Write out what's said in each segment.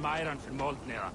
Myron för Moldnera.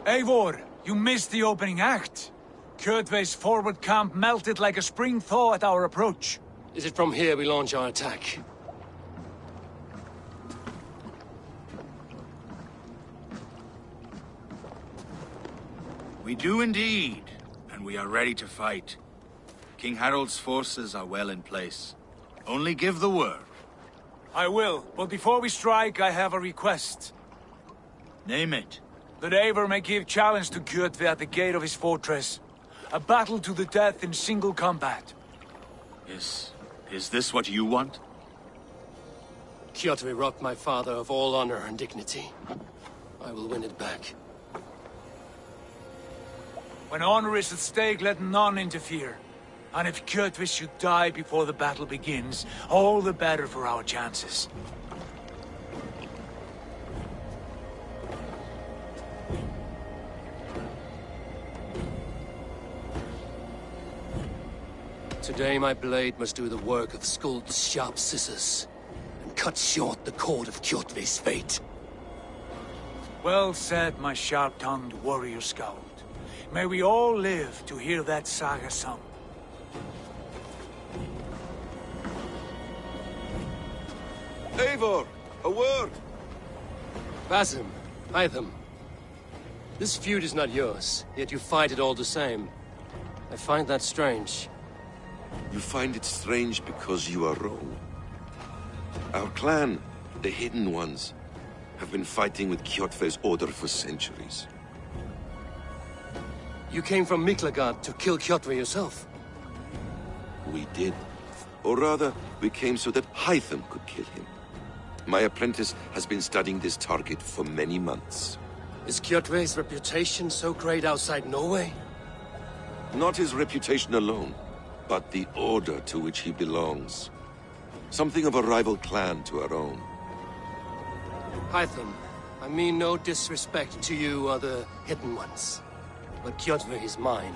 Eivor, you missed the opening act. Kjotve's forward camp melted like a spring thaw at our approach. Is it from here we launch our attack? We do indeed, and we are ready to fight. King Harald's forces are well in place. Only give the word. I will, but before we strike, I have a request. Name it. That Eivor may give challenge to Kjotve at the gate of his fortress. A battle to the death in single combat. Is this what you want? Kjotve robbed my father of all honor and dignity. I will win it back. When honor is at stake, let none interfere. And if Kjotve should die before the battle begins, all the better for our chances. Today my blade must do the work of Skuld's sharp scissors, and cut short the cord of Kjotve's fate. Well said, my sharp-tongued warrior scout. May we all live to hear that saga sung. Eivor, a word! Basim, Hytham. This feud is not yours, yet you fight it all the same. I find that strange. You find it strange because you are wrong. Our clan, the Hidden Ones, have been fighting with Kjotve's order for centuries. You came from Miklagard to kill Kjotve yourself? We did. Or rather, we came so that Hytham could kill him. My apprentice has been studying this target for many months. Is Kjotve's reputation so great outside Norway? Not his reputation alone, but the order to which he belongs. Something of a rival clan to our own. Hytham, I mean no disrespect to you or the Hidden Ones. But Kjotve is mine.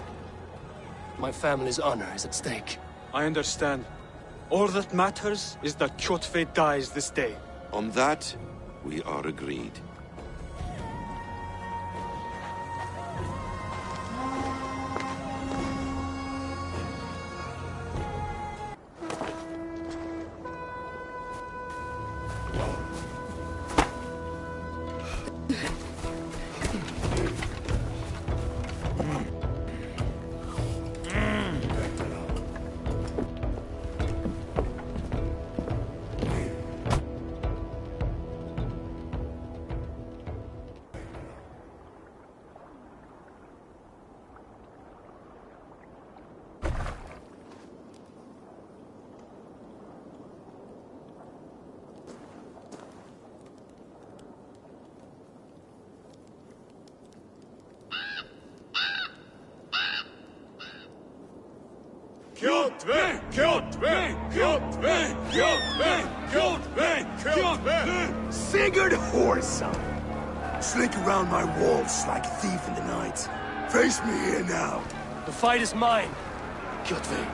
My family's honor is at stake. I understand. All that matters is that Kjotve dies this day. On that, we are agreed. Sigurd Horsa! Slink around my walls like a thief in the night. Face me here now. The fight is mine, Kjotve.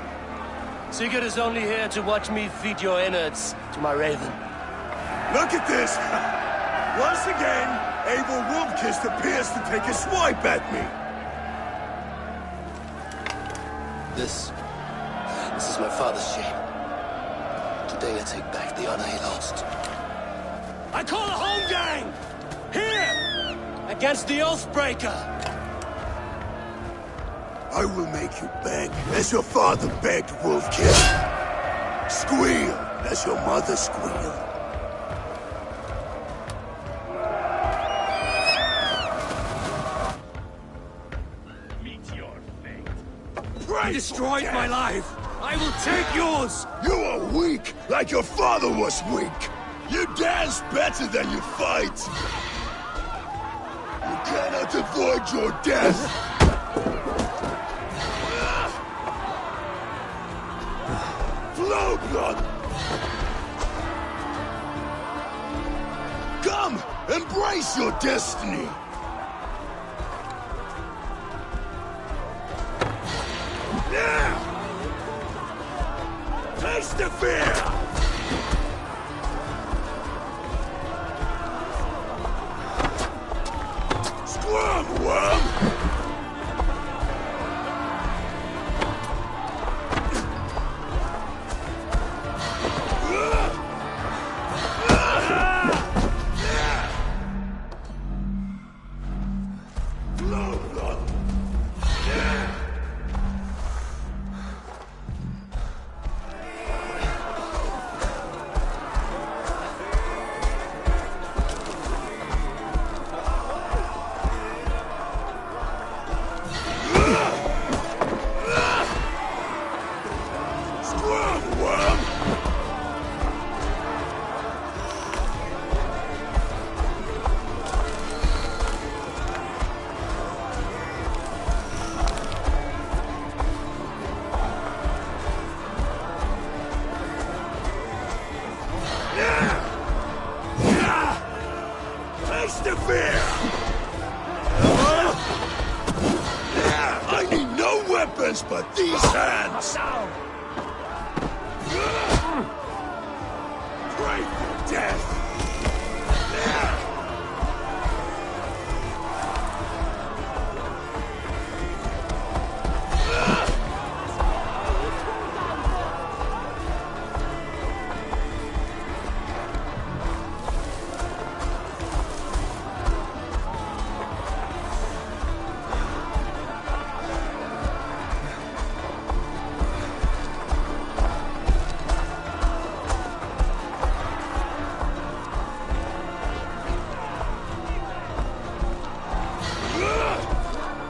Sigurd is only here to watch me feed your innards to my raven. Look at this! Once again, Abel Wolfkist appears to take a swipe at me. This is my father's shame. Today I take back the honor he lost. I call a home gang! Here! Against the Oathbreaker! I will make you beg, as your father begged, Wolfkist. Squeal, as your mother squealed. He destroyed my life! I will take yours! You are weak, like your father was weak. You dance better than you fight. You cannot avoid your death. Flow blood! Come, embrace your destiny. Taste the fear! Squirm, worm! Flow blood! Taste the fear! I need no weapons but these hands! Pray for death!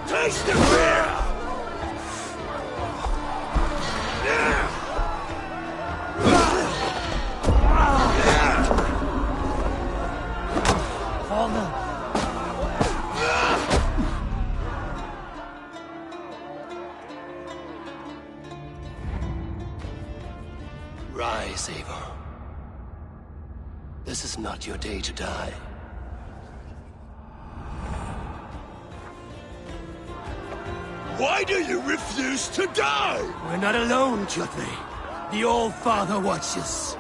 Taste the fear! Rise, Eivor. This is not your day to die. Why do you refuse to die? We're not alone, Kjotve. The All-Father watches.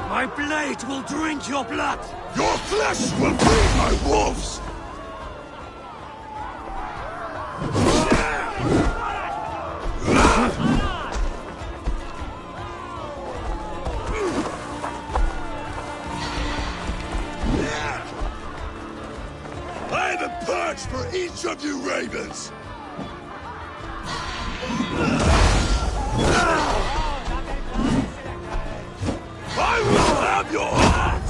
My blade will drink your blood! Your flesh will feed my wolves! I have a purge for each of you ravens! I will have your heart!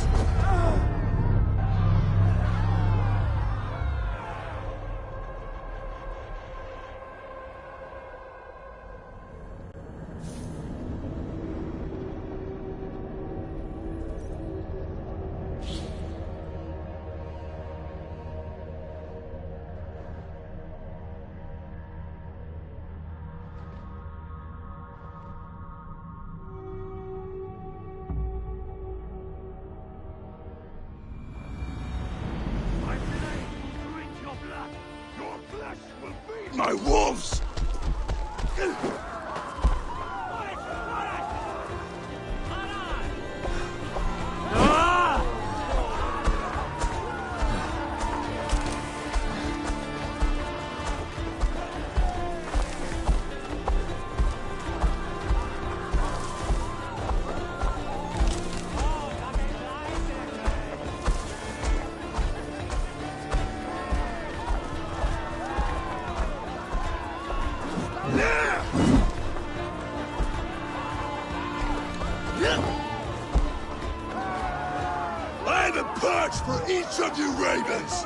My wolves! I have a perch for each of you ravens!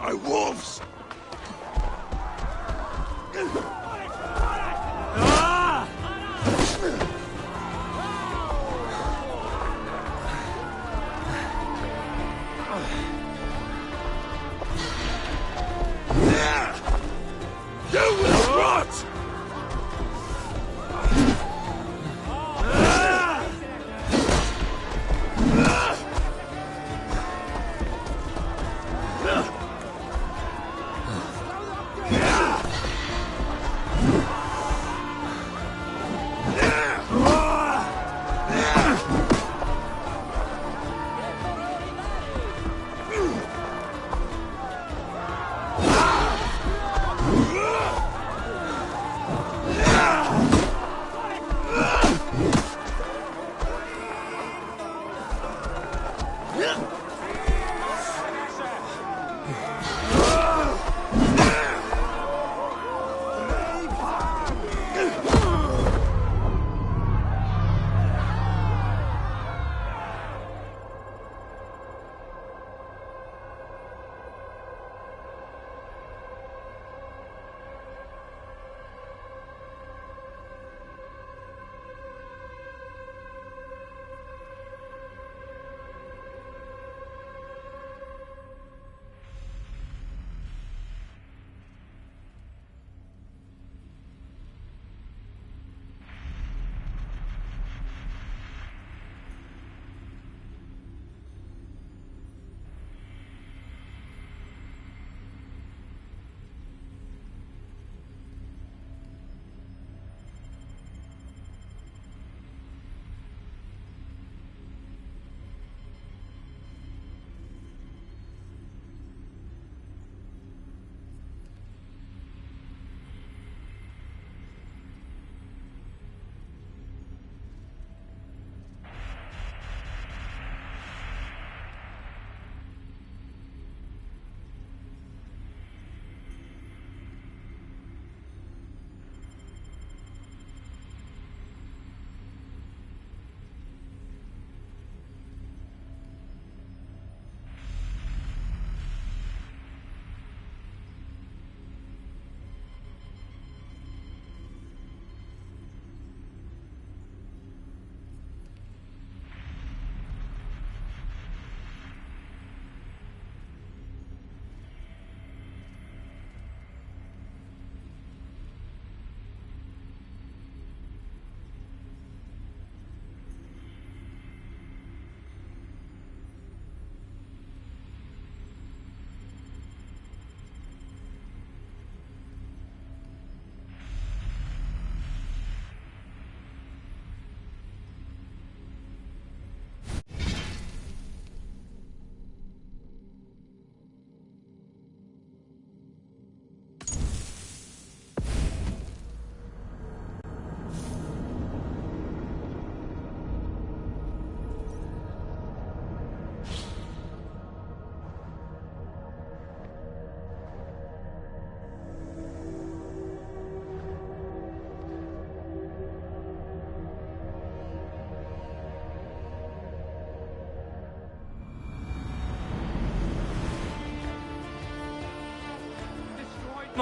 My wolves! You will rot!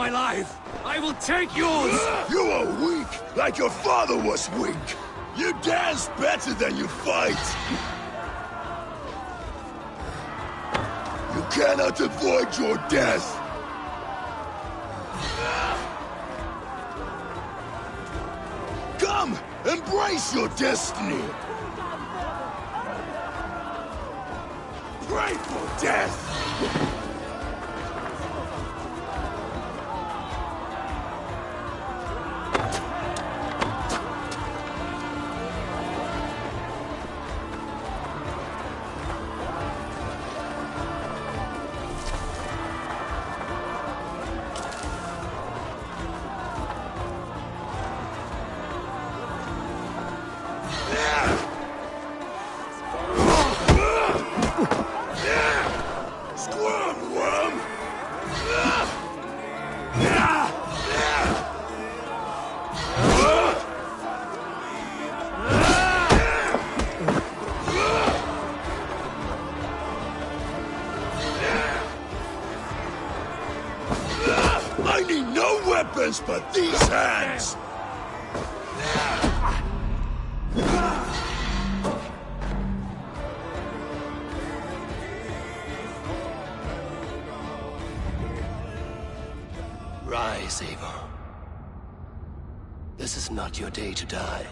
my life, I will take yours! You are weak, like your father was weak. You dance better than you fight. You cannot avoid your death. Come, embrace your destiny. Pray for death. I need no weapons but these hands! Rise, Eivor. This is not your day to die.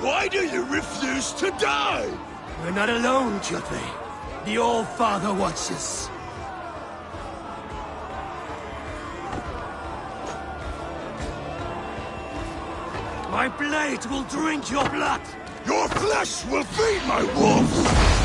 Why do you refuse to die? We're not alone, Kjotve. The All-Father watches. My blade will drink your blood! Your flesh will feed my wolves!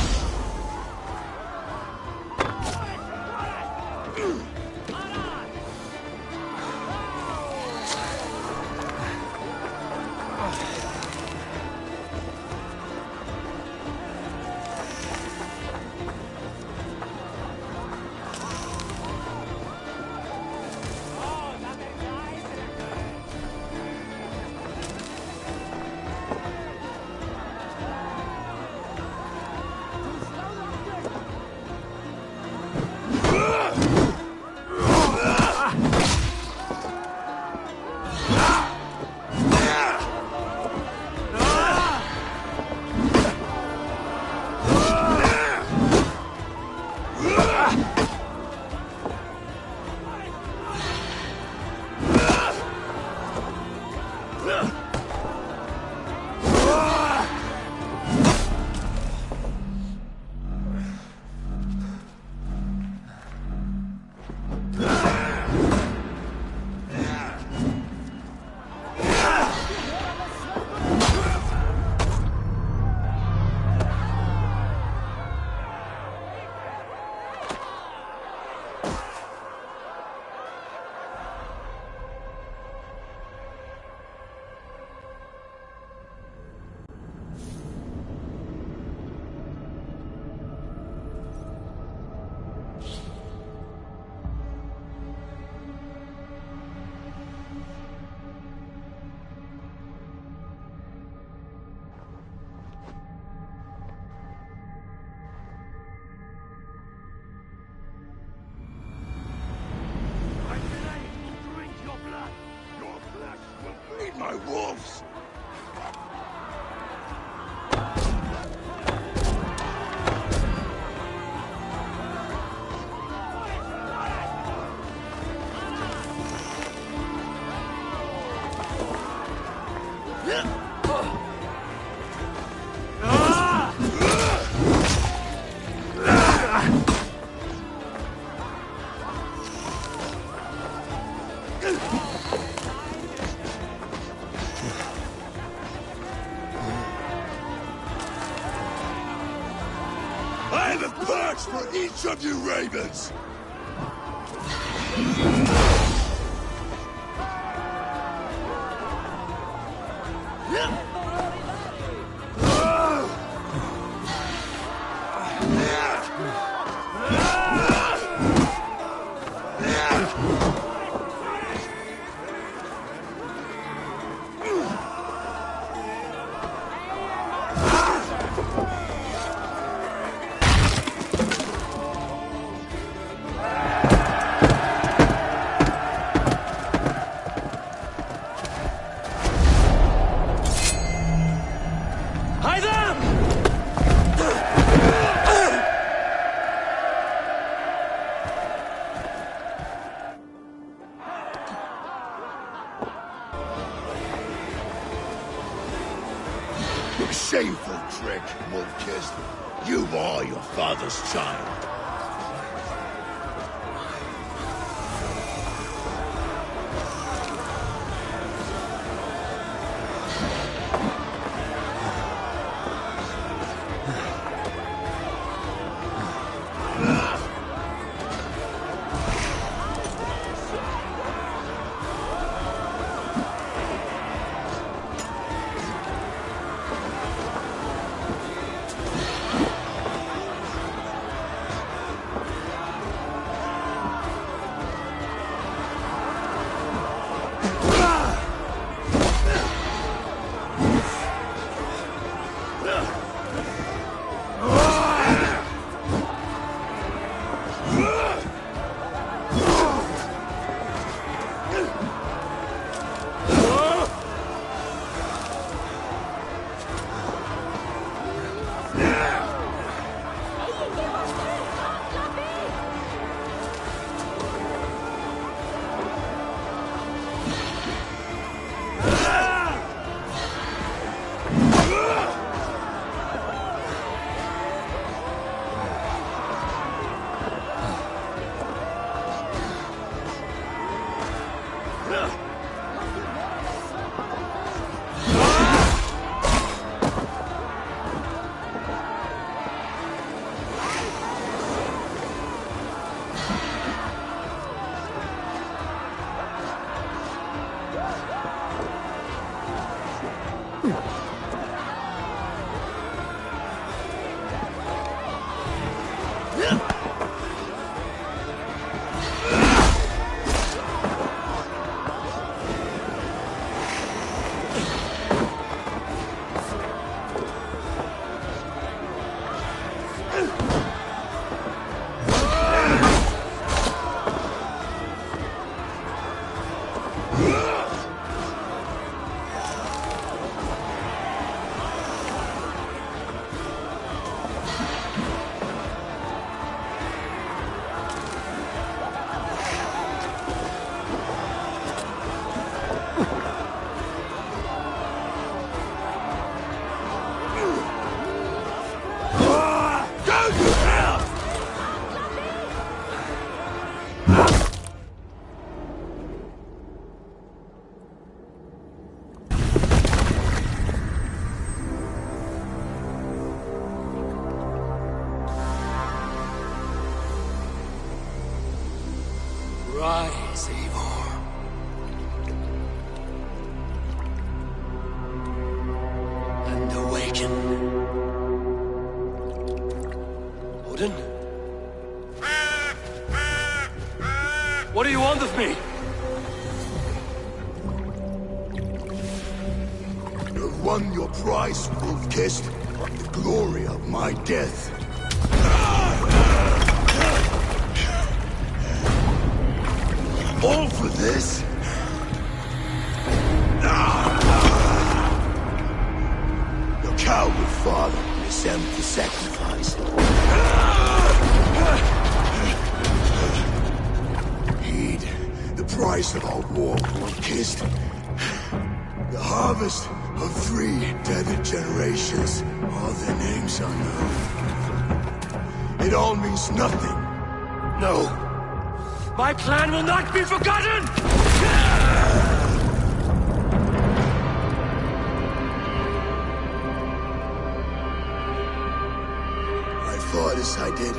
My wolves! I have a perch for each of you ravens! Shameful trick, Wolf-Kissed. You are your father's child. Rise, Eivor. And awaken. Odin? What do you want of me? You've won your prize, Wolf-Kissed. The glory of my death. All for this? Your coward father is empty sacrifice. Heed the price of our war, Wolf-Kissed. The harvest of 3 dead generations. All their names unknown. It all means nothing. No. My clan will not be forgotten! I fought as I did,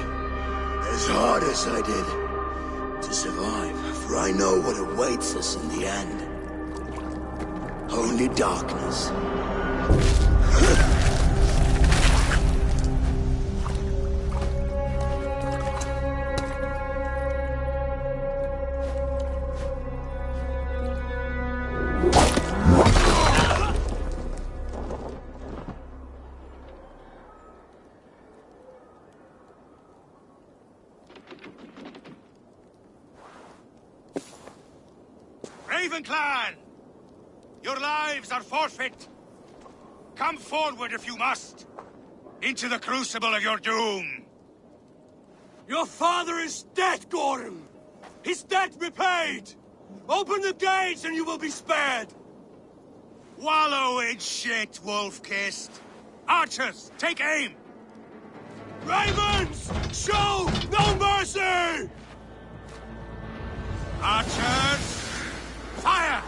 as hard as I did, to survive, for I know what awaits us in the end. Only darkness. Raven Clan! Your lives are forfeit! Come forward if you must! Into the crucible of your doom! Your father is dead, Gorm! His debt repaid! Open the gates and you will be spared! Wallow in shit, Wolf-Kissed! Archers, take aim! Ravens! Show no mercy! Archers, fire!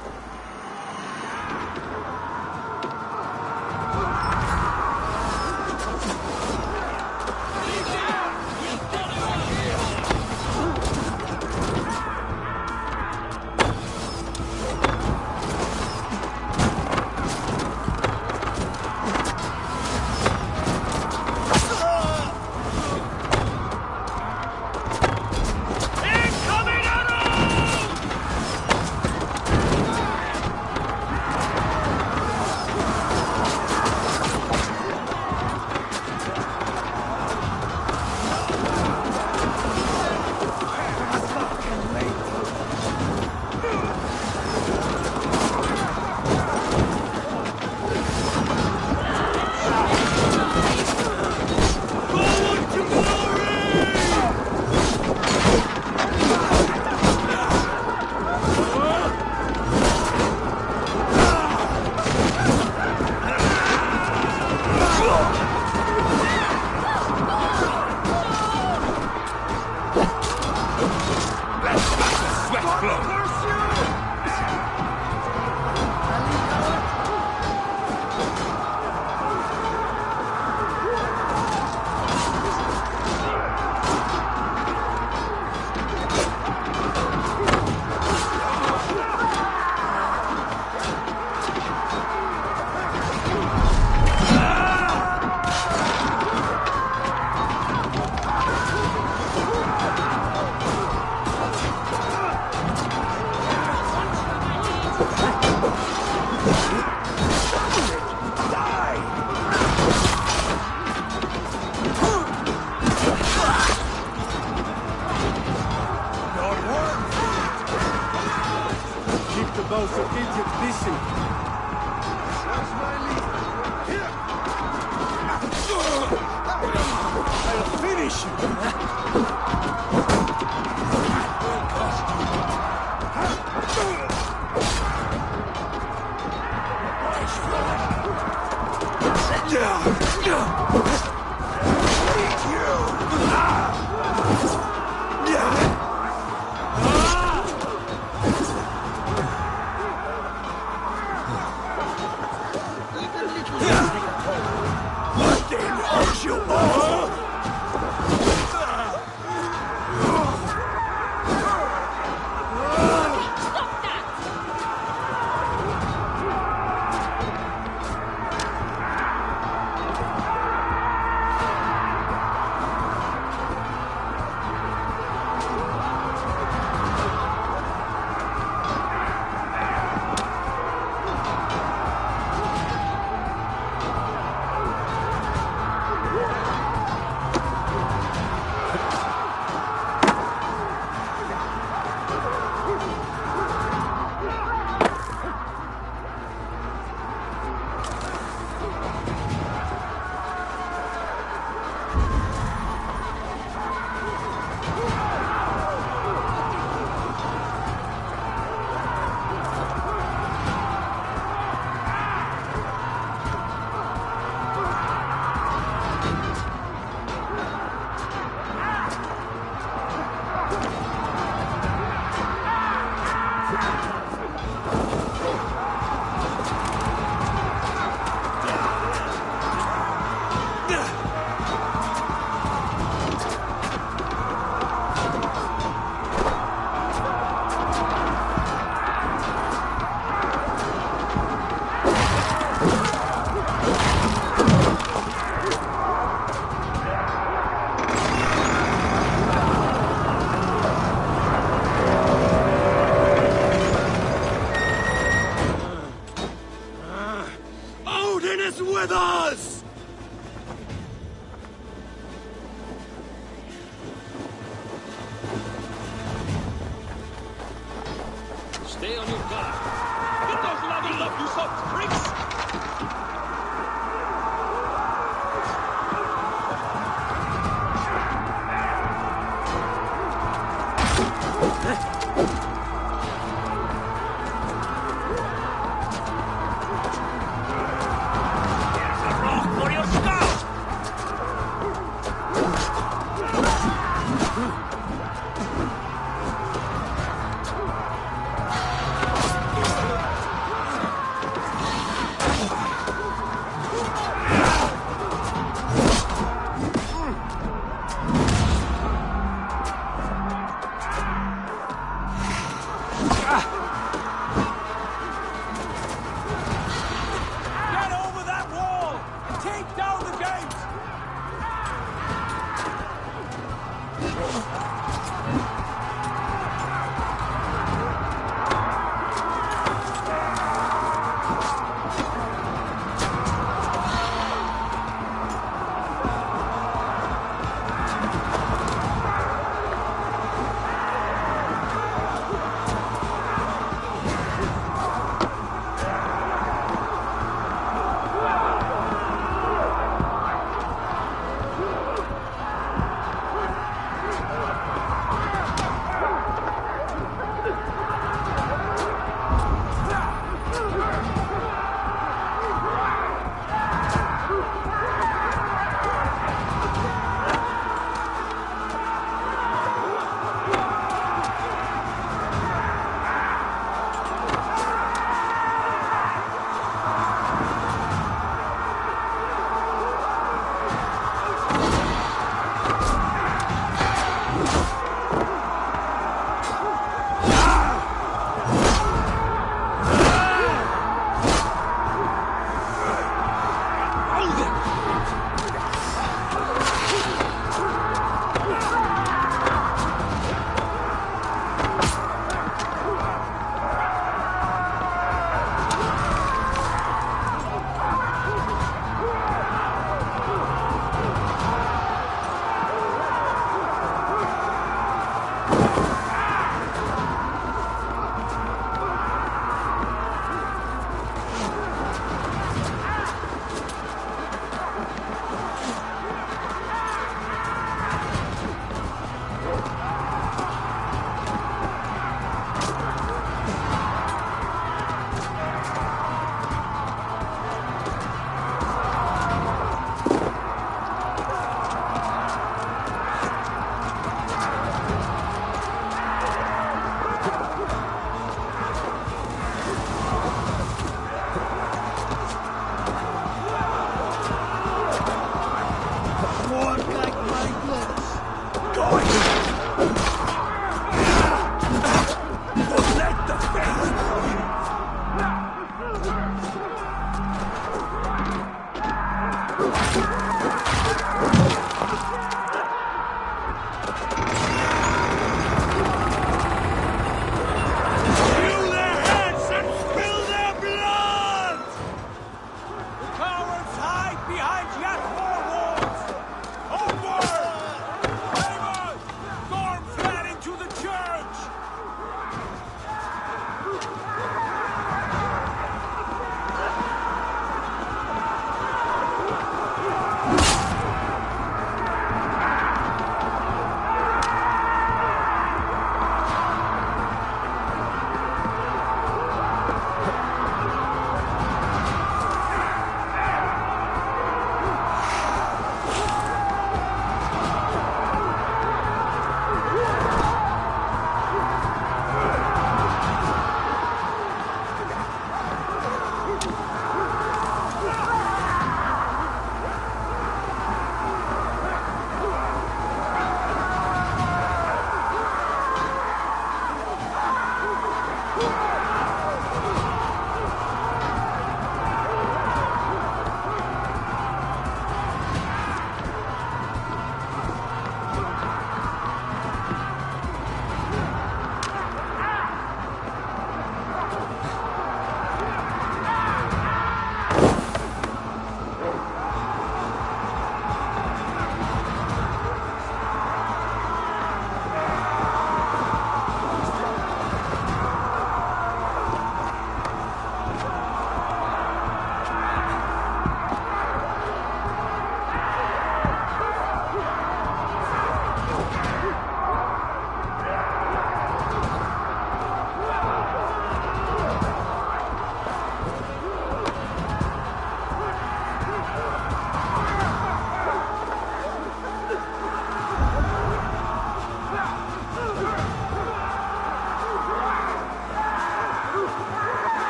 Both of Egypt busy. I'll finish with us! Stay on your guard. Get those leveled up, you soft pricks! For your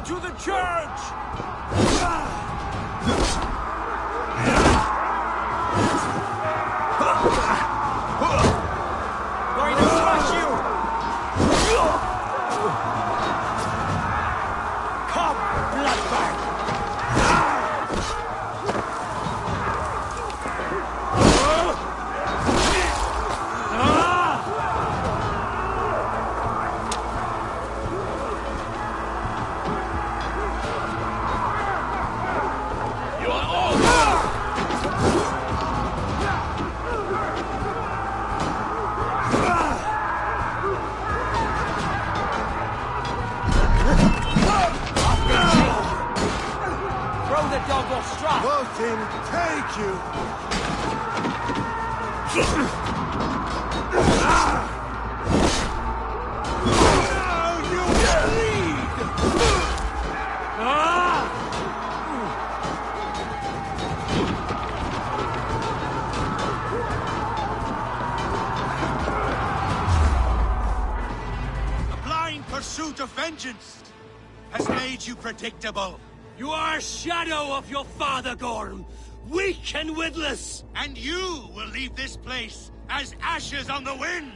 to the church! Going to crush you! Come, bloodbag! You are all Throw the dog off strap! Voting, take you! Now you bleed! The blind pursuit of vengeance has made you predictable. You are a shadow of your father, Gorm. Weak and witless. And you will leave this place as ashes on the wind!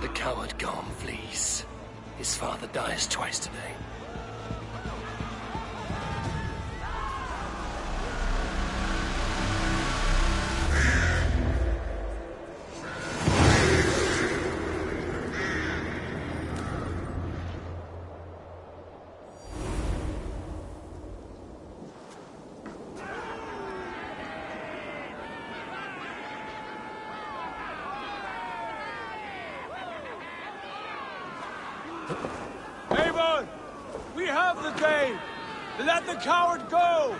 The coward Gorm flees. His father dies twice today. Avon! We have the day! Let the coward go!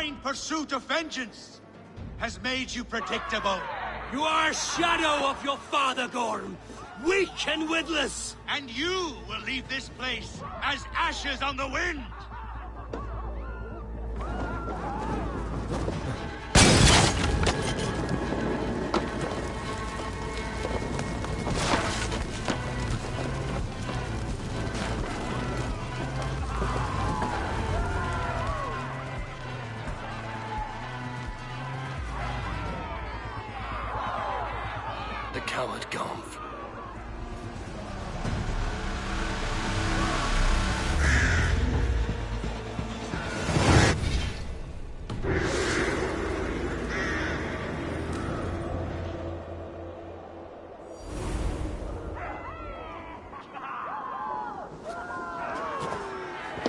blind pursuit of vengeance has made you predictable. You are a shadow of your father, Gorm. Weak and witless. And you will leave this place as ashes on the wind. The coward Gomf.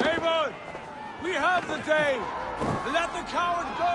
Avon! We have the day! Let the coward go!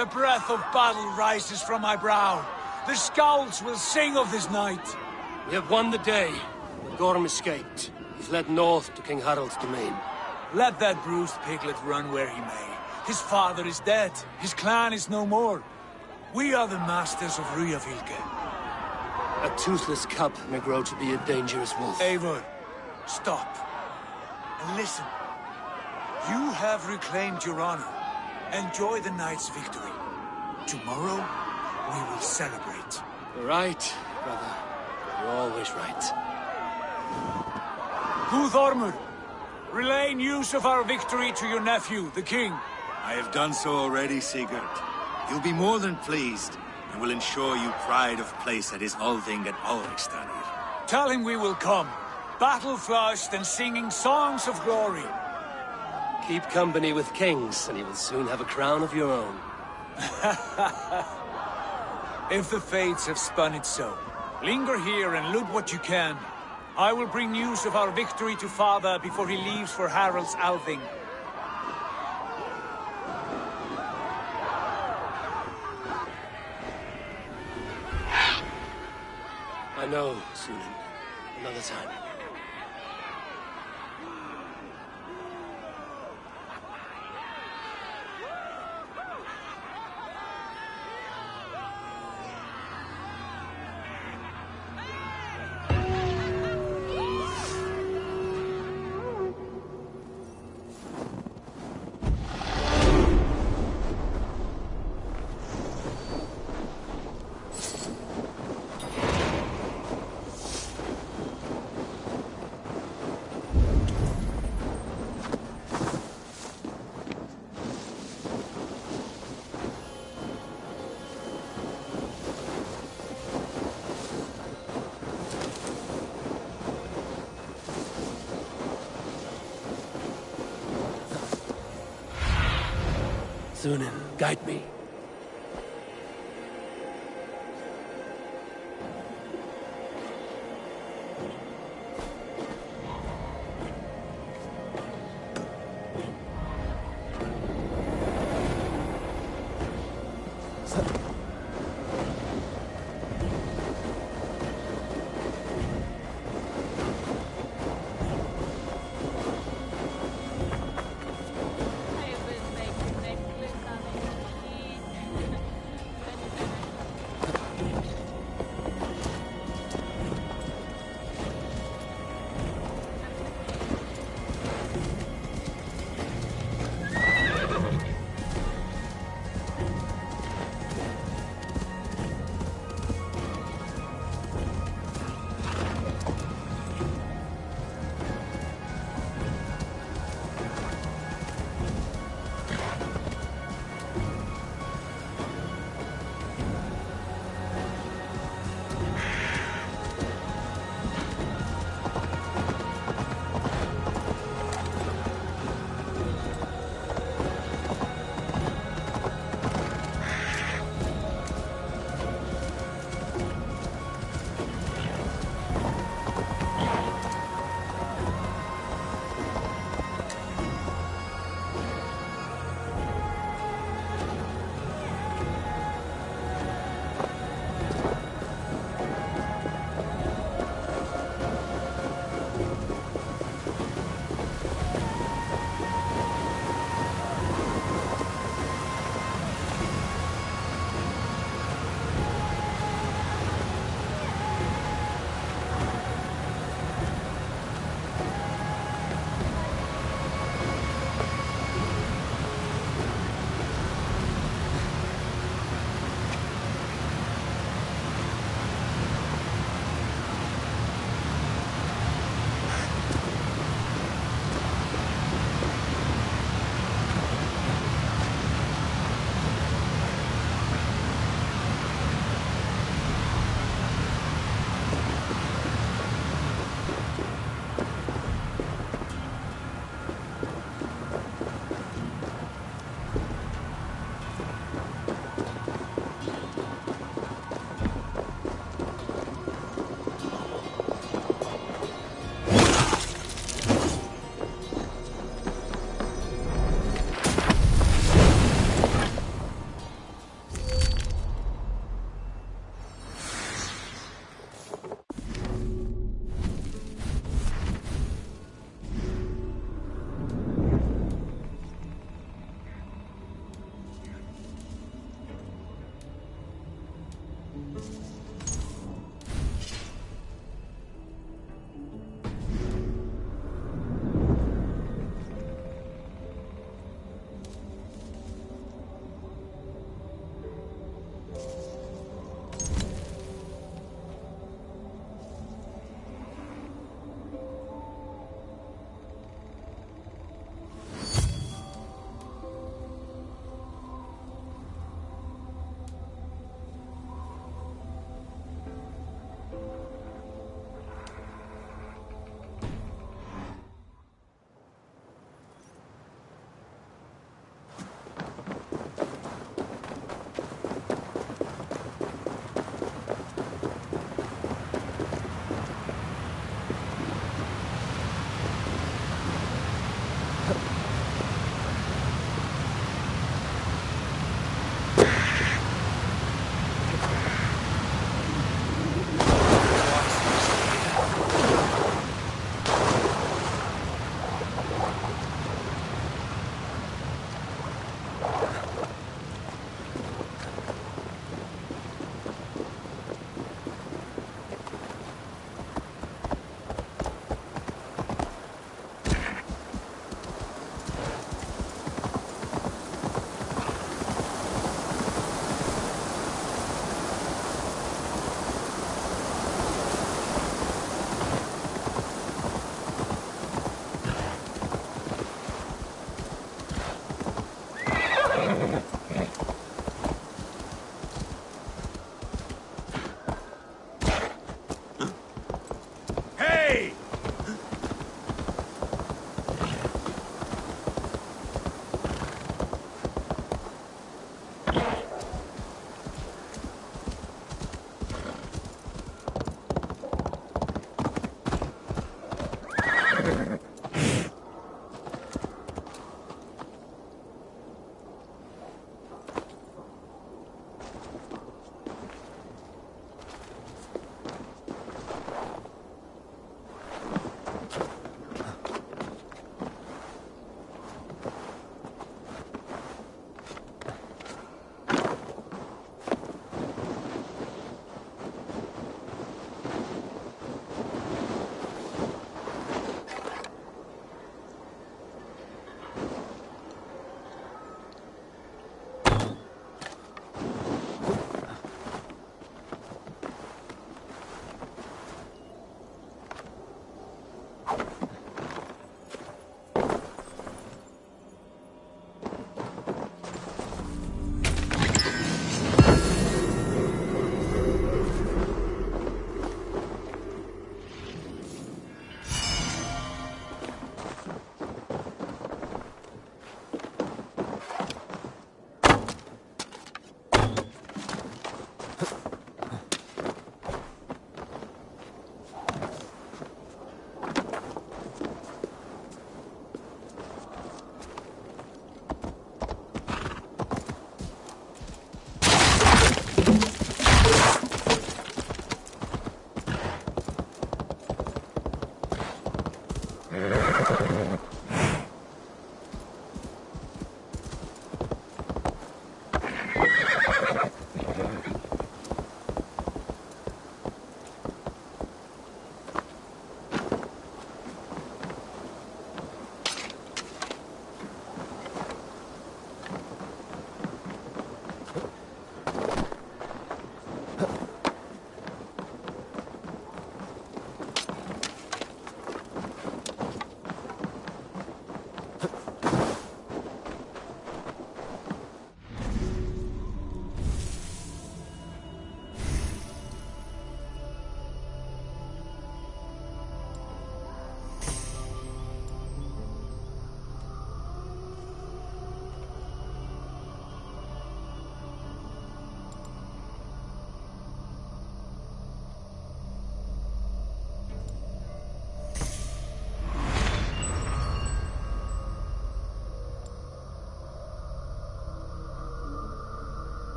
The breath of battle rises from my brow. The scouts will sing of this night. We have won the day, but Gorm escaped. He's led north to King Harald's domain. Let that bruised piglet run where he may. His father is dead. His clan is no more. We are the masters of Ryjavilke. A toothless cub may grow to be a dangerous wolf. Eivor, stop. And listen. You have reclaimed your honor. Enjoy the night's victory. Tomorrow, we will celebrate. You're right, brother. You're always right. Guthormur, relay news of our victory to your nephew, the king. I have done so already, Sigurd. He'll be more than pleased, and will ensure you pride of place at his Althing at Ulrichstanir. Tell him we will come, battle-flushed and singing songs of glory. Keep company with kings, and you will soon have a crown of your own. If the fates have spun it so, linger here and loot what you can. I will bring news of our victory to father before he leaves for Harald's Althing. I know, Sunan. Another time. Sunan, guide me.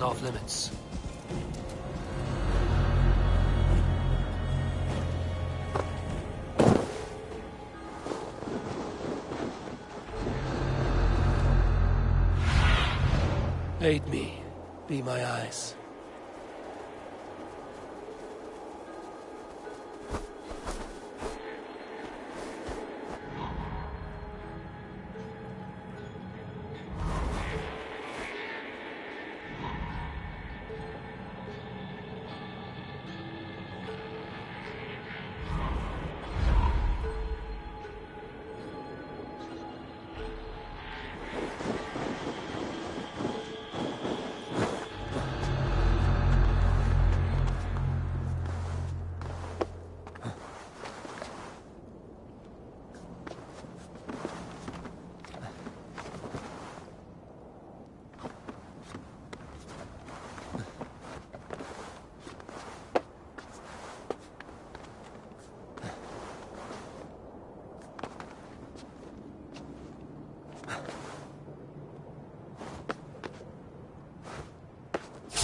Off limits. Aid me. Be my eyes.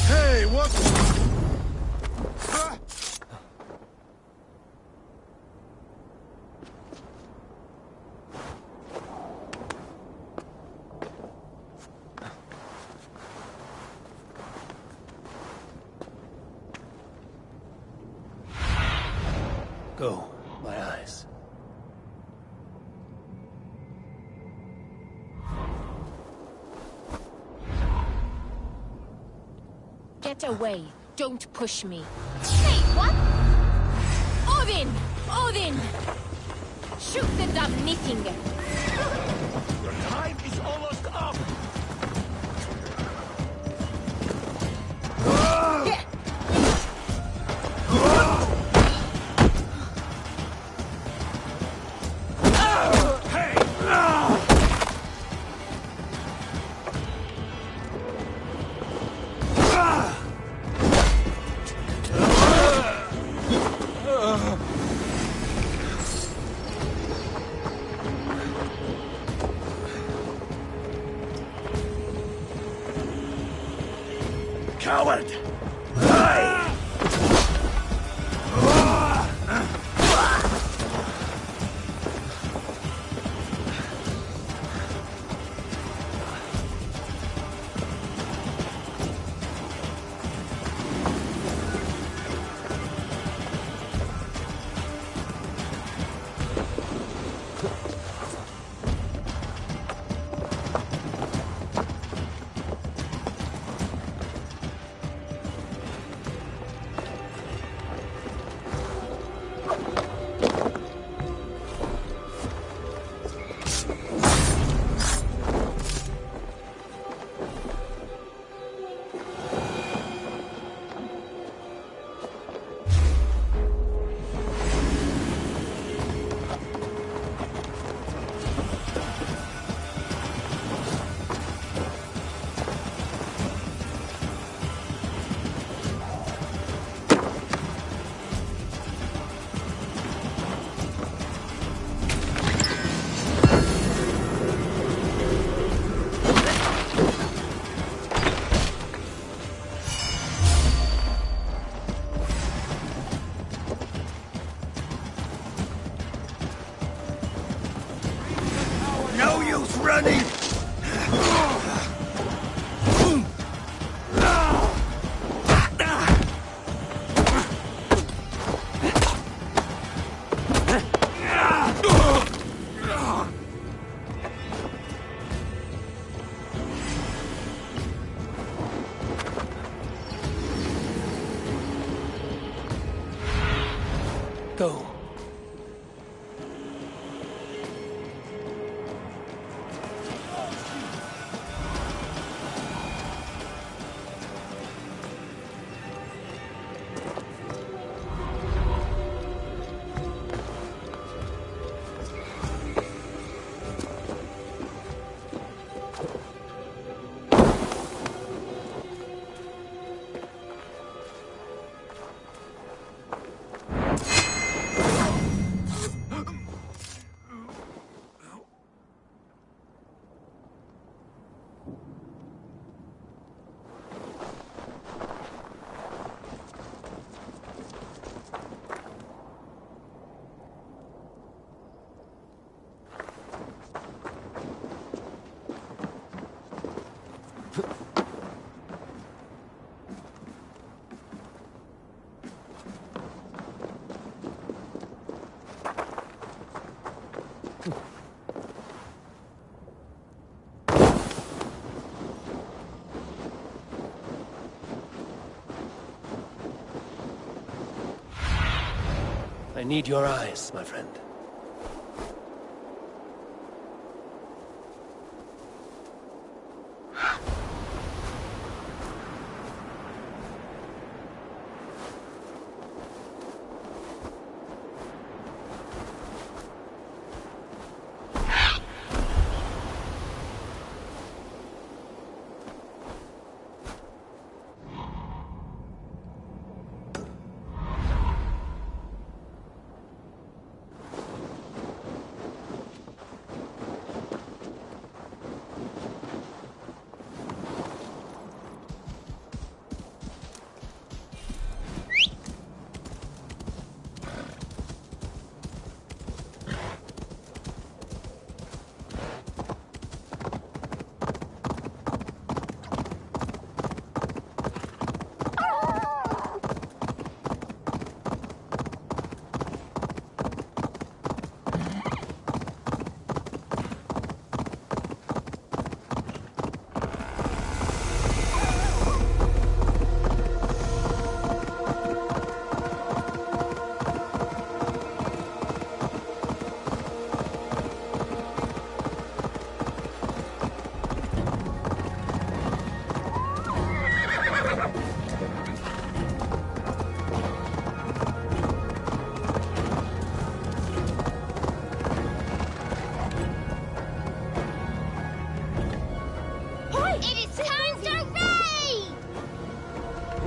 Hey, what? Go, my eyes. Get away. Don't push me. Hey, what? Odin! Odin! Shoot the damn knitting! Your time is almost up! coward! No use running! Go. I need your eyes, my friend.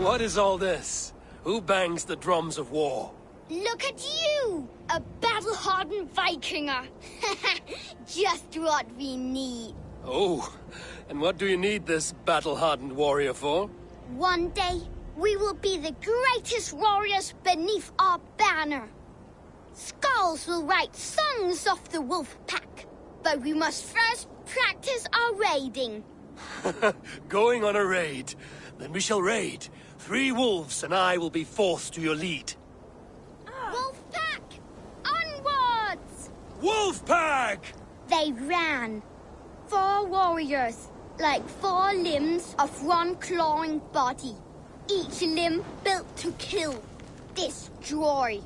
What is all this? Who bangs the drums of war? Look at you! A battle-hardened Vikinger! Just what we need. Oh, and what do you need this battle-hardened warrior for? One day, we will be the greatest warriors beneath our banner. Skulls will write songs of the wolf pack, but we must first practice our raiding. Going on a raid. Then we shall raid. 3 wolves and I will be fourth to your lead. Wolf pack! Onwards! Wolf pack! They ran. 4 warriors, like 4 limbs of one clawing body. Each limb built to kill, destroy.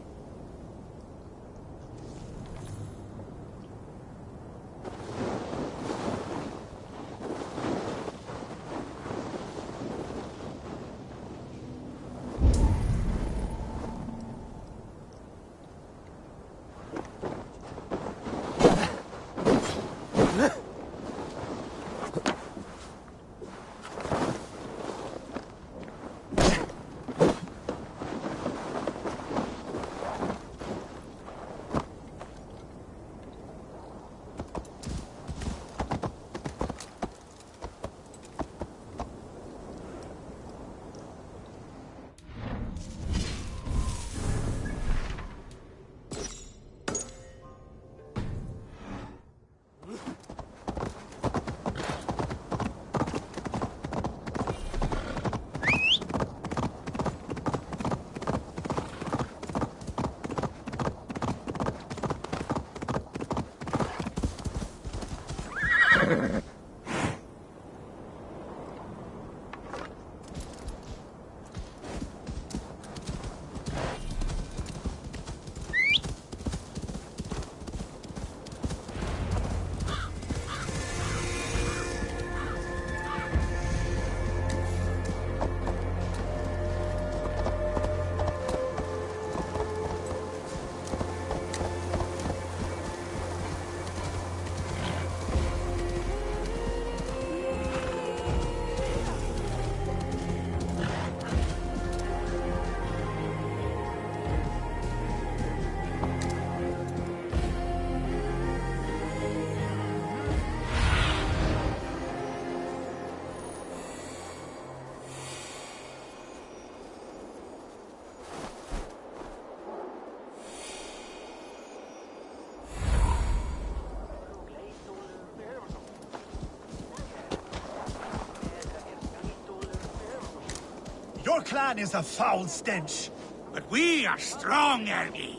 Your clan is a foul stench. But we are strong, Ergi.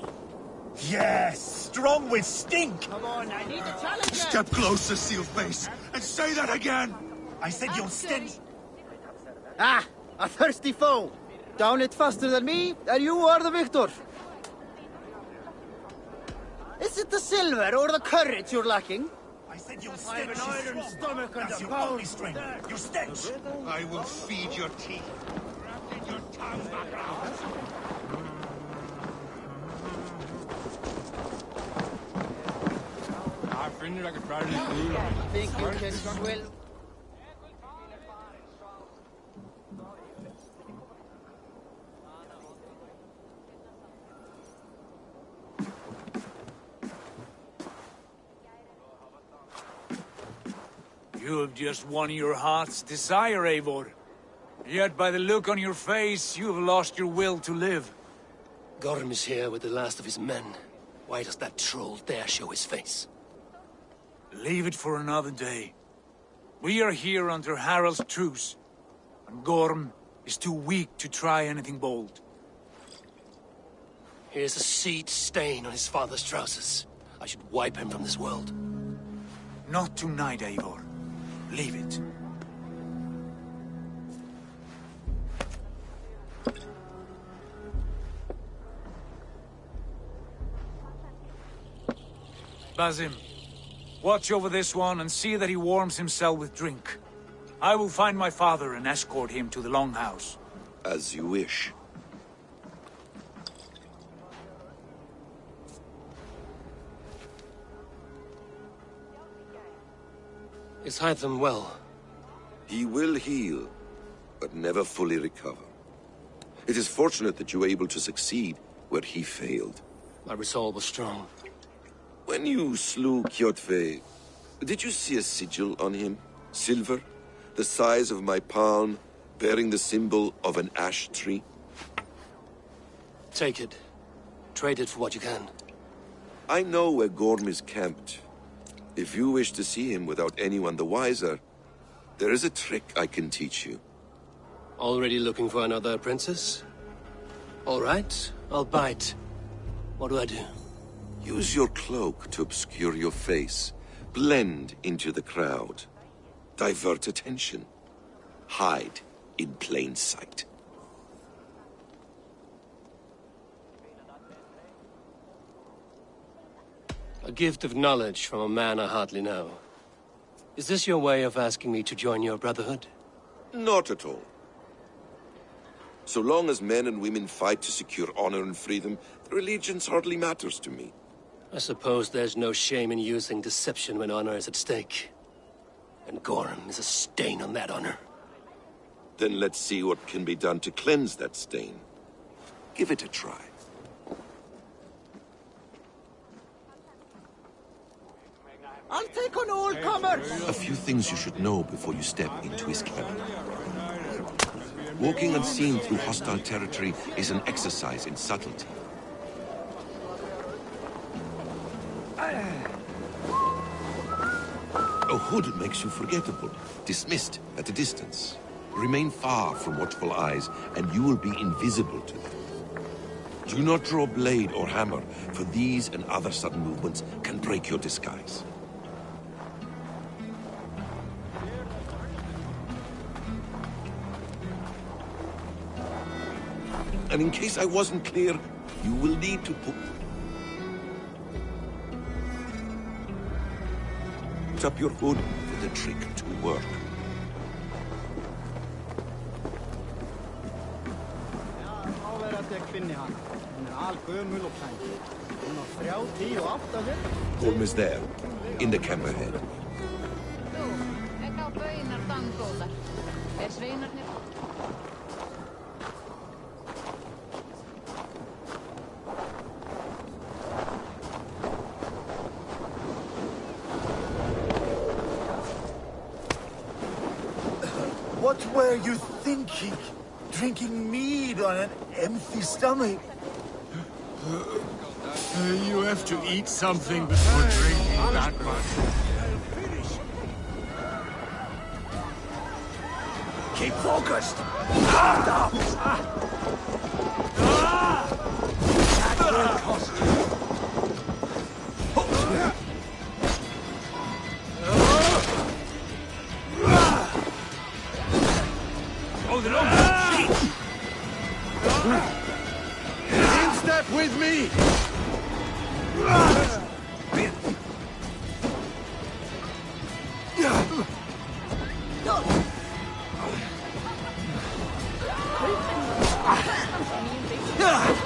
Yes, strong with stink. Come on, I need a challenger. Step closer, Sealface, and say that again. I said you'll stench. Ah, a thirsty foe. Down it faster than me, and you are the victor. Is it the silver or the courage you're lacking? I said you'll I stench. have an iron is strong. stomach and That's a your pound. only strength. Your stench. I will feed your teeth. Wrap in your tongue back out. I figured I could try to do Think you can swell? You have just won your heart's desire, Eivor. Yet by the look on your face, you have lost your will to live. Gorm is here with the last of his men. Why does that troll dare show his face? Leave it for another day. We are here under Harald's truce, and Gorm is too weak to try anything bold. Here's a seed stain on his father's trousers. I should wipe him from this world. Not tonight, Eivor. Leave it. Basim, watch over this one and see that he warms himself with drink. I will find my father and escort him to the Longhouse. As you wish. Is Hytham well? He will heal, but never fully recover. It is fortunate that you were able to succeed where he failed. My resolve was strong. When you slew Kjotve, did you see a sigil on him? Silver, the size of my palm, bearing the symbol of an ash tree. Take it. Trade it for what you can. I know where Gorm is camped. If you wish to see him without anyone the wiser, there is a trick I can teach you. Already looking for another princess? All right, I'll bite. What do I do? Use your cloak to obscure your face. Blend into the crowd. Divert attention. Hide in plain sight. A gift of knowledge from a man I hardly know. Is this your way of asking me to join your brotherhood? Not at all. So long as men and women fight to secure honor and freedom, their allegiance hardly matters to me. I suppose there's no shame in using deception when honor is at stake. And Gorm is a stain on that honor. Then let's see what can be done to cleanse that stain. Give it a try. I'll take on all comers! A few things you should know before you step into his camp. Walking unseen through hostile territory is an exercise in subtlety. A hood makes you forgettable, dismissed at a distance. Remain far from watchful eyes, and you will be invisible to them. Do not draw blade or hammer, for these and other sudden movements can break your disguise. And in case I wasn't clear, you will need to put up your hood for the trick to work. Gorm is there, in the camp ahead. What were you thinking? Drinking mead on an empty stomach? You have to eat something before drinking that much. Keep focused! That will cost you. In step with me!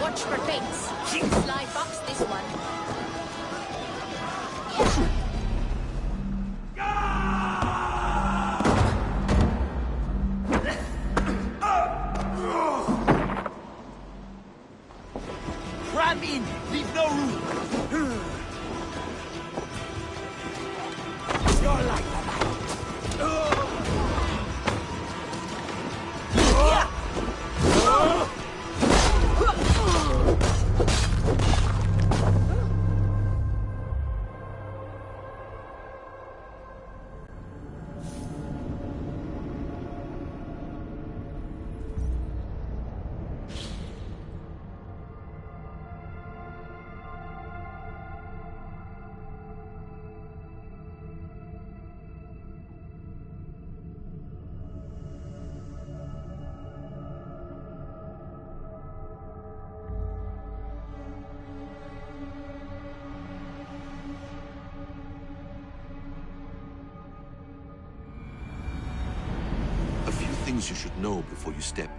Watch for fates. Sly fox this one. Cram in! Leave no room! You're like Things you should know before you step.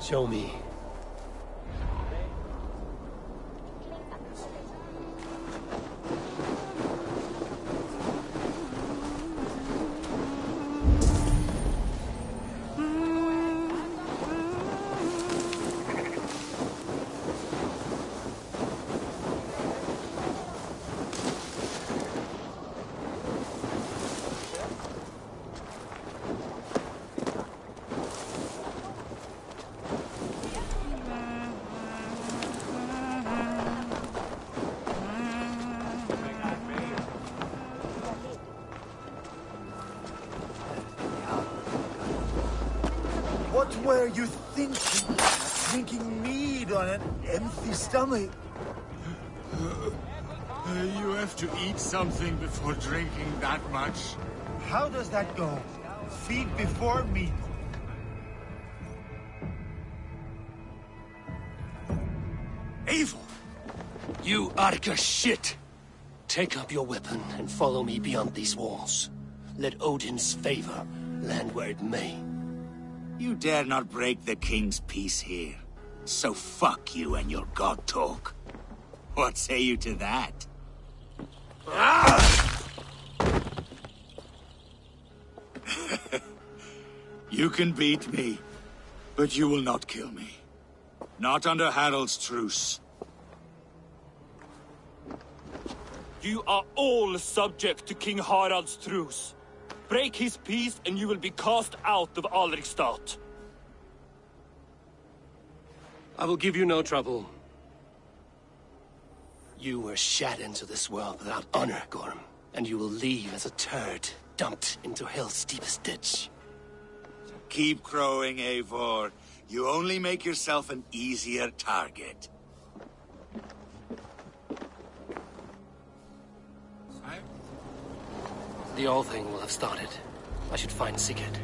Show me. were you thinking? Drinking mead on an empty stomach? You have to eat something before drinking that much. How does that go? Feed before meat. Evil! You Arca shit! Take up your weapon and follow me beyond these walls. Let Odin's favor land where it may. You dare not break the king's peace here. So fuck you and your god talk. What say you to that? You can beat me, but you will not kill me. Not under Harald's truce. You are all subject to King Harald's truce. Break his peace and you will be cast out of Alrikstad. I will give you no trouble. You were shat into this world without honor, Gorm, and you will leave as a turd dumped into hell's deepest ditch. Keep crowing, Eivor. You only make yourself an easier target. The All Thing will have started. I should find Sigurd.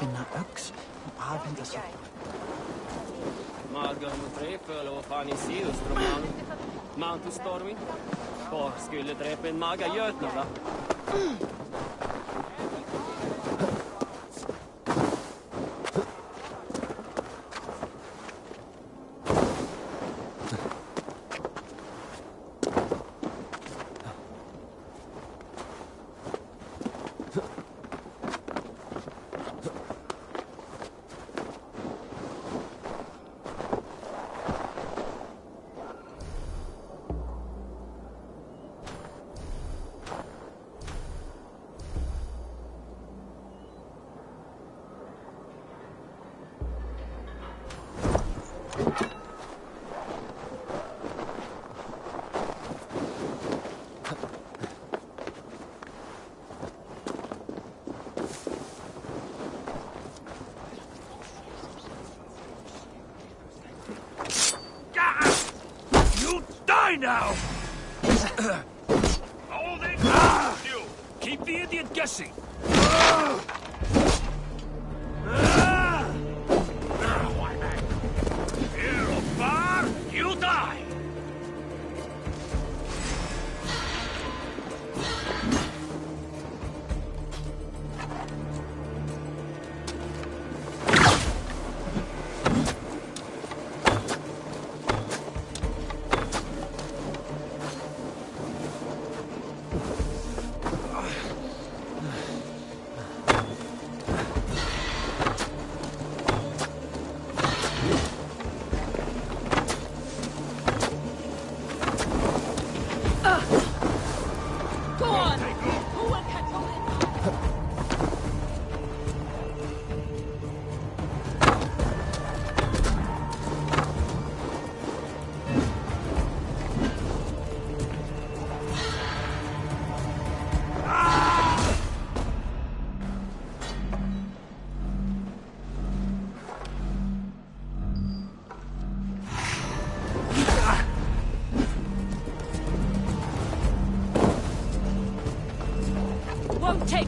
finna öks och använda så. Magan mot repöl och fan i sidostroman. Mantustorming. Var skulle dräpa en maga götnarna? Now! Hold it! You! Keep the idiot guessing! Here, far, you die!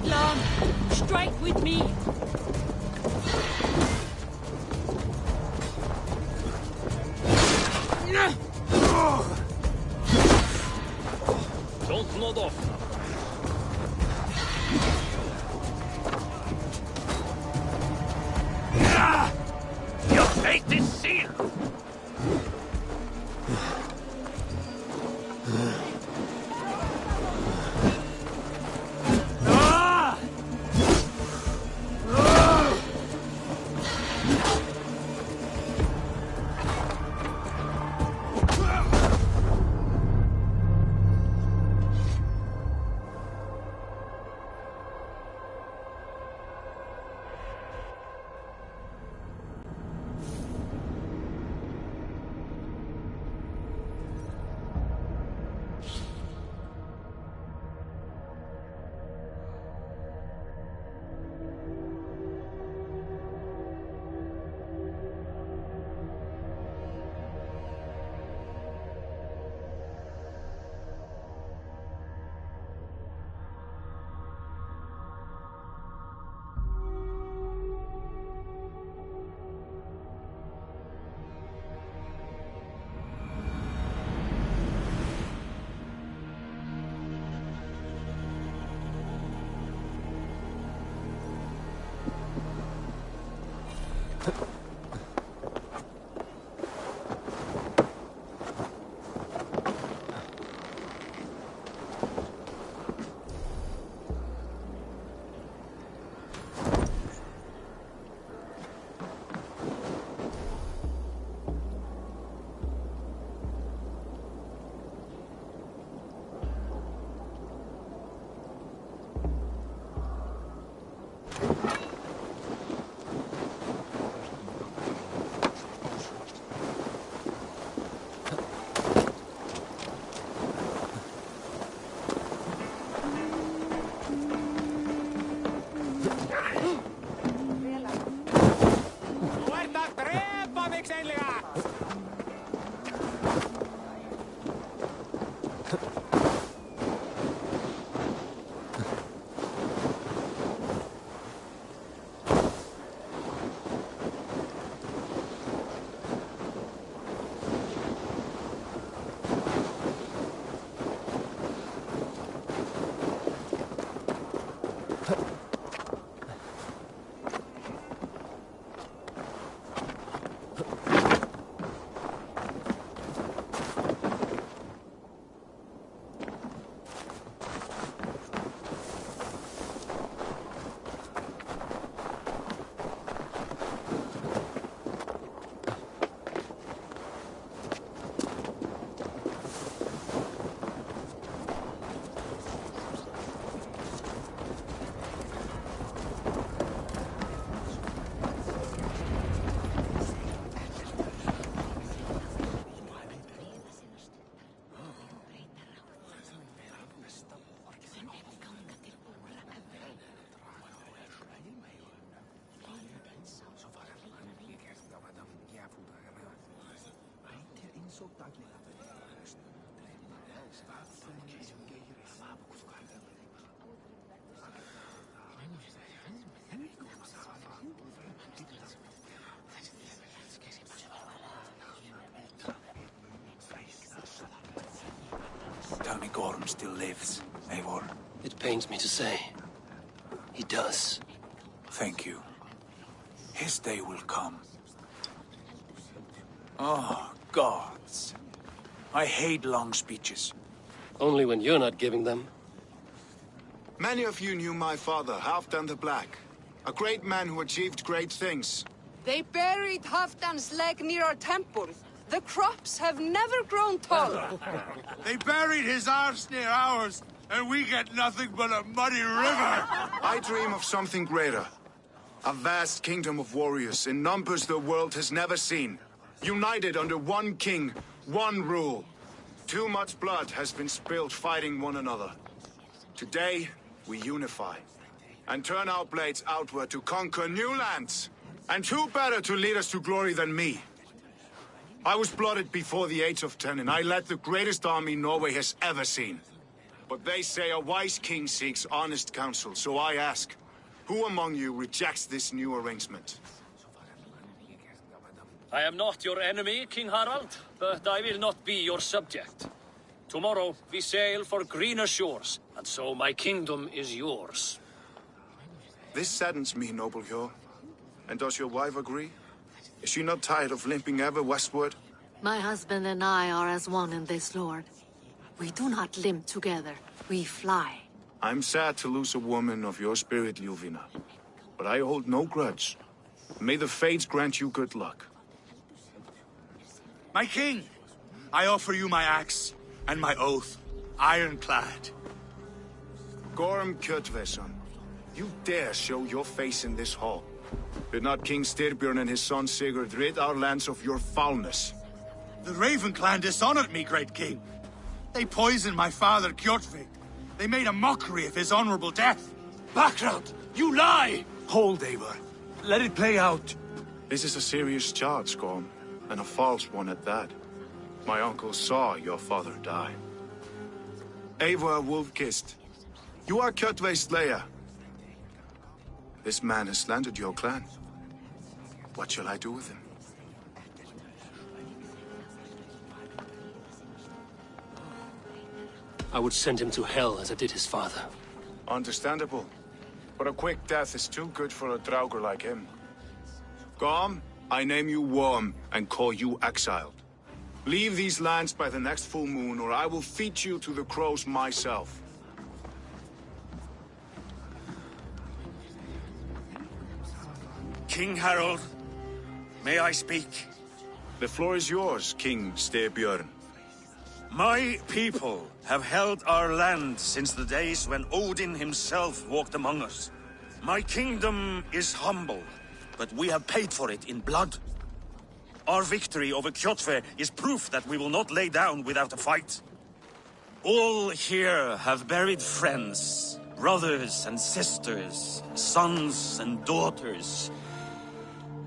long. Strike with me. Don't nod off. Your fate is sealed! Tell me Gorm still lives, Eivor. It pains me to say. He does. Thank you. His day will come. Oh, gods. I hate long speeches. Only when you're not giving them. Many of you knew my father, Halfdan the Black. A great man who achieved great things. They buried Halfdan's leg near our temple. The crops have never grown taller. They buried his arse near ours, and we get nothing but a muddy river. I dream of something greater. A vast kingdom of warriors in numbers the world has never seen. United under one king, one rule. Too much blood has been spilled fighting one another. Today, we unify. And turn our blades outward to conquer new lands. And who better to lead us to glory than me? I was blooded before the age of 10, and I led the greatest army Norway has ever seen. But they say a wise king seeks honest counsel, so I ask, who among you rejects this new arrangement? I am not your enemy, King Harald, but I will not be your subject. Tomorrow we sail for greener shores, and so my kingdom is yours. This saddens me, noble Hjor. And does your wife agree? Is she not tired of limping ever westward? My husband and I are as one in this, Lord. We do not limp together, we fly. I'm sad to lose a woman of your spirit, Ljuvina. But I hold no grudge. May the fates grant you good luck. My king, I offer you my axe and my oath, ironclad. Gorm Kjotveson, you dare show your face in this hall. Did not King Styrbjörn and his son Sigurd rid our lands of your foulness? The Raven clan dishonored me, great king. They poisoned my father, Kjotve. They made a mockery of his honorable death. Background! You lie! Hold, Eivor. Let it play out. This is a serious charge, Gorm, and a false one at that. My uncle saw your father die. Eivor Wolf-Kissed, you are Kjotve's slayer. This man has slandered your clan. What shall I do with him? I would send him to hell as I did his father. Understandable. But a quick death is too good for a Draugr like him. Gorm, I name you Worm and call you exiled. Leave these lands by the next full moon, or I will feed you to the crows myself. King Harald, may I speak? The floor is yours, King Styrbjörn. My people have held our land since the days when Odin himself walked among us. My kingdom is humble, but we have paid for it in blood. Our victory over Kjotve is proof that we will not lay down without a fight. All here have buried friends, brothers and sisters, sons and daughters.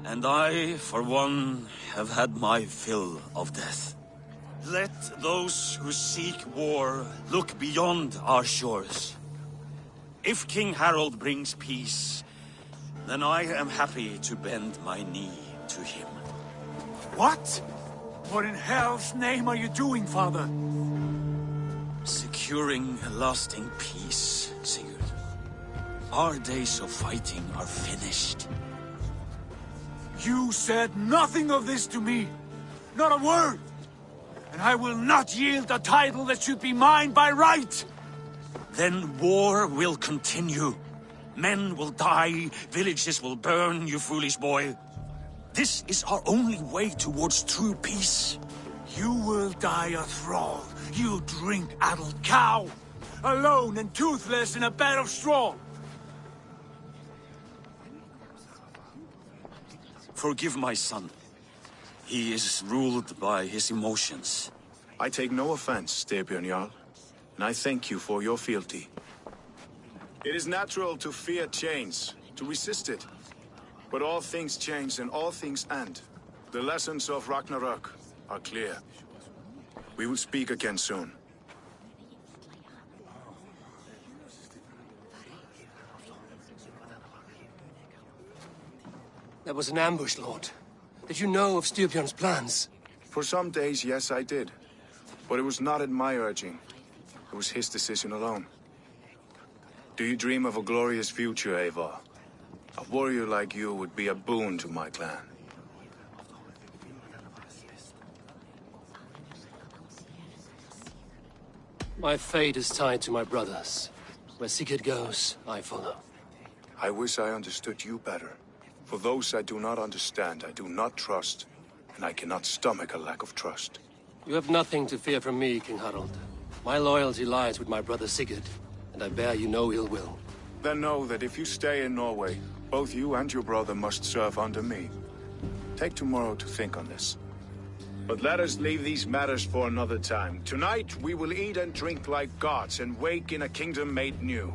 And I, for one, have had my fill of death. Let those who seek war look beyond our shores. If King Harald brings peace, then I am happy to bend my knee to him. What? What in hell's name are you doing, father? Securing a lasting peace, Sigurd. Our days of fighting are finished. You said nothing of this to me. Not a word. And I will not yield a title that should be mine by right. Then war will continue. Men will die, villages will burn, you foolish boy. This is our only way towards true peace. You will die a thrall. You drink-addled cow. Alone and toothless in a bed of straw. Forgive my son. He is ruled by his emotions. I take no offense, Styrbjörn Jarl, and I thank you for your fealty. It is natural to fear change, to resist it. But all things change and all things end. The lessons of Ragnarök are clear. We will speak again soon. That was an ambush, Lord. Did you know of Styrbjörn's plans? For some days, yes, I did. But it was not at my urging. It was his decision alone. Do you dream of a glorious future, Eivor? A warrior like you would be a boon to my clan. My fate is tied to my brothers. Where Sigurd goes, I follow. I wish I understood you better. For those I do not understand, I do not trust, and I cannot stomach a lack of trust. You have nothing to fear from me, King Harald. My loyalty lies with my brother Sigurd, and I bear you no ill will. Then know that if you stay in Norway, both you and your brother must serve under me. Take tomorrow to think on this. But let us leave these matters for another time. Tonight, we will eat and drink like gods and wake in a kingdom made new.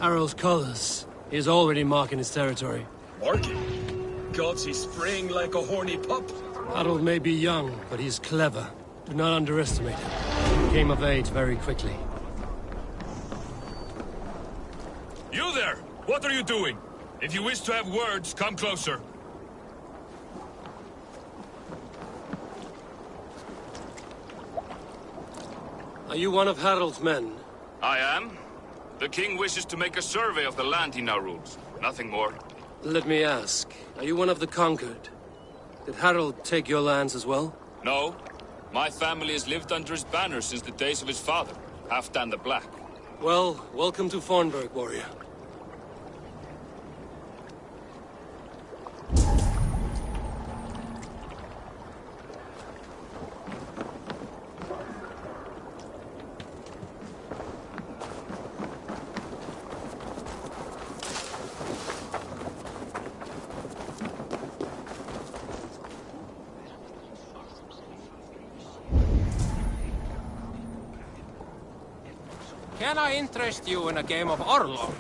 Harald's colors. He is already marking his territory. Marking? Gods, he's spraying like a horny pup. Harold may be young, but he's clever. Do not underestimate him. He came of age very quickly. You there! What are you doing? If you wish to have words, come closer. Are you one of Harold's men? I am. The king wishes to make a survey of the land he now rules. Nothing more. Let me ask, are you one of the conquered? Did Harold take your lands as well? No. My family has lived under his banner since the days of his father, Halfdan the Black. Well, welcome to Fornburg, warrior. Can I interest you in a game of Orlog?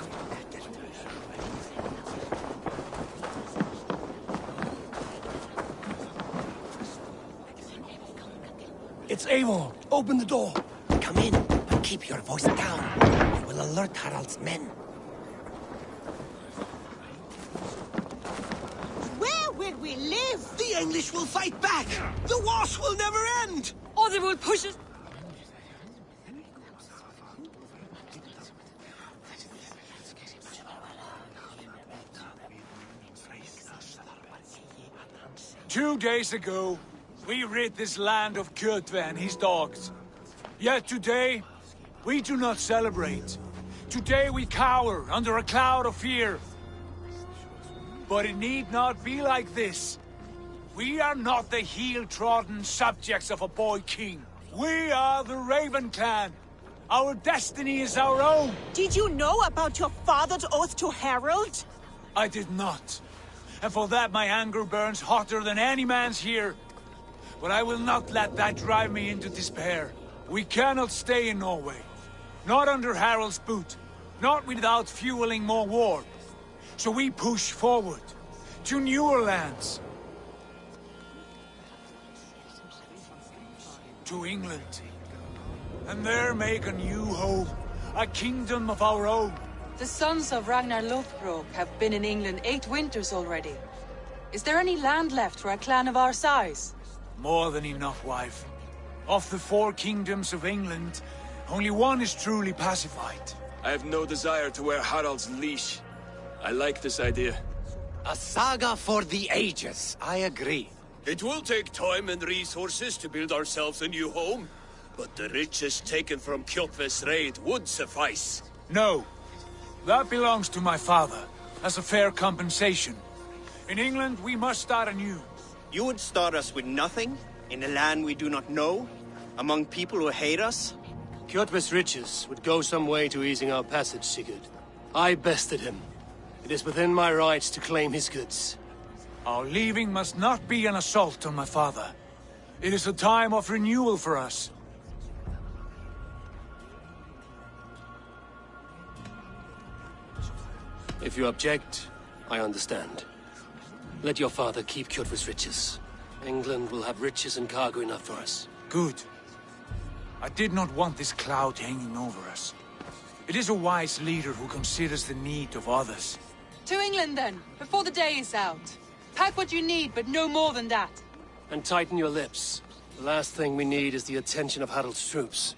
It's Eivor. Open the door. Come in, but keep your voice down. You will alert Harald's men. Where will we live? The English will fight back! The wars will never end! Or they will push us... 2 days ago, we rid this land of Kjotve and his dogs. Yet today, we do not celebrate. Today we cower under a cloud of fear. But it need not be like this. We are not the heel-trodden subjects of a boy king. We are the Raven clan. Our destiny is our own. Did you know about your father's oath to Harald? I did not. And for that my anger burns hotter than any man's here. But I will not let that drive me into despair. We cannot stay in Norway. Not under Harald's boot. Not without fueling more war. So we push forward. To newer lands. To England. And there make a new home. A kingdom of our own. The sons of Ragnar Lothbrok have been in England 8 winters already. Is there any land left for a clan of our size? More than enough, wife. Of the 4 kingdoms of England, only one is truly pacified. I have no desire to wear Harald's leash. I like this idea. A saga for the ages, I agree. It will take time and resources to build ourselves a new home, but the riches taken from Kjotve's raid would suffice. No. That belongs to my father, as a fair compensation. In England, we must start anew. You would start us with nothing? In a land we do not know? Among people who hate us? Kjotve's riches would go some way to easing our passage, Sigurd. I bested him. It is within my rights to claim his goods. Our leaving must not be an assault on my father. It is a time of renewal for us. If you object, I understand. Let your father keep Kjotve's riches. England will have riches and cargo enough for us. Good. I did not want this cloud hanging over us. It is a wise leader who considers the need of others. To England then, before the day is out. Pack what you need, but no more than that. And tighten your lips. The last thing we need is the attention of Harald's troops.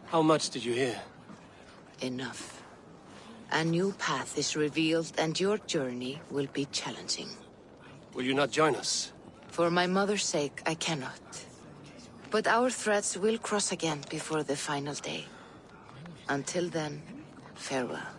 How much did you hear? Enough. A new path is revealed, and your journey will be challenging. Will you not join us? For my mother's sake, I cannot. But our threads will cross again before the final day. Until then, farewell.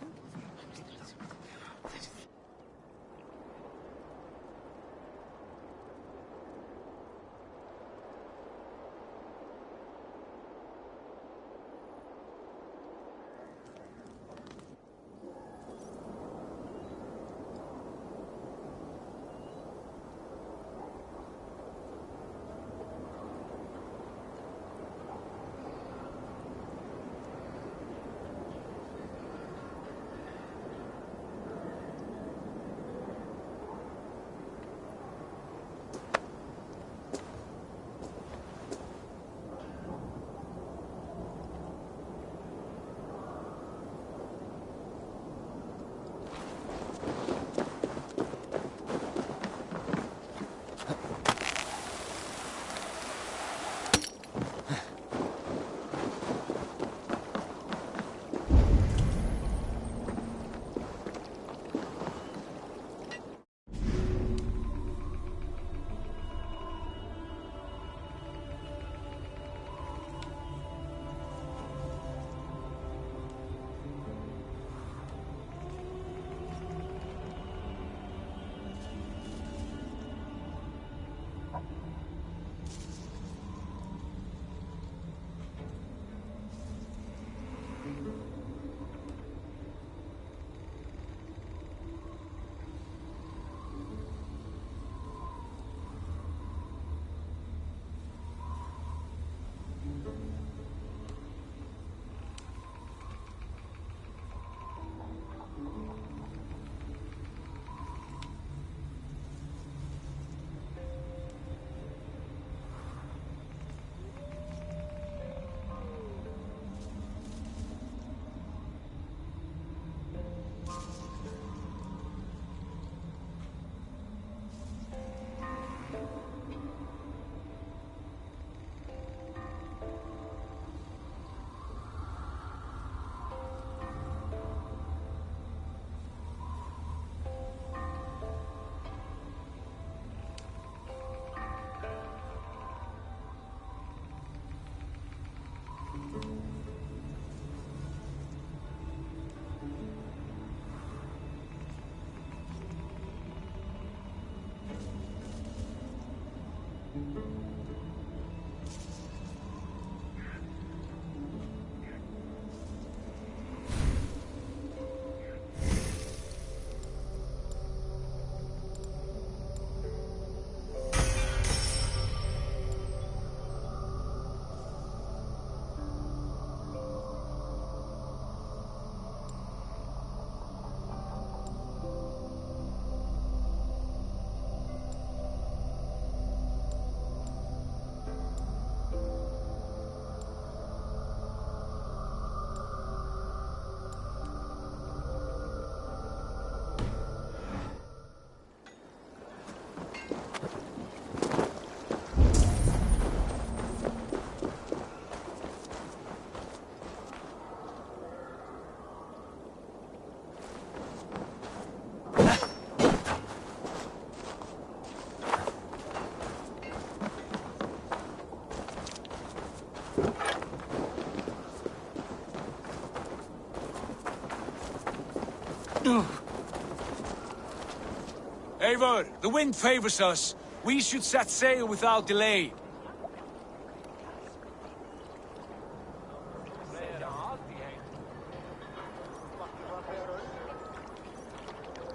Eivor, the wind favors us. We should set sail without delay.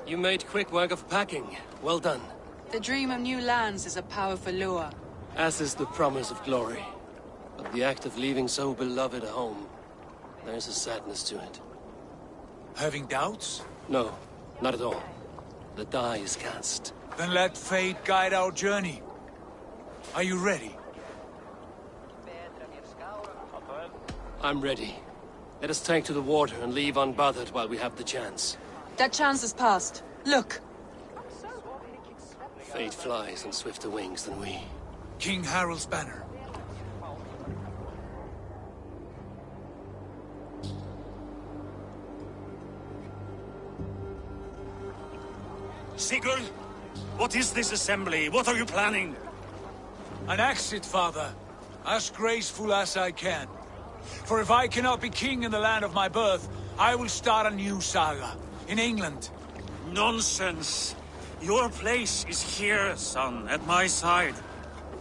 You made quick work of packing. Well done. The dream of new lands is a powerful lure. As is the promise of glory. But the act of leaving so beloved a home, there's a sadness to it. Having doubts? No, not at all. The die is cast. Then let fate guide our journey. Are you ready? I'm ready. Let us take to the water and leave unbothered while we have the chance. That chance is past. Look! Fate flies on swifter wings than we. King Harald's banner. Sigurd, what is this assembly? What are you planning? An exit, father. As graceful as I can. For if I cannot be king in the land of my birth, I will start a new saga. In England. Nonsense. Your place is here, son, at my side.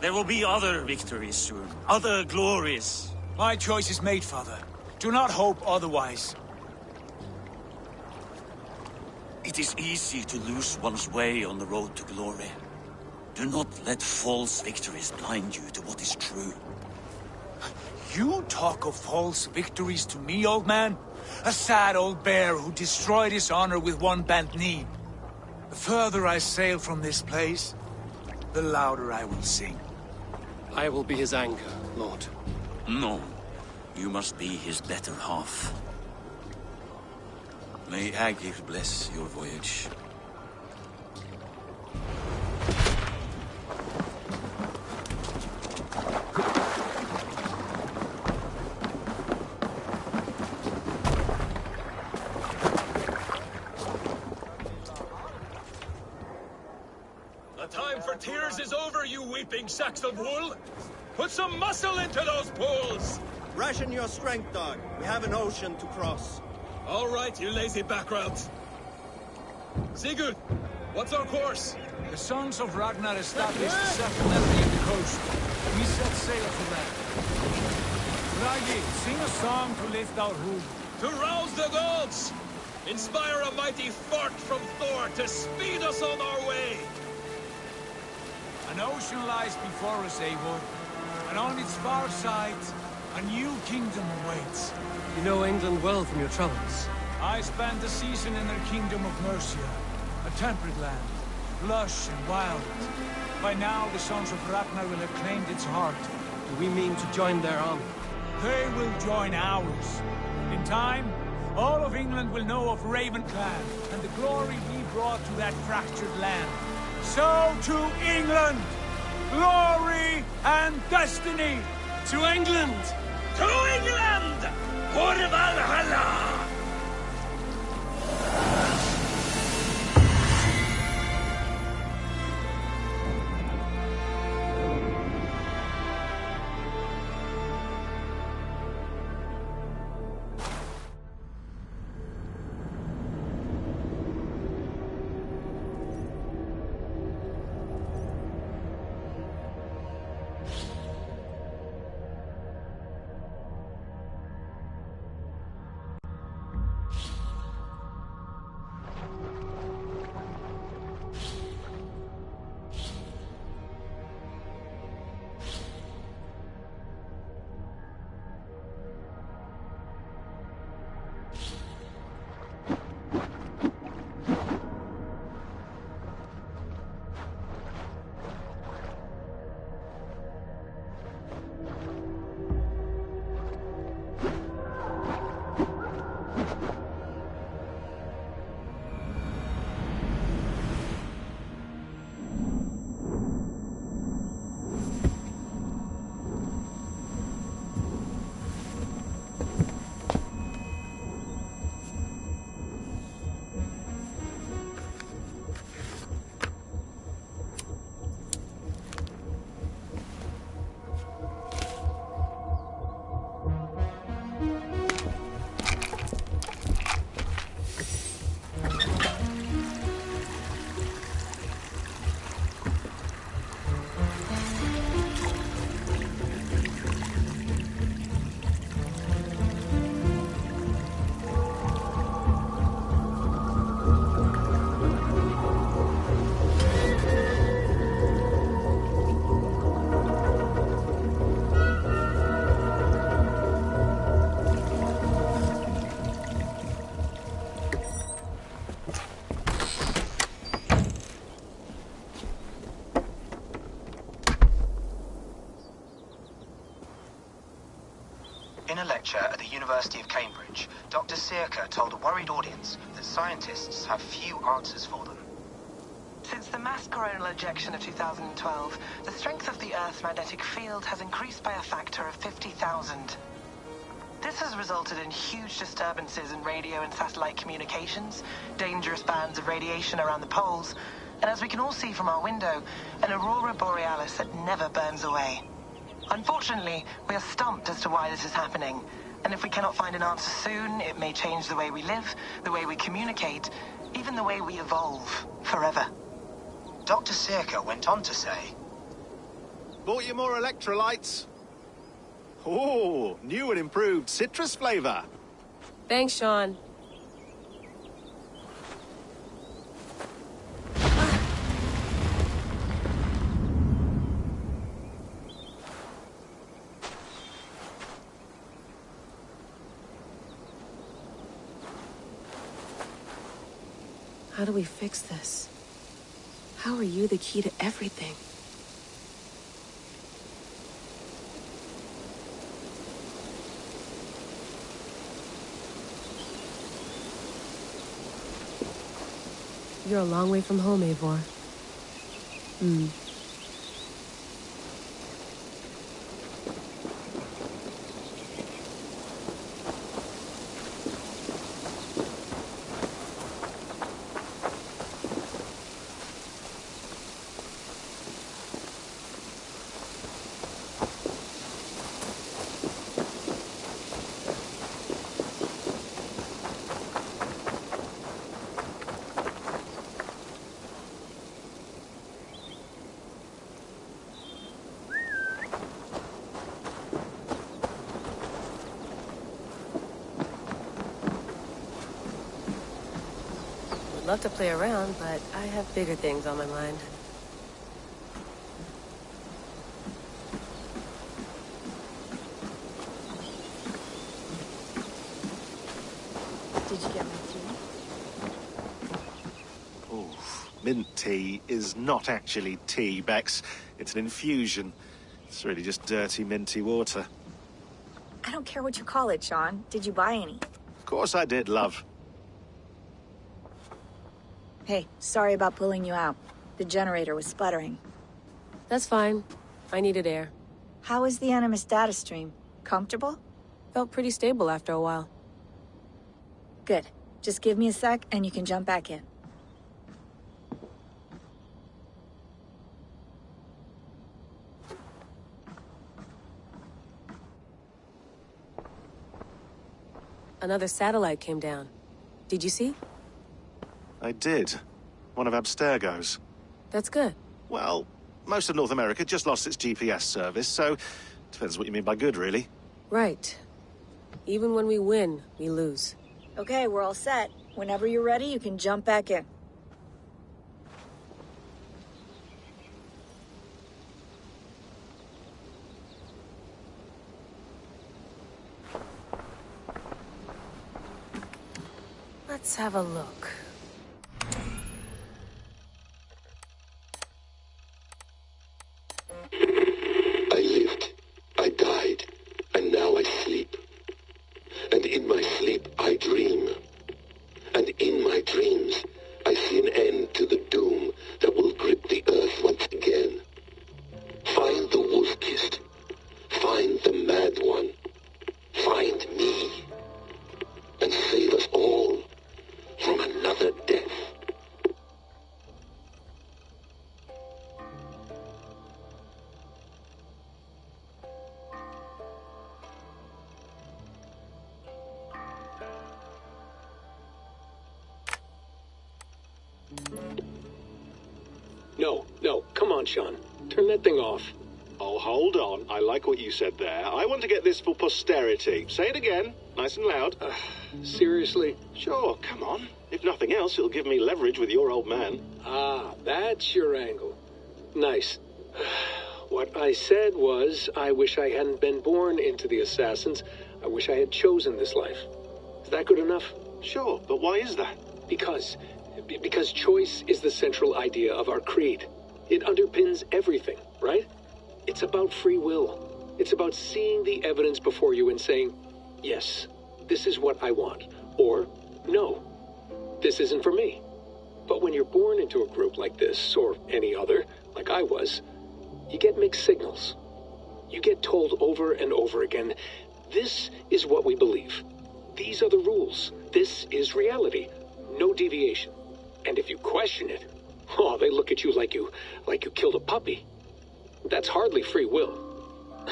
There will be other victories soon. Other glories. My choice is made, father. Do not hope otherwise. It is easy to lose one's way on the road to glory. Do not let false victories blind you to what is true. You talk of false victories to me, old man? A sad old bear who destroyed his honor with one bent knee. The further I sail from this place, the louder I will sing. I will be his anchor, Lord. No. You must be his better half. May Agir bless your voyage. The time for tears is over, you weeping sacks of wool! Put some muscle into those pools! Ration your strength, dog. We have an ocean to cross. All right, you lazy backrounds. Sigurd, what's our course? The sons of Ragnar established a settlement near the coast. We set sail for that. Ragi, sing a song to lift our roof. To rouse the gods! Inspire a mighty fart from Thor to speed us on our way! An ocean lies before us, Eivor. And on its far side, a new kingdom awaits. You know England well from your travels. I spent a season in their kingdom of Mercia. A temperate land, lush and wild. By now, the sons of Ragnar will have claimed its heart. Do we mean to join their army? They will join ours. In time, all of England will know of Raven Clan and the glory we brought to that fractured land. So to England! Glory and destiny! To England! To England! For Valhalla! lecture at the University of Cambridge, Dr. Circa told a worried audience that scientists have few answers for them. Since the mass coronal ejection of 2012, the strength of the Earth's magnetic field has increased by a factor of 50,000. This has resulted in huge disturbances in radio and satellite communications, dangerous bands of radiation around the poles, and as we can all see from our window, an aurora borealis that never burns away. Unfortunately, we are stumped as to why this is happening, and if we cannot find an answer soon, it may change the way we live, the way we communicate, even the way we evolve forever. Dr. Circa went on to say, Bought you more electrolytes? Oh, new and improved citrus flavor. Thanks, Sean. How do we fix this? How are you the key to everything? You're a long way from home, Eivor. I'd love to play around, but I have bigger things on my mind. Did you get my tea? Oof, mint tea is not actually tea, Bex. It's an infusion. It's really just dirty, minty water. I don't care what you call it, Sean. Did you buy any? Of course I did, love. Hey, sorry about pulling you out. The generator was sputtering. That's fine. I needed air. How was the Animus data stream? Comfortable? Felt pretty stable after a while. Good. Just give me a sec and you can jump back in. Another satellite came down. Did you see? I did. One of Abstergo's. That's good. Well, most of North America just lost its GPS service, so depends what you mean by good, really. Right. Even when we win, we lose. Okay, we're all set. Whenever you're ready, you can jump back in. Let's have a look. I lived, I died, and now I sleep. And in my sleep I dream. And in my dreams I see an end to the doom that will grip the earth once again. Find the wolf-kissed. Find the mad one. Find me. And save us all from another death. No, come on, Sean. Turn that thing off. Oh, hold on. I like what you said there. I want to get this for posterity. Say it again, nice and loud. Seriously? Sure, come on. If nothing else, it'll give me leverage with your old man. Ah, that's your angle. Nice. What I said was, I wish I hadn't been born into the Assassins. I wish I had chosen this life. Is that good enough? Sure, but why is that? Because choice is the central idea of our creed. It underpins everything, right? It's about free will. It's about seeing the evidence before you and saying, yes, this is what I want, or no, this isn't for me. But when you're born into a group like this, or any other, like I was, you get mixed signals. You get told over and over again, this is what we believe. These are the rules. This is reality. No deviation. And if you question it, oh, they look at you like you killed a puppy. That's hardly free will.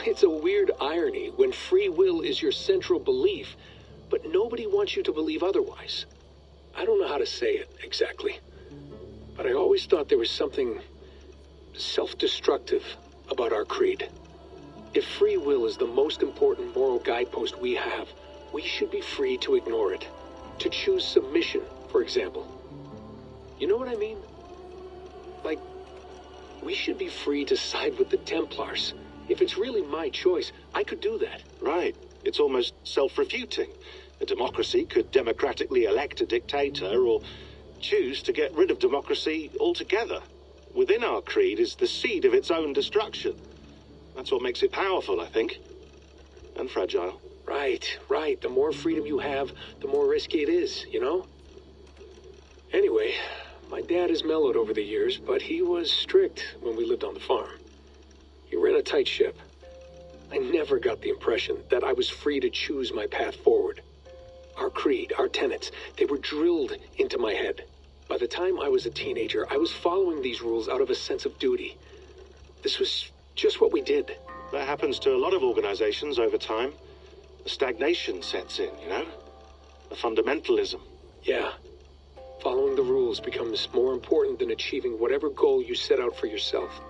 It's a weird irony when free will is your central belief, but nobody wants you to believe otherwise. I don't know how to say it exactly, but I always thought there was something self-destructive about our creed. If free will is the most important moral guidepost we have, we should be free to ignore it. To choose submission, for example. You know what I mean? Like, we should be free to side with the Templars. If it's really my choice, I could do that. Right. It's almost self-refuting. A democracy could democratically elect a dictator or choose to get rid of democracy altogether. Within our creed is the seed of its own destruction. That's what makes it powerful, I think. And fragile. Right. The more freedom you have, the more risky it is, you know? Anyway, my dad has mellowed over the years, but he was strict when we lived on the farm. He ran a tight ship. I never got the impression that I was free to choose my path forward. Our creed, our tenets, they were drilled into my head. By the time I was a teenager, I was following these rules out of a sense of duty. This was just what we did. That happens to a lot of organizations over time. The stagnation sets in, you know? The fundamentalism. Yeah. Following the rules becomes more important than achieving whatever goal you set out for yourself.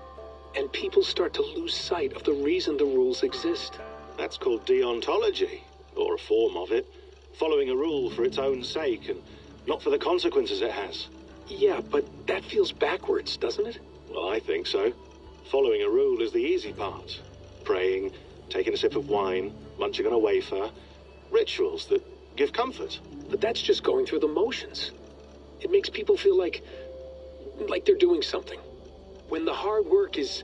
And people start to lose sight of the reason the rules exist. That's called deontology, or a form of it. Following a rule for its own sake and not for the consequences it has. Yeah, but that feels backwards, doesn't it? Well, I think so. Following a rule is the easy part. Praying, taking a sip of wine, munching on a wafer. Rituals that give comfort. But that's just going through the motions. It makes people feel like they're doing something. When the hard work is,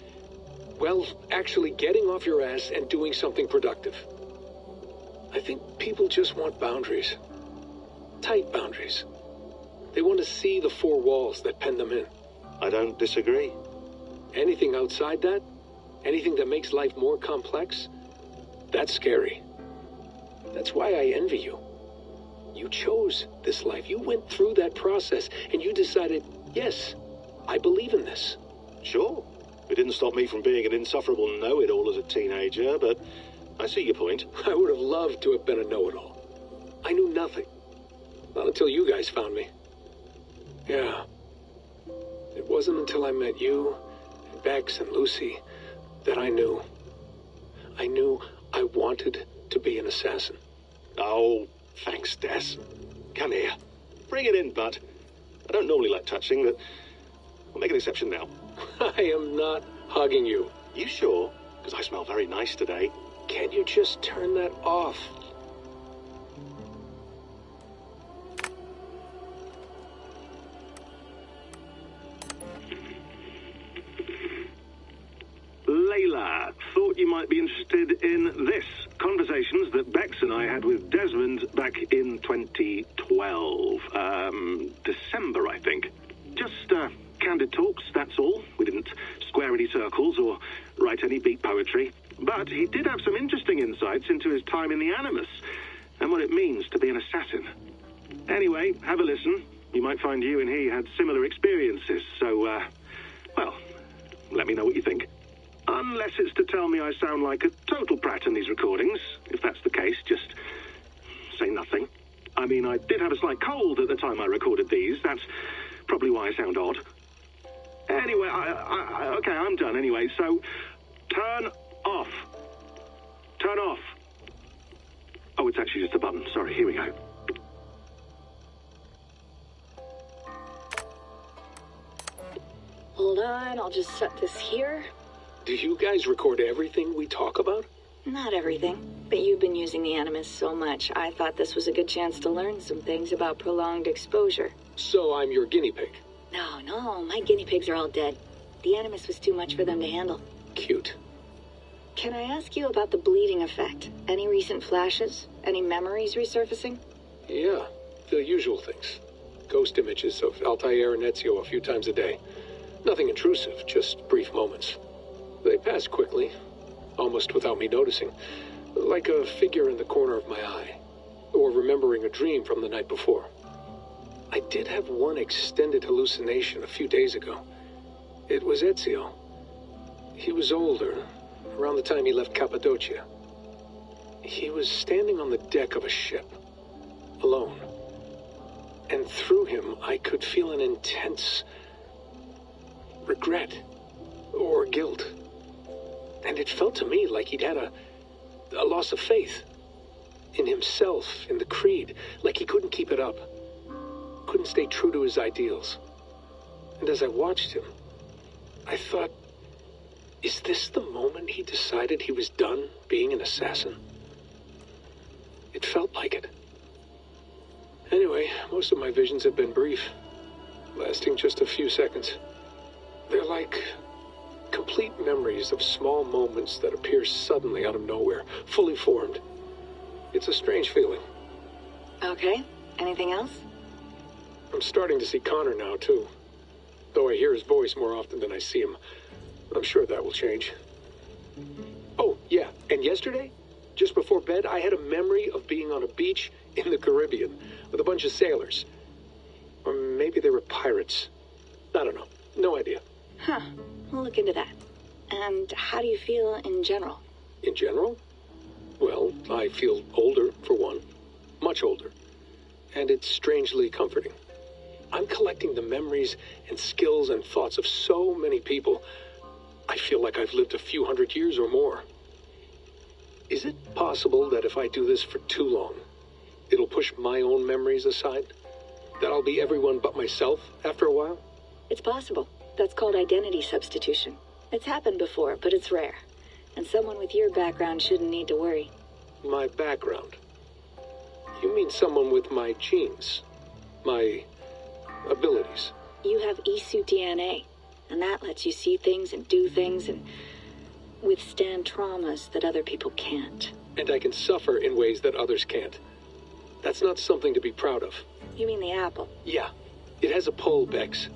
well, actually getting off your ass and doing something productive. I think people just want boundaries. Tight boundaries. They want to see the four walls that pen them in. I don't disagree. Anything outside that, anything that makes life more complex, that's scary. That's why I envy you. You chose this life. You went through that process and you decided, yes, I believe in this. Sure. It didn't stop me from being an insufferable know-it-all as a teenager, but I see your point. I would have loved to have been a know-it-all. I knew nothing. Not until you guys found me. Yeah. It wasn't until I met you, and Bex and Lucy, that I knew. I knew I wanted to be an assassin. Oh, thanks, Des. Come here. Bring it in, bud. I don't normally like touching, but I'll make an exception now. I am not hugging you. You sure? Because I smell very nice today. Can't you just turn that off? Layla, thought you might be interested in this. Conversations that Bex and I had with Desmond back in 2012. December, I think. Just, candid talks, that's all. We didn't square any circles or write any beat poetry. But he did have some interesting insights into his time in the Animus and what it means to be an assassin. Anyway, have a listen. You might find you and he had similar experiences, so, well, let me know what you think. Unless it's to tell me I sound like a total prat in these recordings. If that's the case, just say nothing. I mean, I did have a slight cold at the time I recorded these. That's probably why I sound odd. Anyway, okay, I'm done anyway, so turn off. Turn off. Oh, it's actually just a button. Sorry, here we go. Hold on, I'll just set this here. Do you guys record everything we talk about? Not everything, but you've been using the Animus so much, I thought this was a good chance to learn some things about prolonged exposure. So I'm your guinea pig? No, my guinea pigs are all dead. The Animus was too much for them to handle. Cute. Can I ask you about the bleeding effect? Any recent flashes? Any memories resurfacing? Yeah, the usual things. Ghost images of Altair and Ezio a few times a day. Nothing intrusive, just brief moments. They pass quickly, almost without me noticing. Like a figure in the corner of my eye. Or remembering a dream from the night before. I did have one extended hallucination a few days ago. It was Ezio. He was older, around the time he left Cappadocia. He was standing on the deck of a ship, alone. And through him, I could feel an intense regret or guilt. And it felt to me like he'd had a loss of faith in himself, in the creed, like he couldn't keep it up, couldn't stay true to his ideals. And as I watched him, I thought, is this the moment he decided he was done being an assassin? It felt like it. Anyway, most of my visions have been brief, lasting just a few seconds. They're like complete memories of small moments that appear suddenly out of nowhere, fully formed. It's a strange feeling. Okay. Anything else? I'm starting to see Connor now, too. Though I hear his voice more often than I see him. I'm sure that will change. Oh, yeah, and yesterday, just before bed, I had a memory of being on a beach in the Caribbean with a bunch of sailors. Or maybe they were pirates. I don't know. No idea. Huh. We'll look into that. And how do you feel in general? In general? Well, I feel older, for one. Much older. And it's strangely comforting. I'm collecting the memories and skills and thoughts of so many people. I feel like I've lived a few hundred years or more. Is it possible that if I do this for too long, it'll push my own memories aside? That I'll be everyone but myself after a while? It's possible. That's called identity substitution. It's happened before, but it's rare. And someone with your background shouldn't need to worry. My background? You mean someone with my genes? My abilities? You have Isu DNA, and that lets you see things and do things and withstand traumas that other people can't. And I can suffer in ways that others can't. That's not something to be proud of. You mean the apple? Yeah. It has a pull, Bex.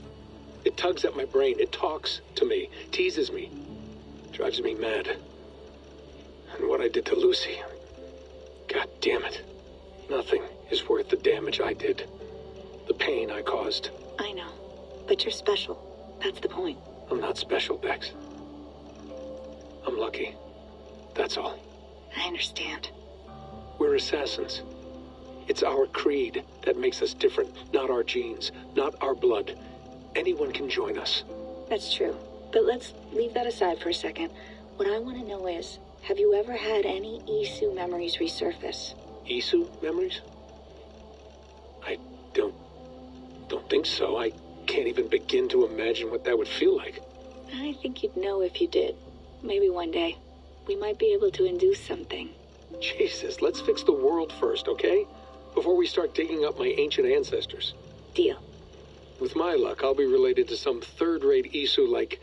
It tugs at my brain. It talks to me. Teases me. Drives me mad. And what I did to Lucy... God damn it. Nothing is worth the damage I did. The pain I caused. I know. But you're special. That's the point. I'm not special, Bex. I'm lucky. That's all. I understand. We're assassins. It's our creed that makes us different, not our genes, not our blood. Anyone can join us. That's true. But let's leave that aside for a second. What I want to know is, have you ever had any Isu memories resurface? Isu memories? I don't think so. I can't even begin to imagine what that would feel like. I think you'd know if you did. Maybe one day. We might be able to induce something. Jesus, let's fix the world first, okay? Before we start digging up my ancient ancestors. Deal. With my luck, I'll be related to some third-rate Isu like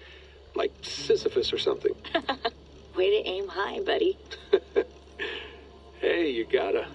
Sisyphus or something. Way to aim high, buddy. Hey, you gotta.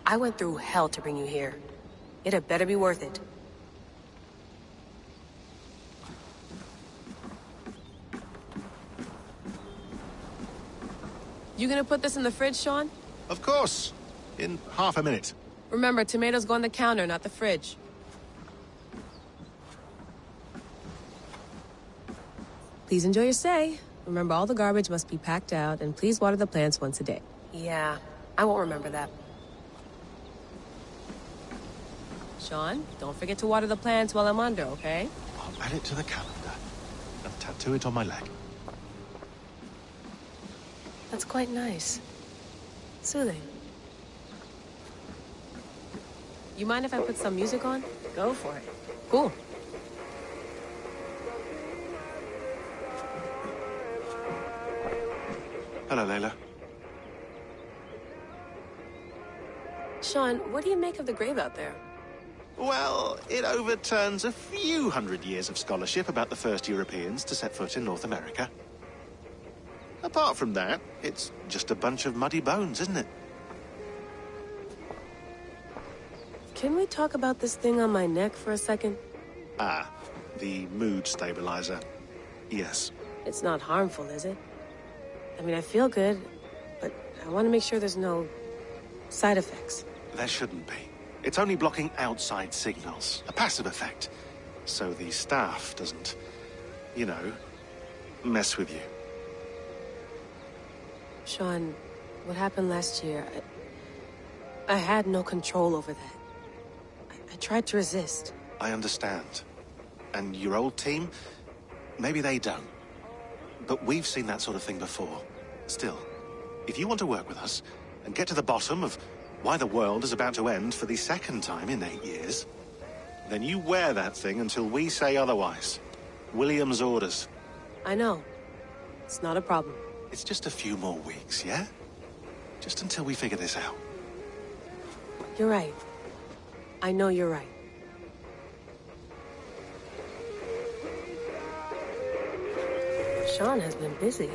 I went through hell to bring you here. It had better be worth it. You gonna put this in the fridge, Sean? Of course. In half a minute. Remember, tomatoes go on the counter, not the fridge. Please enjoy your stay. Remember, all the garbage must be packed out, and please water the plants once a day. Yeah, I won't remember that. Sean, don't forget to water the plants while I'm under, okay? I'll add it to the calendar and tattoo it on my leg. That's quite nice. Soothing. You mind if I put some music on? Go for it. Cool. Hello, Layla. Sean, what do you make of the grave out there? Well, it overturns a few hundred years of scholarship about the first Europeans to set foot in North America. Apart from that, it's just a bunch of muddy bones, isn't it? Can we talk about this thing on my neck for a second? Ah, the mood stabilizer. Yes. It's not harmful, is it? I mean, I feel good, but I want to make sure there's no side effects. There shouldn't be. It's only blocking outside signals, a passive effect. So the staff doesn't, you know, mess with you. Sean, what happened last year, I had no control over that. I tried to resist. I understand. And your old team, maybe they don't. But we've seen that sort of thing before. Still, if you want to work with us and get to the bottom of why the world is about to end for the second time in 8 years, then you wear that thing until we say otherwise. William's orders. I know. It's not a problem. It's just a few more weeks, yeah? Just until we figure this out. You're right. I know you're right. Sean has been busy.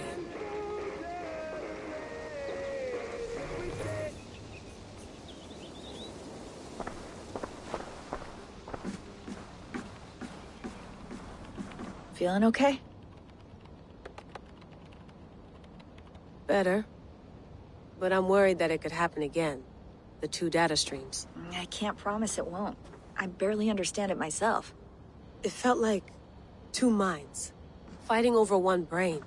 Feeling okay? Better. But I'm worried that it could happen again. The 2 data streams. I can't promise it won't. I barely understand it myself. It felt like 2 minds, fighting over 1 brain.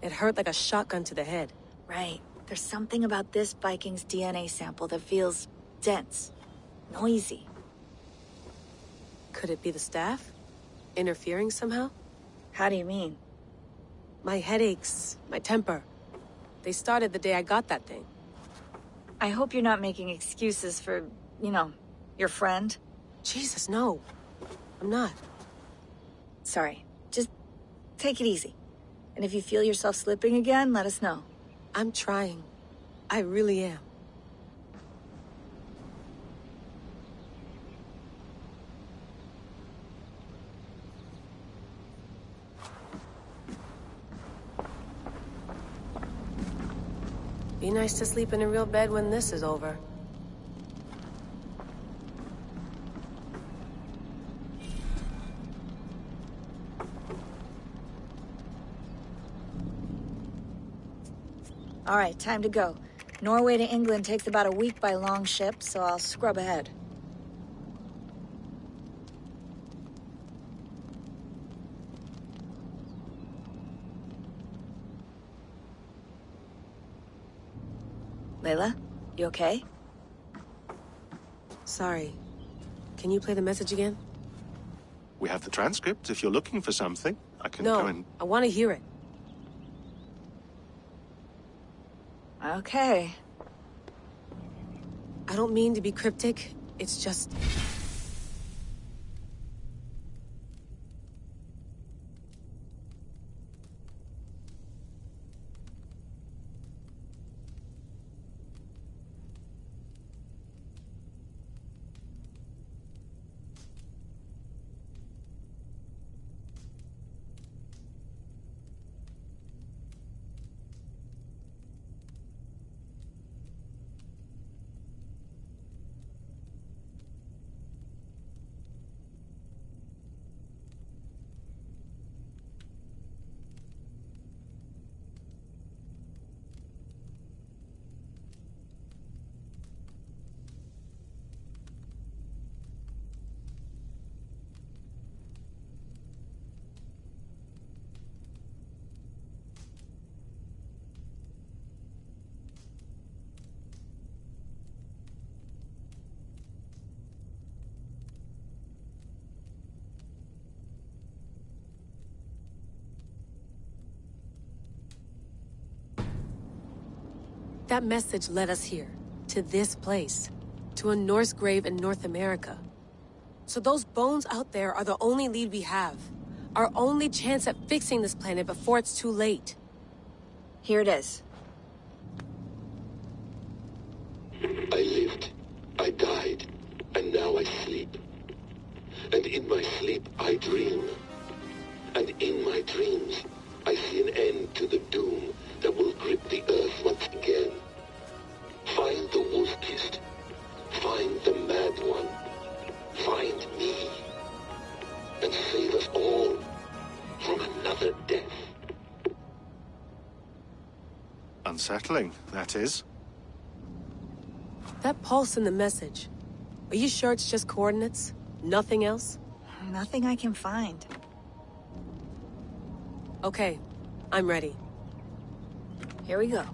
It hurt like a shotgun to the head. Right. There's something about this Viking's DNA sample that feels dense, noisy. Could it be the staff? interfering somehow? How do you mean? My headaches, my temper. They started the day I got that thing. I hope you're not making excuses for, you know, your friend. Jesus, no. I'm not. Sorry. Just take it easy. And if you feel yourself slipping again, let us know. I'm trying. I really am. Be nice to sleep in a real bed when this is over. All right, time to go. Norway to England takes about a week by long ship, so I'll scrub ahead. Layla, you okay? Sorry. Can you play the message again? We have the transcript. If you're looking for something, I can No, go and... I want to hear it. Okay. I don't mean to be cryptic. It's just... That message led us here, to this place, to a Norse grave in North America. So those bones out there are the only lead we have. Our only chance at fixing this planet before it's too late. Here it is. I lived, I died, and now I sleep. And in my sleep I dream. And in my dreams I see an end to the doom that will grip the earth once again. Find the wolf-kissed. Find the mad one. Find me. And save us all from another death. Unsettling, that is. That pulse in the message. Are you sure it's just coordinates? Nothing else? Nothing I can find. Okay, I'm ready. Here we go.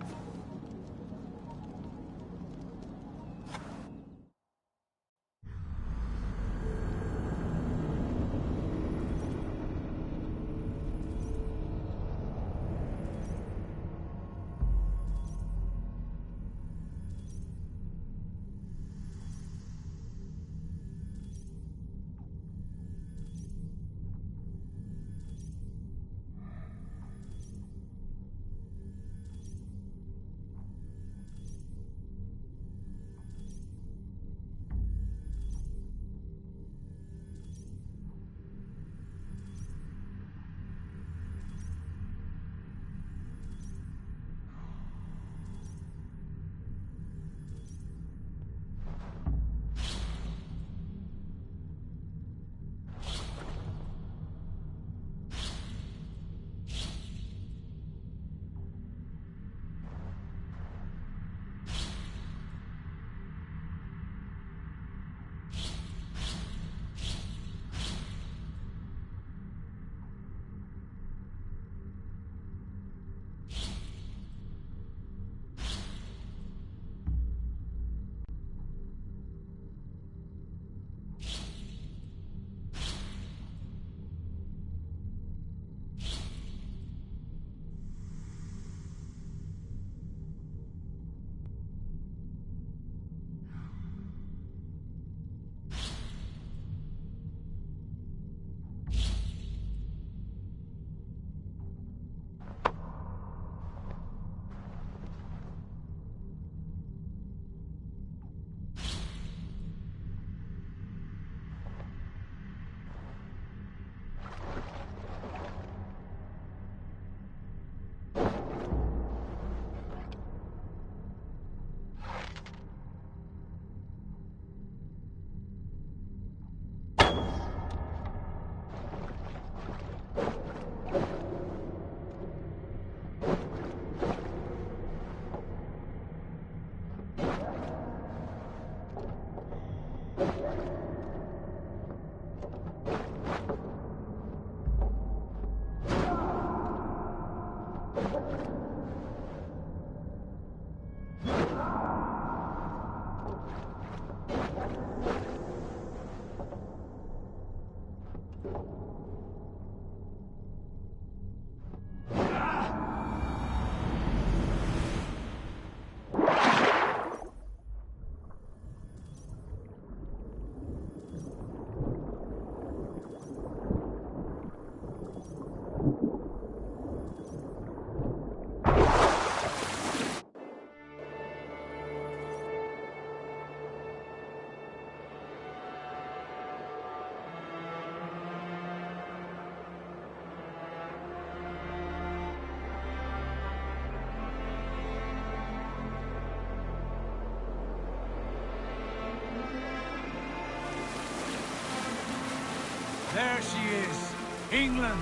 There she is. England,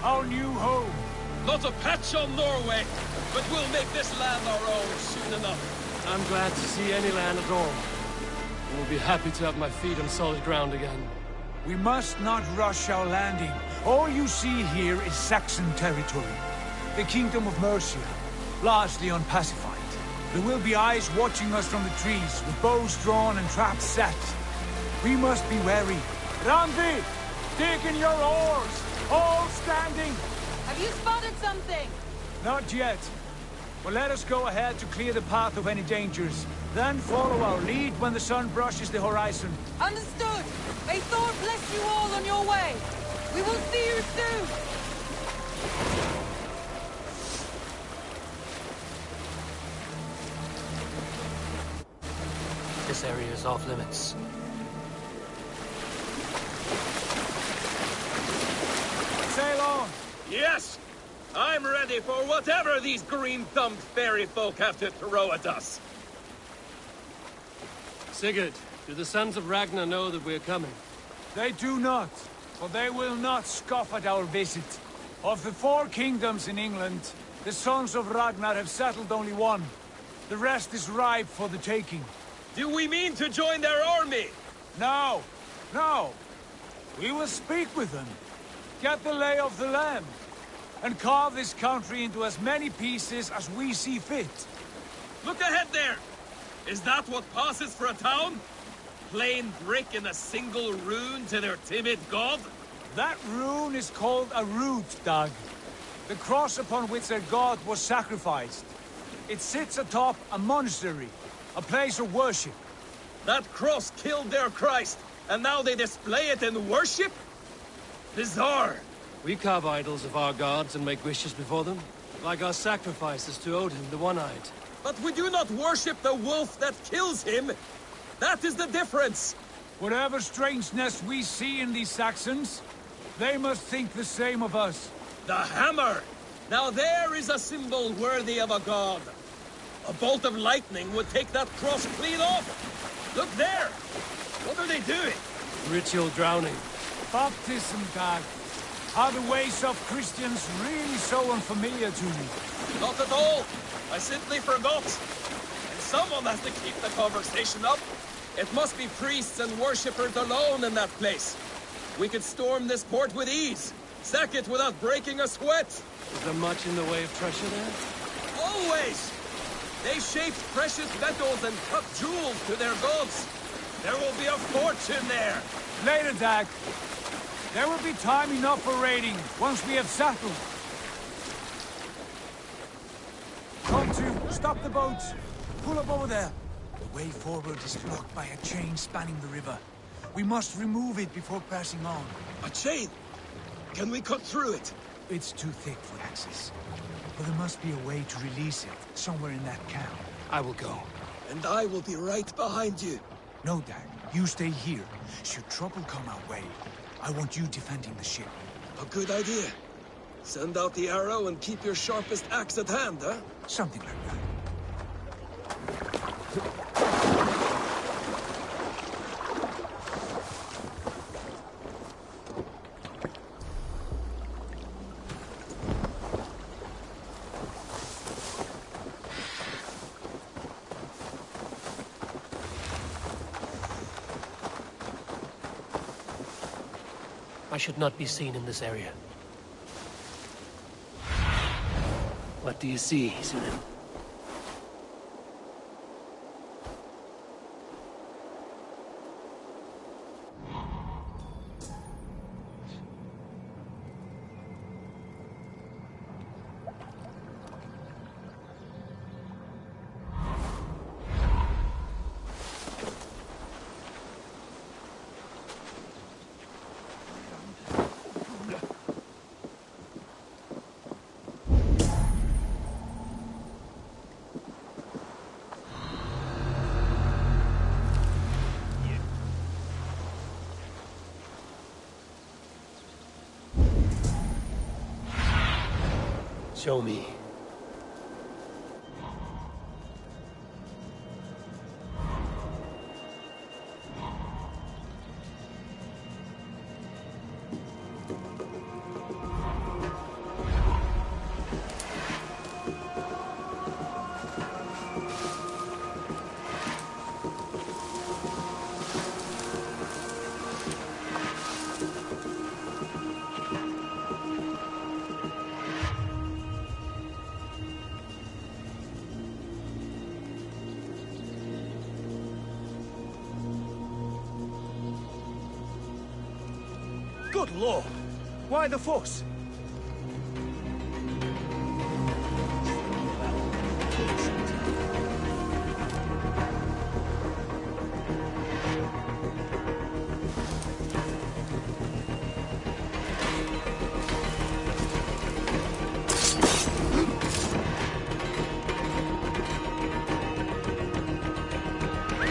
our new home. Not a patch on Norway, but we'll make this land our own soon enough. I'm glad to see any land at all. I will be happy to have my feet on solid ground again. We must not rush our landing. All you see here is Saxon territory. The Kingdom of Mercia, largely unpacified. There will be eyes watching us from the trees, with bows drawn and traps set. We must be wary. Randi! Dig in your oars! All standing! Have you spotted something? Not yet. But let us go ahead to clear the path of any dangers. Then follow our lead when the sun brushes the horizon. Understood! May Thor bless you all on your way! We will see you soon! This area is off limits. Sail on! Yes! I'm ready for whatever these green-thumbed fairy folk have to throw at us. Sigurd, do the sons of Ragnar know that we're coming? They do not, but they will not scoff at our visit. Of the 4 kingdoms in England, the sons of Ragnar have settled only one. The rest is ripe for the taking. Do we mean to join their army? No, no. We will speak with them, get the lay of the land, and carve this country into as many pieces as we see fit. Look ahead there! Is that what passes for a town? Plain brick in a single rune to their timid god? That rune is called a root, Dag. The cross upon which their god was sacrificed. It sits atop a monastery, a place of worship. That cross killed their Christ, and now they display it in worship? Bizarre! We carve idols of our gods and make wishes before them, like our sacrifices to Odin, the One-Eyed. But we do not worship the wolf that kills him! That is the difference! Whatever strangeness we see in these Saxons, they must think the same of us. The hammer! Now there is a symbol worthy of a god. A bolt of lightning would take that cross clean off! Look there! What are they doing? Ritual drowning. Baptism, Dag. Are the ways of Christians really so unfamiliar to you? Not at all! I simply forgot. And someone has to keep the conversation up. It must be priests and worshippers alone in that place. We could storm this port with ease. Sack it without breaking a sweat. Is there much in the way of treasure there? Always! They shaped precious metals and cut jewels to their gods. There will be a fortune there. Later, Dag. There will be time enough for raiding, once we have settled. Come to, stop the boats. Pull up over there. The way forward is blocked by a chain spanning the river. We must remove it before passing on. A chain? Can we cut through it? It's too thick for access. But there must be a way to release it, somewhere in that camp. I will go. And I will be right behind you. No, Dag. You stay here. Should trouble come our way, I want you defending the ship. A good idea. Send out the arrow and keep your sharpest axe at hand, huh? Something like that. I should not be seen in this area. What do you see, Sunan? Show me. Good lord! Why the fuss?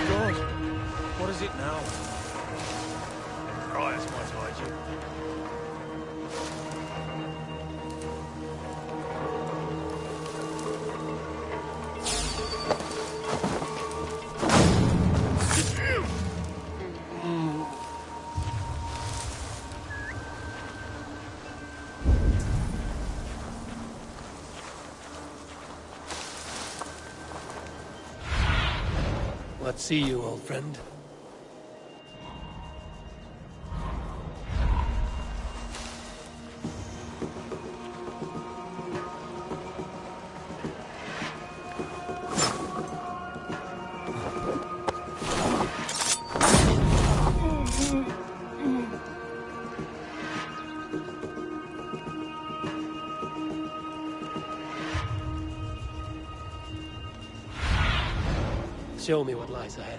God, what is it now? Right, that's my hygiene. Let's see you, old friend. Show me what lies ahead.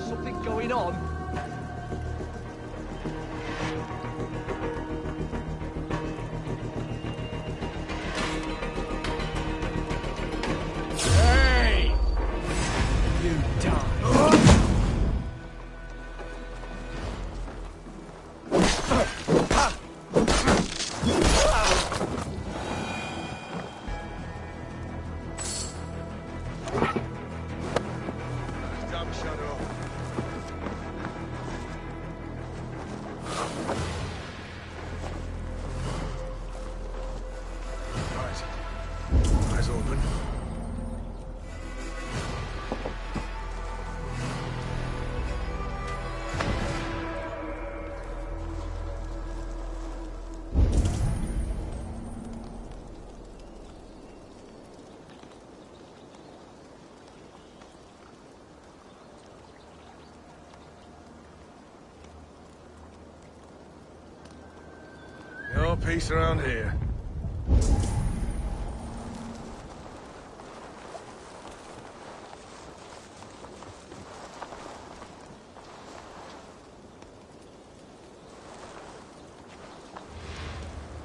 Something going on? Hey! You die. Eyes open. No peace around here.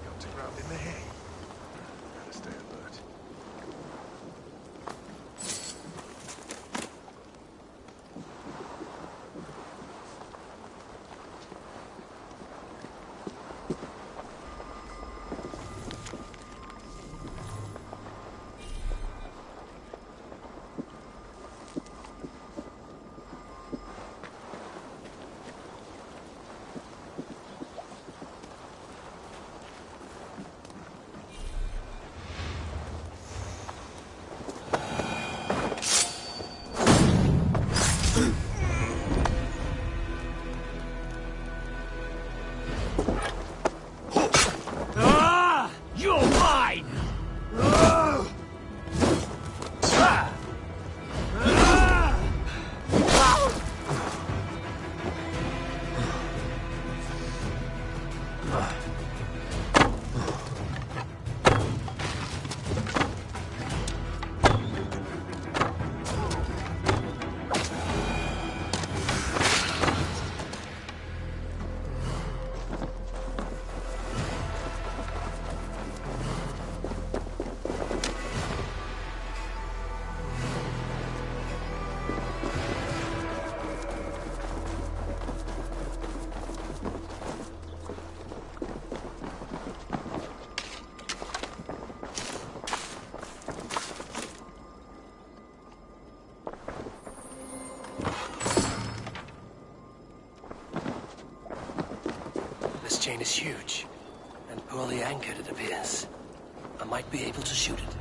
Got to ground in the hay. Better stay alert. You're mine! plane is huge. And poorly anchored, it appears. I might be able to shoot it.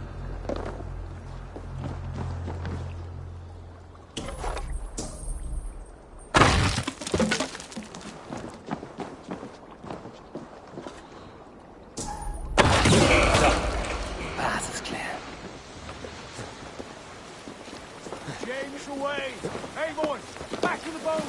Path is clear. James away! Hey boys, back to the boat!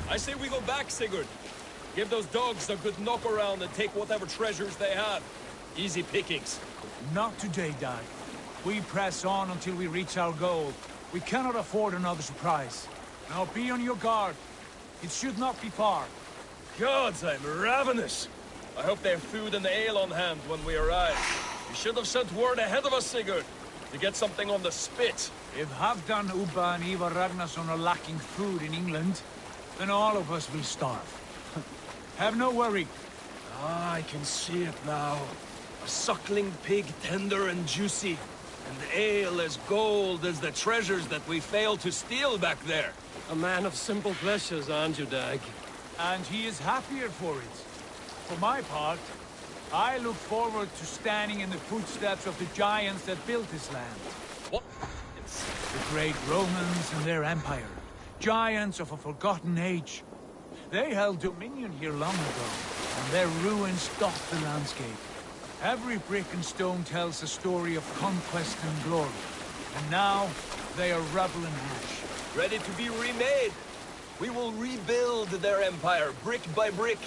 I say we go back, Sigurd. Give those dogs a good knock around and take whatever treasures they have. Easy pickings. Not today, Dag. We press on until we reach our goal. We cannot afford another surprise. Now be on your guard. It should not be far. Gods, I'm ravenous. I hope they have food and ale on hand when we arrive. You should have sent word ahead of us, Sigurd, to get something on the spit. If Halfdan, Ubba and Ivar Ragnarsson are lacking food in England, then all of us will starve. Have no worry. Ah, I can see it now. A suckling pig, tender and juicy. And ale as gold as the treasures that we failed to steal back there. A man of simple pleasures, aren't you, Dag? And he is happier for it. For my part, I look forward to standing in the footsteps of the giants that built this land. What? The great Romans and their empire. Giants of a forgotten age. They held dominion here long ago, and their ruins dot the landscape. Every brick and stone tells a story of conquest and glory. And now, they are rubble and ash. Ready to be remade. We will rebuild their empire, brick by brick,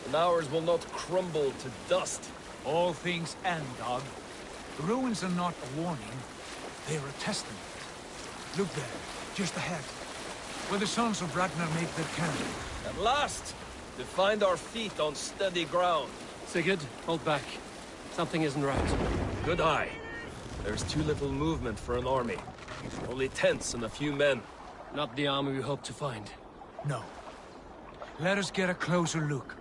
and ours will not crumble to dust. All things end, Dog. The ruins are not a warning, they are a testament. Look there, just ahead, where the sons of Ragnar make their camp. At last, to find our feet on steady ground. Sigurd, hold back. Something isn't right. Good eye. There's too little movement for an army. Only tents and a few men. Not the army we hope to find. No. Let us get a closer look.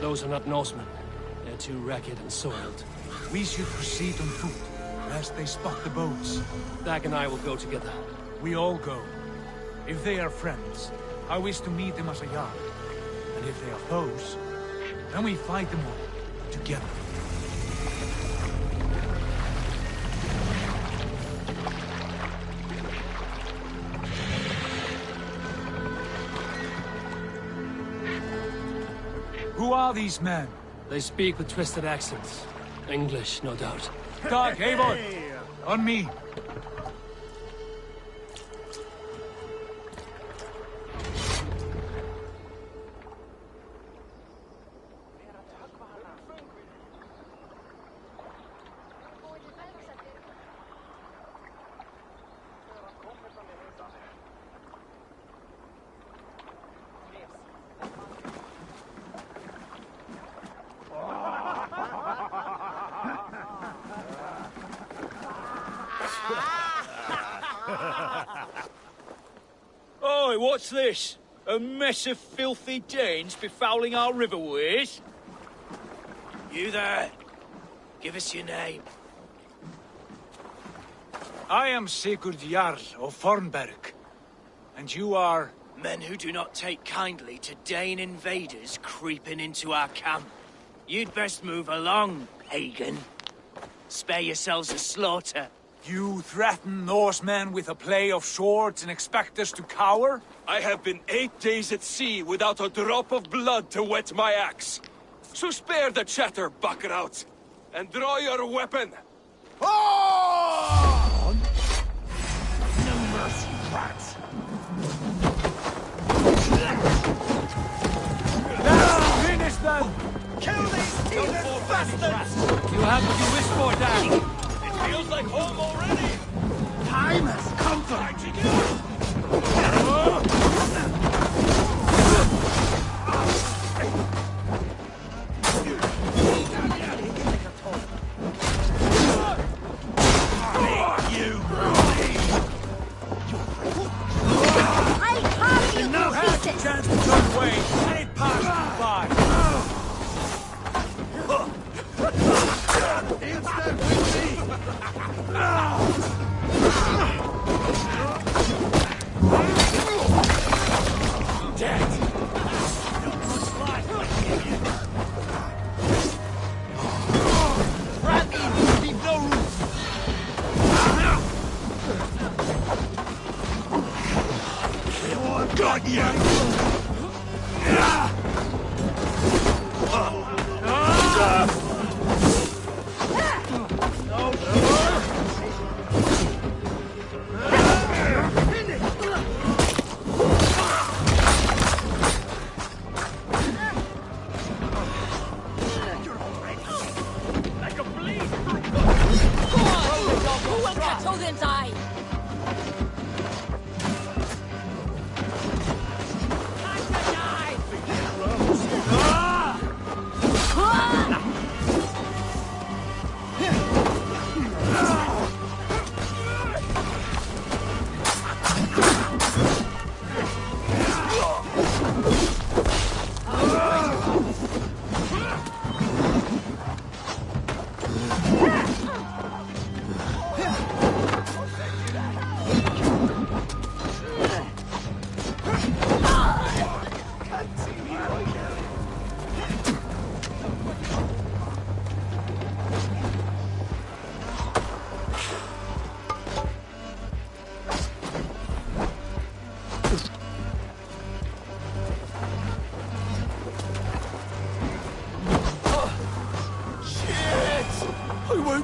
Those are not Norsemen. They're too ragged and soiled. We should proceed on foot, lest they spot the boats. Dag and I will go together. We all go. If they are friends, I wish to meet them as a yard. And if they are foes, then we fight them all, together. Who are these men? They speak with twisted accents. English, no doubt. Dag, Eivor! On me! Oi, what's this? A mess of filthy Danes befouling our riverways? You there? Give us your name. I am Sigurd Jarl of Fornberg. And you are? Men who do not take kindly to Dane invaders creeping into our camp. You'd best move along, pagan. Spare yourselves a slaughter. You threaten Norsemen with a play of swords and expect us to cower? I have been 8 days at sea without a drop of blood to wet my axe. So spare the chatter, Buckerout, and draw your weapon. Oh! No mercy, rats. have what you wish for, Dan. It feels like home already. Time has come for no half chance to turn away. Ain't passed you by. Got you!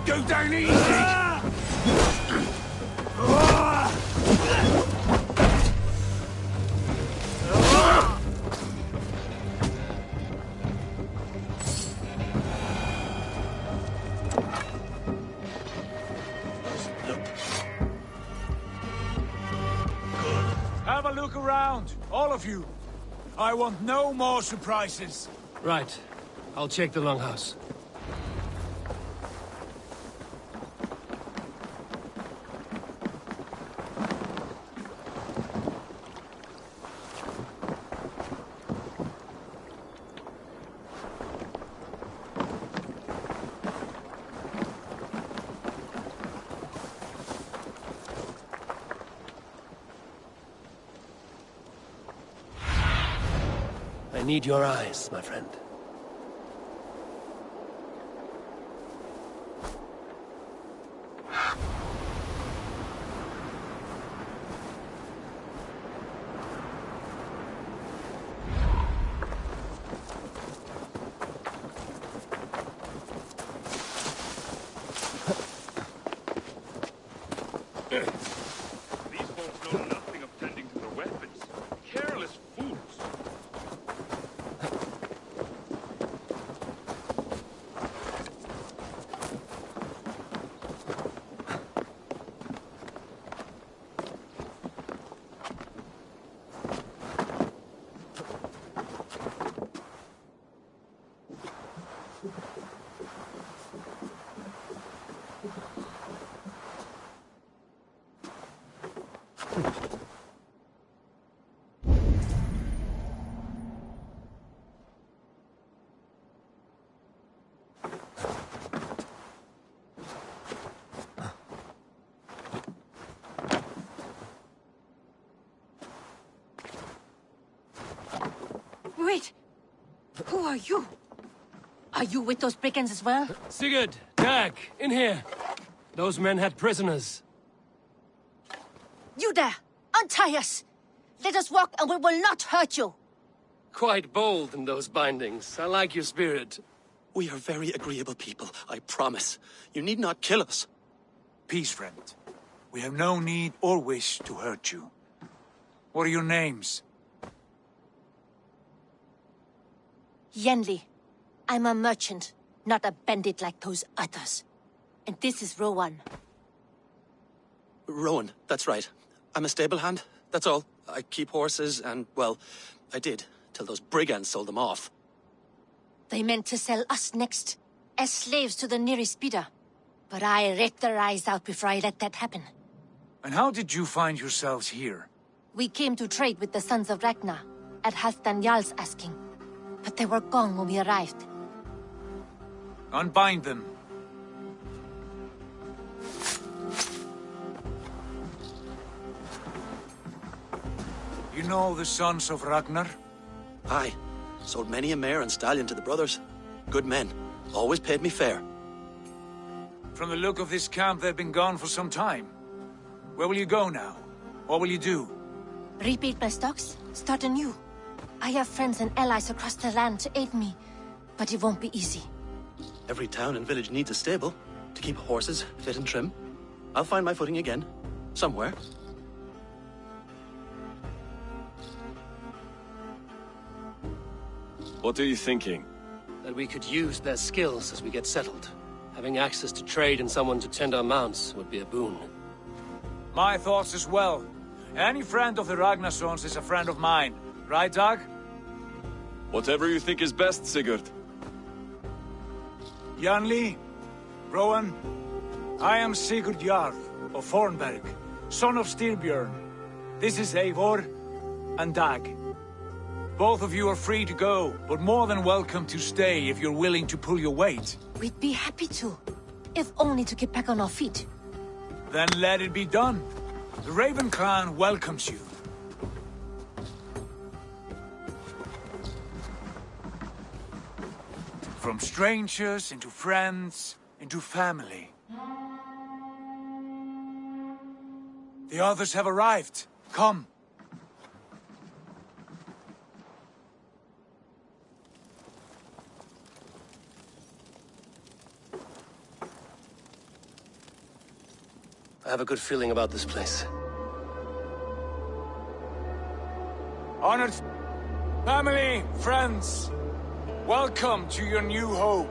Go down easy! Have a look around, all of you. I want no more surprises. Right. I'll check the longhouse. I need your eyes, my friend. These folks know nothing of tending to their weapons. Careless fools. Wait! Who are you? Are you with those brigands as well? Sigurd, Dag, in here. Those men had prisoners. You there! Untie us! Let us walk and we will not hurt you! Quite bold in those bindings. I like your spirit. We are very agreeable people, I promise. You need not kill us. Peace, friend. We have no need or wish to hurt you. What are your names? Yenli. I'm a merchant. not a bandit like those others. And this is Rowan. Rowan, that's right. I'm a stable hand, that's all. I keep horses and, well, I did, till those brigands sold them off. They meant to sell us next, as slaves to the nearest bidder. But I ripped their eyes out before I let that happen. And how did you find yourselves here? We came to trade with the Sons of Ragnar, at Halfdan Jarl's asking. But they were gone when we arrived. Unbind them. You know the Sons of Ragnar? Aye. Sold many a mare and stallion to the brothers. Good men. Always paid me fair. From the look of this camp, they've been gone for some time. Where will you go now? What will you do? Rebuild my stocks, start anew. I have friends and allies across the land to aid me, but it won't be easy. Every town and village needs a stable to keep horses fit and trim. I'll find my footing again. Somewhere. What are you thinking? That we could use their skills as we get settled. Having access to trade and someone to tend our mounts would be a boon. My thoughts as well. Any friend of the Ragnarsons is a friend of mine. Right, Dag? Whatever you think is best, Sigurd. Janli, Rowan, I am Sigurd Jarl of Fornberg, son of Styrbjörn. This is Eivor and Dag. Both of you are free to go, but more than welcome to stay if you're willing to pull your weight. We'd be happy to, if only to get back on our feet. Then let it be done. The Raven clan welcomes you. From strangers into friends, into family. The others have arrived. Come. I have a good feeling about this place. Honored family, friends, welcome to your new home.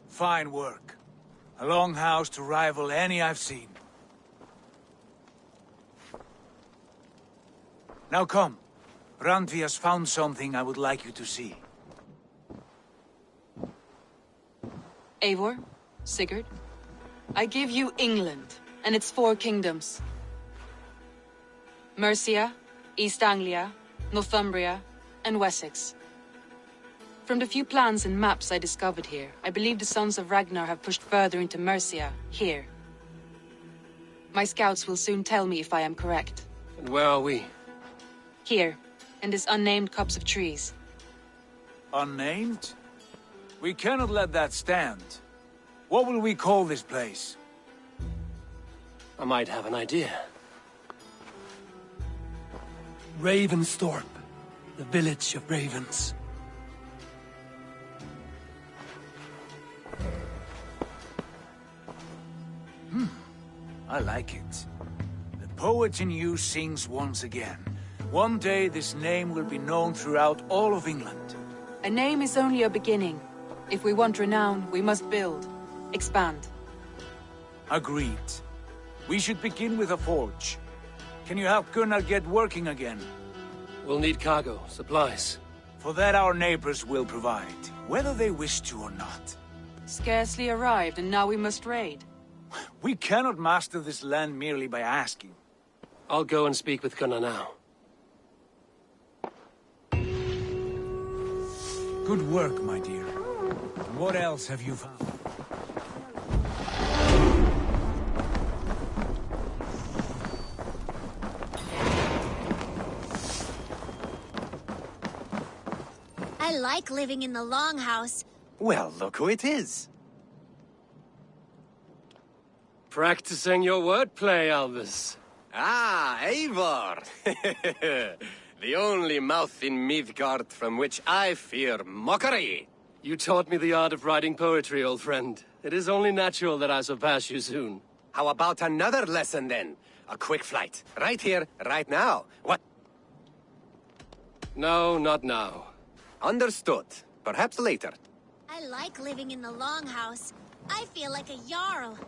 Fine work. A longhouse to rival any I've seen. Now come. Randvi has found something I would like you to see. Eivor, Sigurd, I give you England and its 4 kingdoms. Mercia, East Anglia, Northumbria, and Wessex. From the few plans and maps I discovered here, I believe the Sons of Ragnar have pushed further into Mercia, here. My scouts will soon tell me if I am correct. And where are we? Here, in this unnamed copse of trees. Unnamed? We cannot let that stand. What will we call this place? I might have an idea. Ravensthorpe, the village of ravens. I like it. The poet in you sings once again. One day this name will be known throughout all of England. A name is only a beginning. If we want renown, we must build. Expand. Agreed. We should begin with a forge. Can you help Gunnar get working again? We'll need cargo, supplies. For that our neighbors will provide, whether they wish to or not. Scarcely arrived, and now we must raid. We cannot master this land merely by asking. I'll go and speak with Gunnar now. Good work, my dear. What else have you found? I like living in the Longhouse. Well, look who it is. Practicing your wordplay, Albus. Ah, Eivor! The only mouth in Midgard from which I fear mockery. You taught me the art of writing poetry, old friend. It is only natural that I surpass you soon. How about another lesson, then? A quick flight. Right here, right now. What? No, not now. Understood. Perhaps later. I like living in the Longhouse. I feel like a Jarl.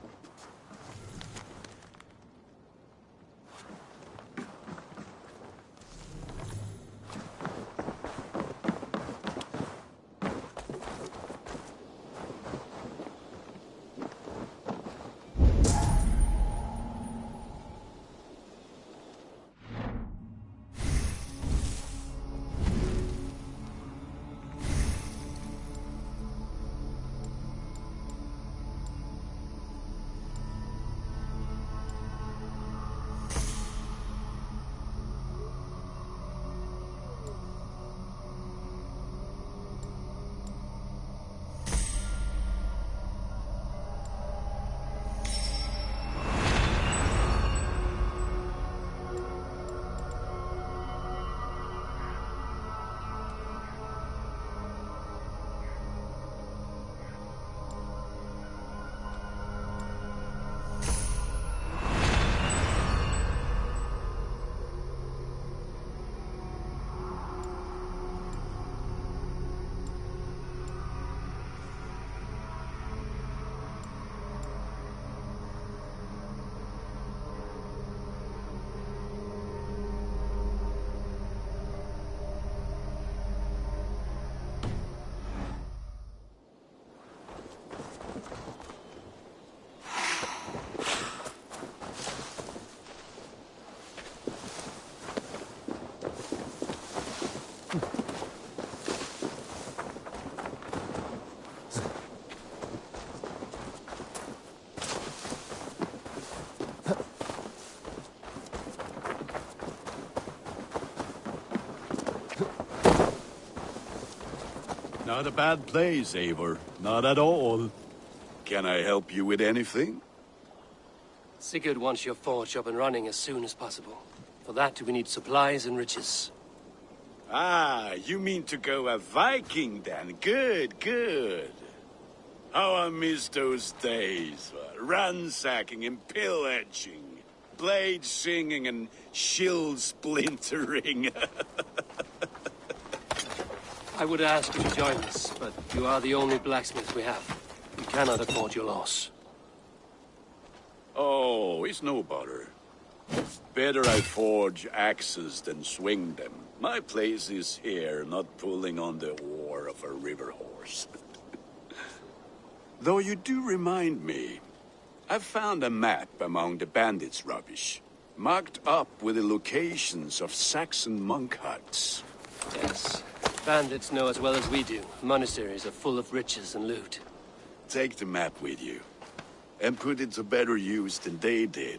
Not a bad place, Eivor. Not at all. Can I help you with anything? Sigurd wants your forge up and running as soon as possible. For that, we need supplies and riches. Ah, you mean to go a Viking then? Good, good. How I miss those days. Ransacking and pillaging. Blade singing and shield splintering. I would ask you to join us, but you are the only blacksmith we have. We cannot afford your loss. Oh, it's no bother. Better I forge axes than swing them. My place is here, not pulling on the oar of a river horse. Though you do remind me, I've found a map among the bandits' rubbish, marked up with the locations of Saxon monk huts. Yes. Bandits know as well as we do. Monasteries are full of riches and loot. Take the map with you, and put it to better use than they did.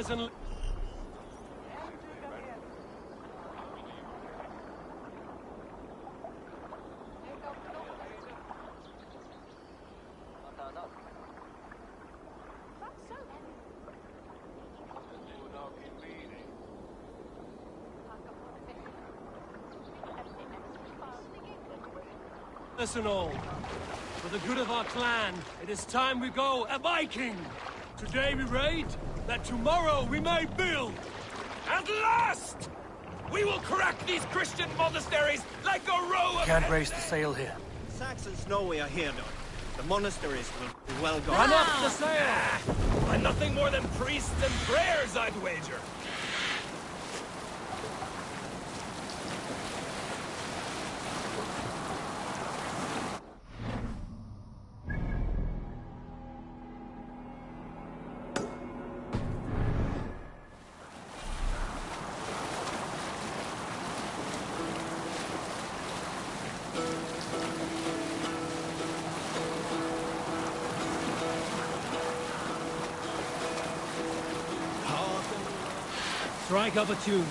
And listen all. For the good of our clan, it is time we go a Viking! Today we raid, that tomorrow we may build! At last! We will crack these Christian monasteries like a row of... Can't raise the sail here. Saxons know we are here, though. The monasteries will be well guarded. Run up the sail! By nothing more than priests and prayers, I'd wager. Strike up a tune.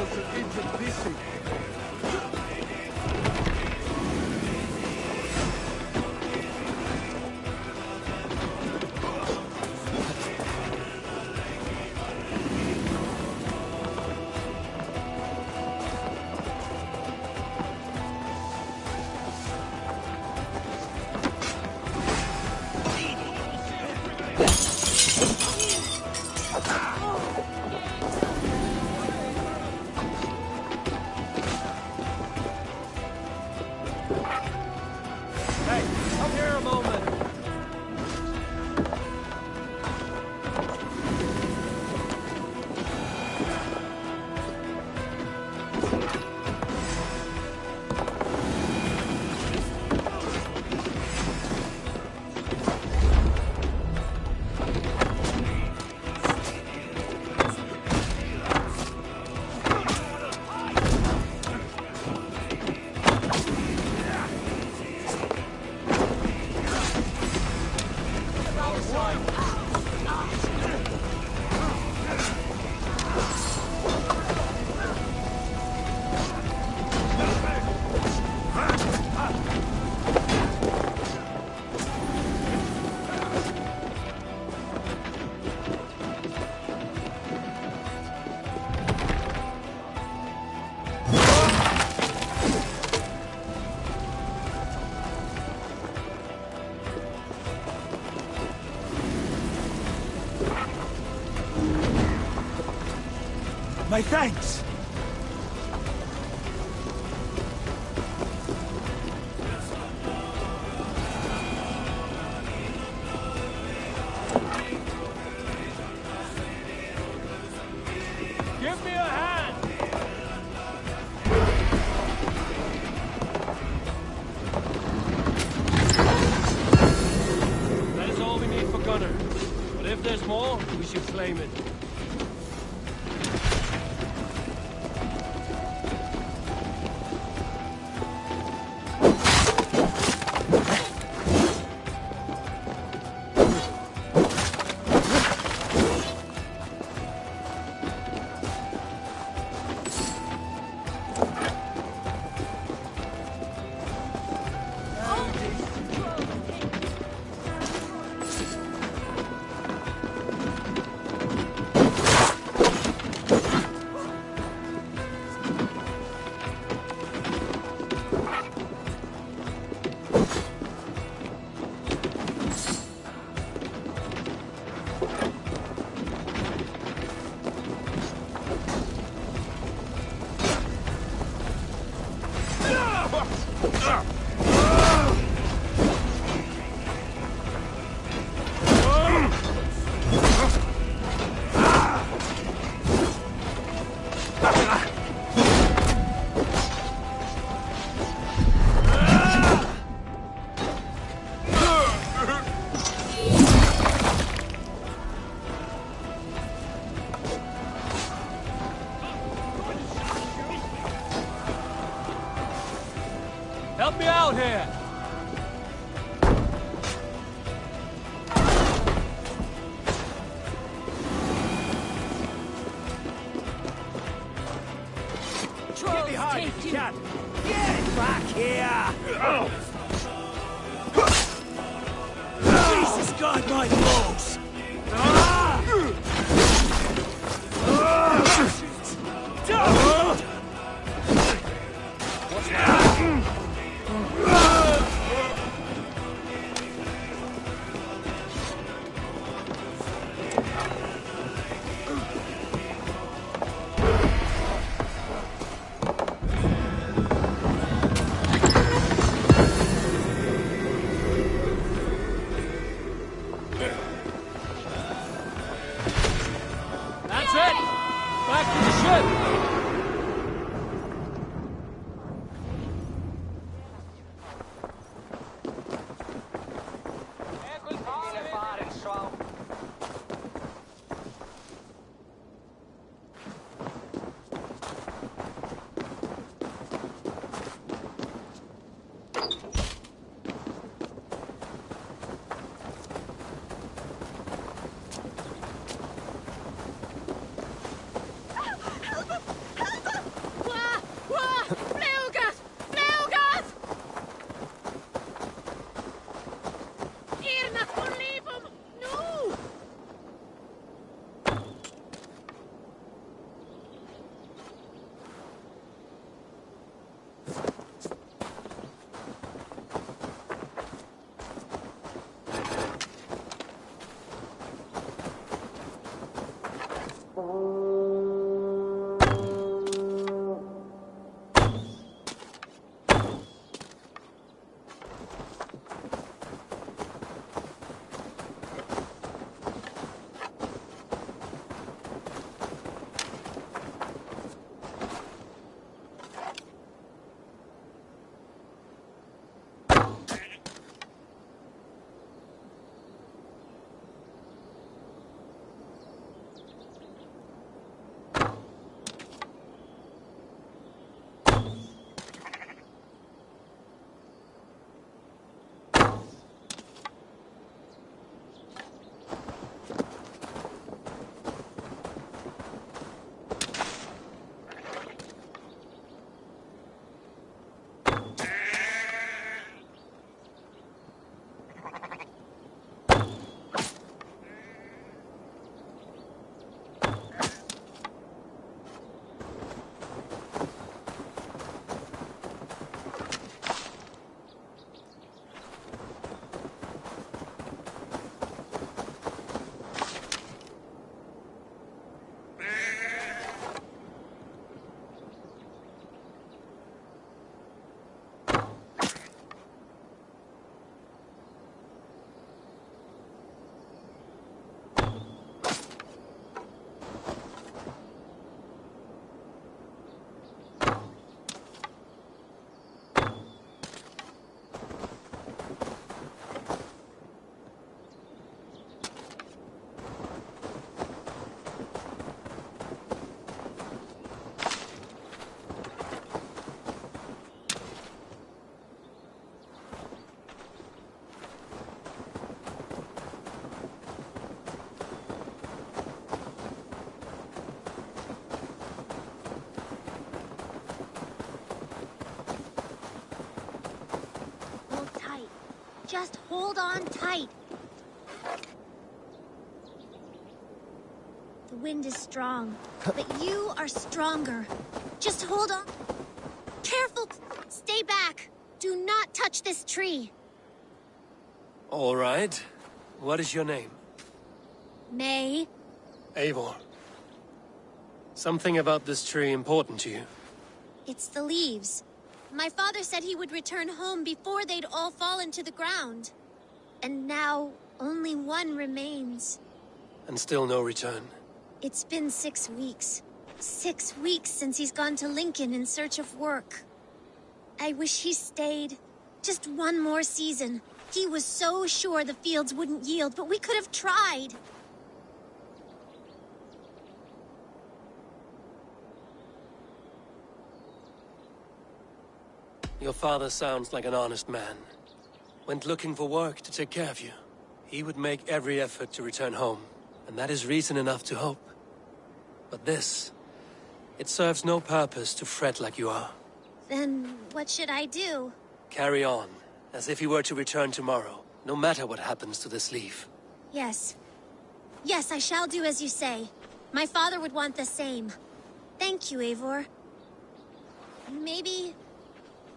yourselves are into pissing. My thanks! Give me a hand! That is all we need for Gunner. But if there's more, we should claim it. Help me out here! Get behind you, cat! Get back here! Jesus God, my balls! That's it! Back to the ship! Just hold on tight. The wind is strong, but you are stronger. Just hold on. Careful! Stay back! Do not touch this tree! All right. What is your name? May. Eivor. Something about this tree important to you? It's the leaves. My father said he would return home before they'd all fallen to the ground. And now, only one remains. And still no return. It's been 6 weeks. 6 weeks since he's gone to Lincoln in search of work. I wish he stayed. Just one more season. He was so sure the fields wouldn't yield, but we could have tried. Your father sounds like an honest man. Went looking for work to take care of you. He would make every effort to return home, and that is reason enough to hope. But this, it serves no purpose to fret like you are. Then what should I do? Carry on, as if he were to return tomorrow, no matter what happens to this leaf. Yes. Yes, I shall do as you say. My father would want the same. Thank you, Eivor.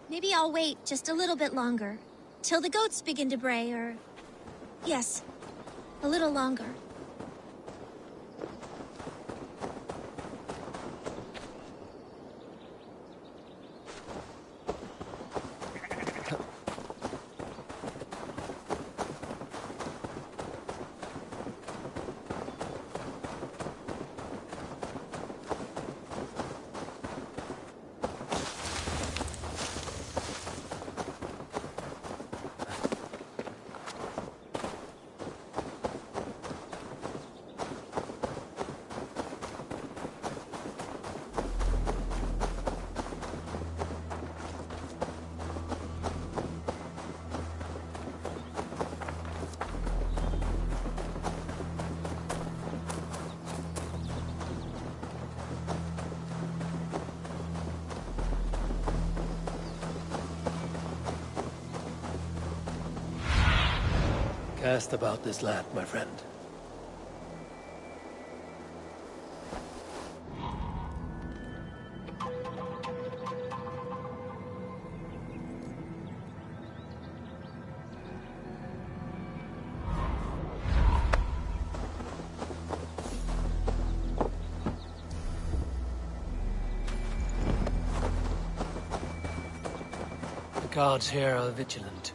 Maybe I'll wait just a little bit longer. Till the goats begin to bray, or... Yes, a little longer. Cast about this land, my friend. The guards here are vigilant.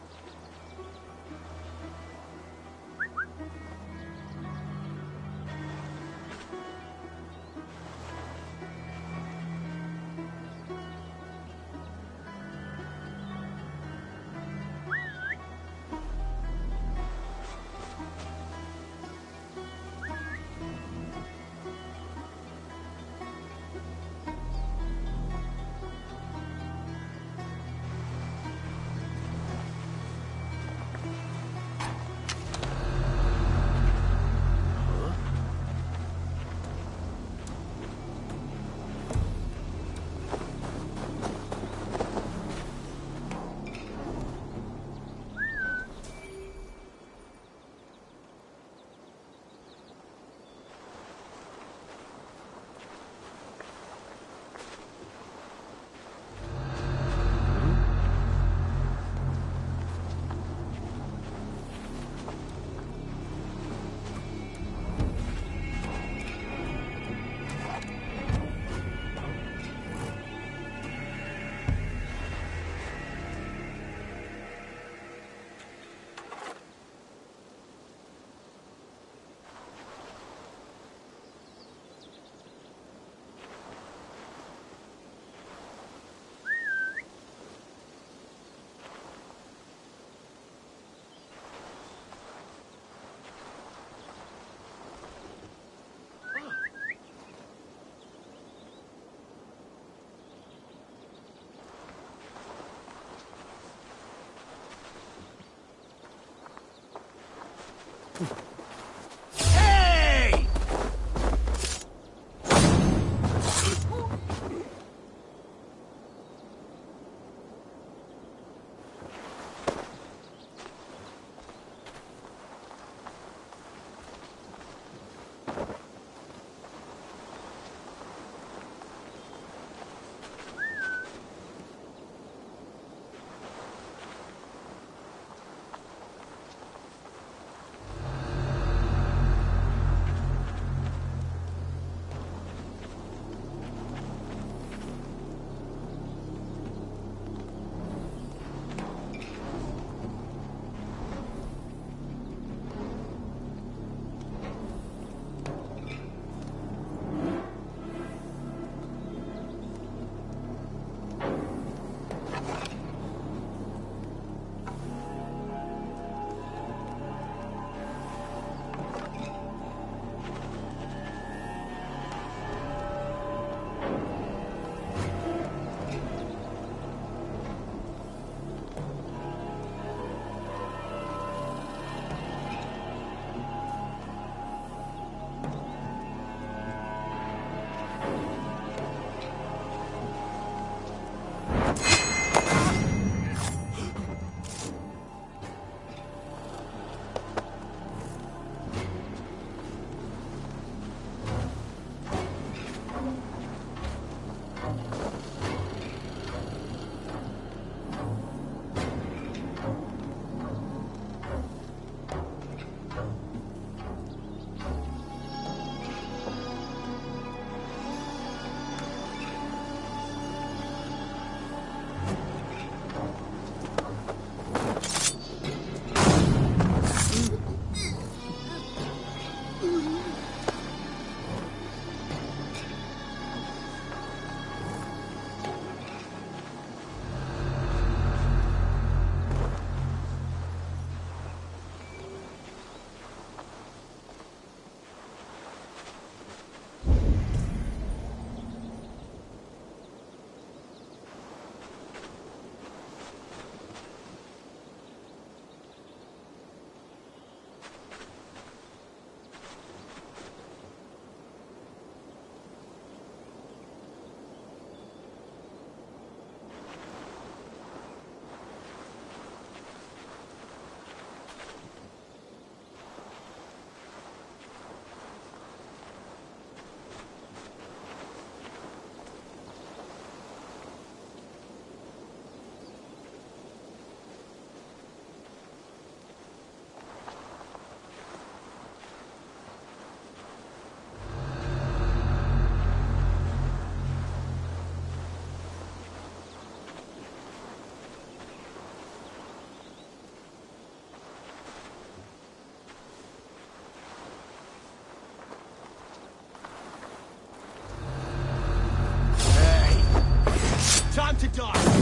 to die!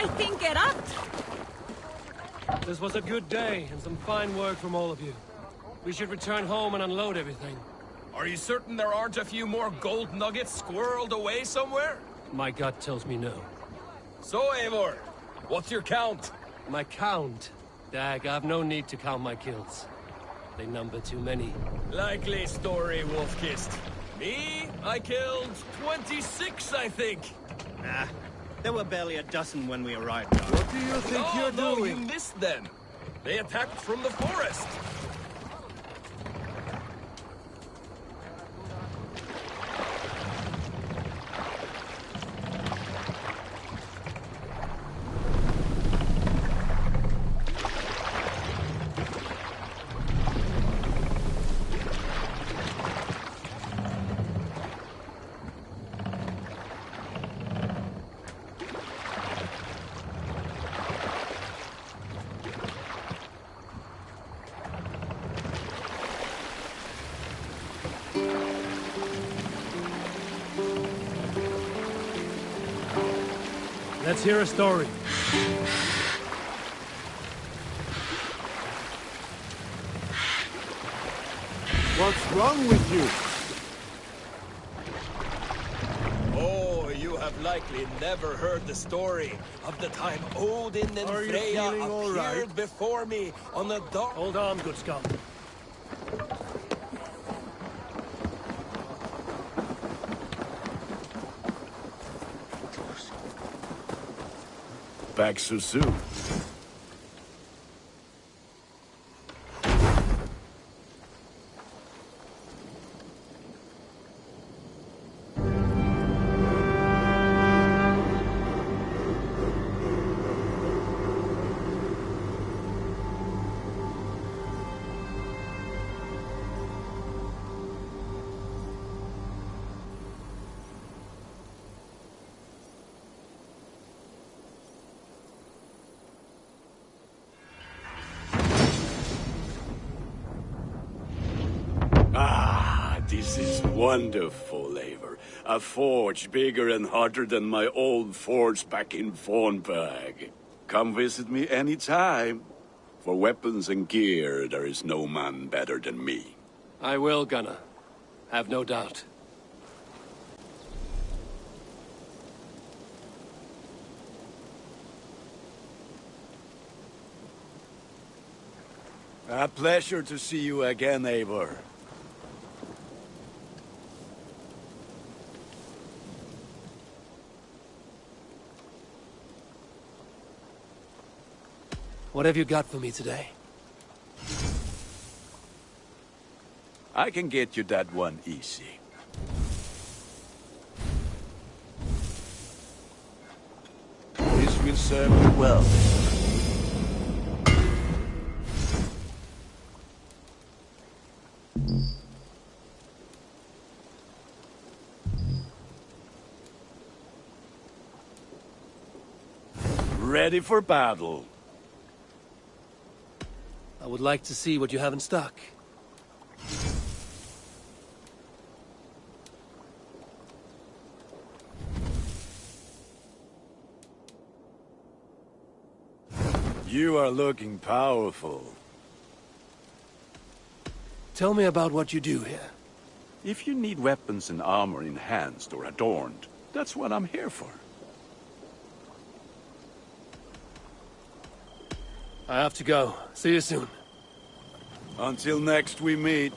think erat. This was a good day, and some fine work from all of you. We should return home and unload everything. Are you certain there aren't a few more gold nuggets squirreled away somewhere? My gut tells me no. So, Eivor, what's your count? My count? Dag, I've no need to count my kills. They number too many. Likely story, Wolf-Kissed. Me? I killed 26, I think. Nah, there were barely a dozen when we arrived. What do you think you're doing? No, you missed them. They attacked from the forest. Let's hear a story. What's wrong with you? Oh, you have likely never heard the story of the time Odin and Freya appeared before me on the dark... Hold on, good Scott. Back so soon. This is wonderful, Eivor. A forge bigger and hotter than my old forge back in Fornburg. Come visit me any time. For weapons and gear, there is no man better than me. I will, Gunnar. Have no doubt. A pleasure to see you again, Eivor. What have you got for me today? I can get you that one easy. This will serve you well. Ready for battle. I would like to see what you have in stock. You are looking powerful. Tell me about what you do here. If you need weapons and armor enhanced or adorned, that's what I'm here for. I have to go. See you soon. Until next we meet.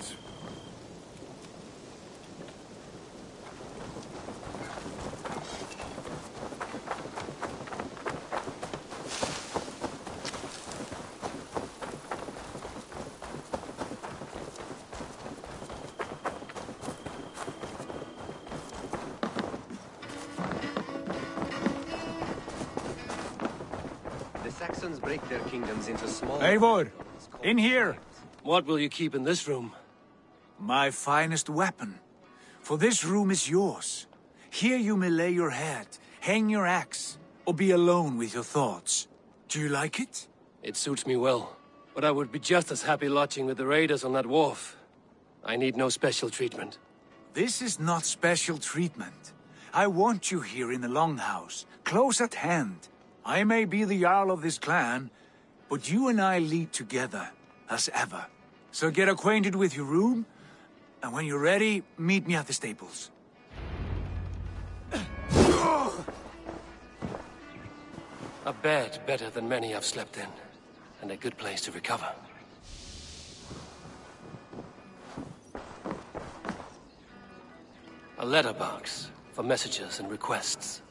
Saxons break their kingdoms into small... Eivor! In here! What will you keep in this room? My finest weapon. For this room is yours. Here you may lay your head, hang your axe, or be alone with your thoughts. Do you like it? It suits me well. But I would be just as happy lodging with the raiders on that wharf. I need no special treatment. This is not special treatment. I want you here in the Longhouse, close at hand. I may be the Jarl of this clan, but you and I lead together, as ever. So get acquainted with your room, and when you're ready, meet me at the stables. A bed better than many I've slept in, and a good place to recover. A letterbox for messages and requests.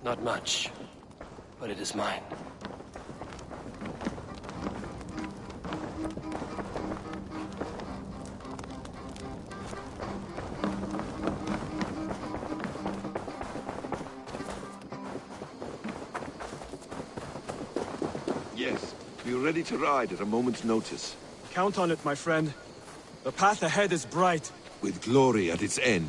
Not much, but it is mine. Yes, we are ready to ride at a moment's notice. Count on it, my friend. The path ahead is bright. With glory at its end.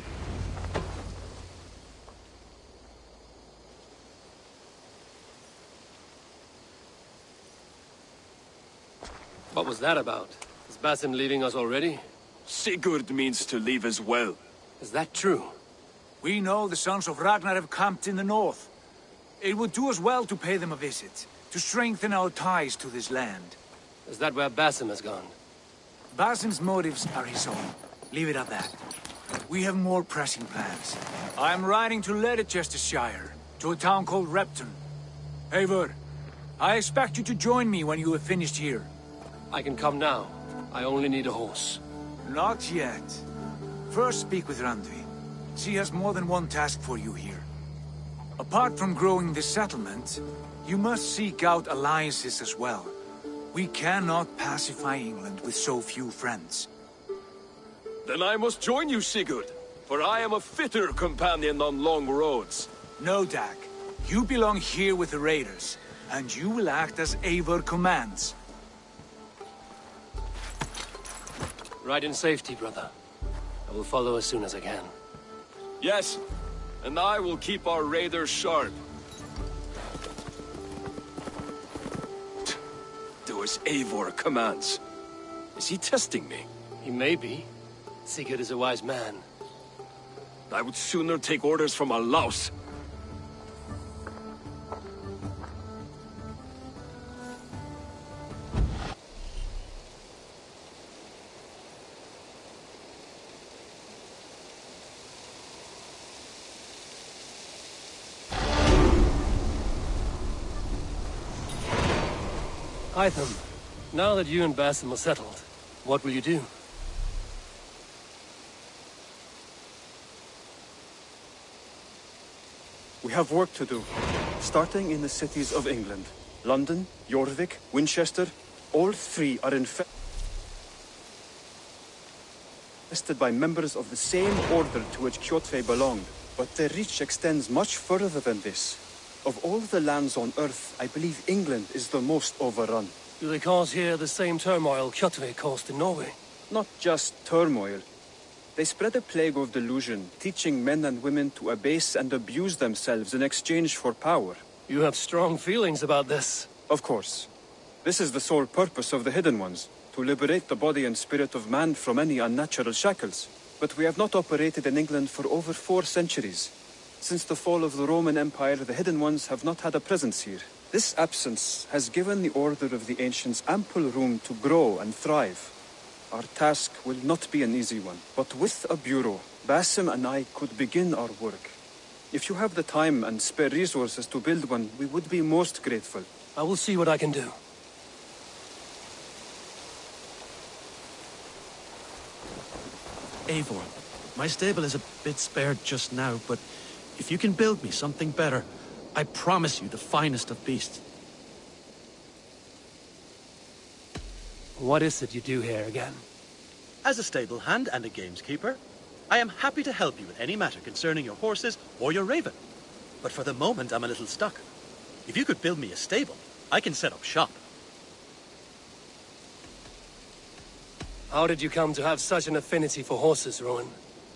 What was that about? Is Basim leaving us already? Sigurd means to leave as well. Is that true? We know the sons of Ragnar have camped in the north. It would do us well to pay them a visit, to strengthen our ties to this land. Is that where Basim has gone? Basim's motives are his own. Leave it at that. We have more pressing plans. I am riding to Leicestershire, to a town called Repton. Eivor, I expect you to join me when you have finished here. I can come now. I only need a horse. Not yet. First speak with Randvi. She has more than one task for you here. Apart from growing this settlement, you must seek out alliances as well. We cannot pacify England with so few friends. Then I must join you, Sigurd, for I am a fitter companion on long roads. No, Dag. You belong here with the raiders, and you will act as Eivor commands. Ride in safety, brother. I will follow as soon as I can. Yes, and I will keep our raiders sharp. Do as Eivor commands. Is he testing me? He may be. Sigurd is a wise man. I would sooner take orders from a louse. Hytham, now that you and Basim are settled, what will you do? We have work to do, starting in the cities of England. London, Jorvik, Winchester, all three are infested by members of the same order to which Kjotve belonged, but their reach extends much further than this. Of all the lands on Earth, I believe England is the most overrun. Do they cause here the same turmoil Kjotve caused in Norway? Not just turmoil. They spread a plague of delusion, teaching men and women to abase and abuse themselves in exchange for power. You have strong feelings about this. Of course. This is the sole purpose of the Hidden Ones, to liberate the body and spirit of man from any unnatural shackles. But we have not operated in England for over 4 centuries. Since the fall of the Roman Empire, the Hidden Ones have not had a presence here. This absence has given the Order of the Ancients ample room to grow and thrive. Our task will not be an easy one, but with a bureau, Basim and I could begin our work. If you have the time and spare resources to build one, we would be most grateful. I will see what I can do. Eivor, my stable is a bit spared just now, but if you can build me something better, I promise you the finest of beasts. What is it you do here again? As a stable hand and a gameskeeper, I am happy to help you with any matter concerning your horses or your raven. But for the moment, I'm a little stuck. If you could build me a stable, I can set up shop. How did you come to have such an affinity for horses, Rowan?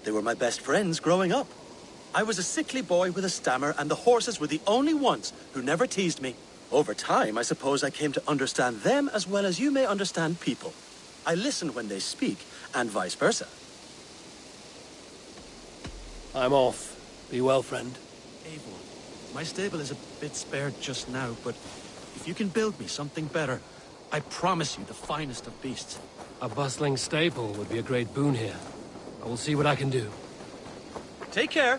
They were my best friends growing up. I was a sickly boy with a stammer, and the horses were the only ones who never teased me. Over time, I suppose I came to understand them as well as you may understand people. I listen when they speak, and vice versa. I'm off. Be well, friend. Eivor, my stable is a bit spared just now, but if you can build me something better, I promise you the finest of beasts. A bustling stable would be a great boon here. I will see what I can do. Take care.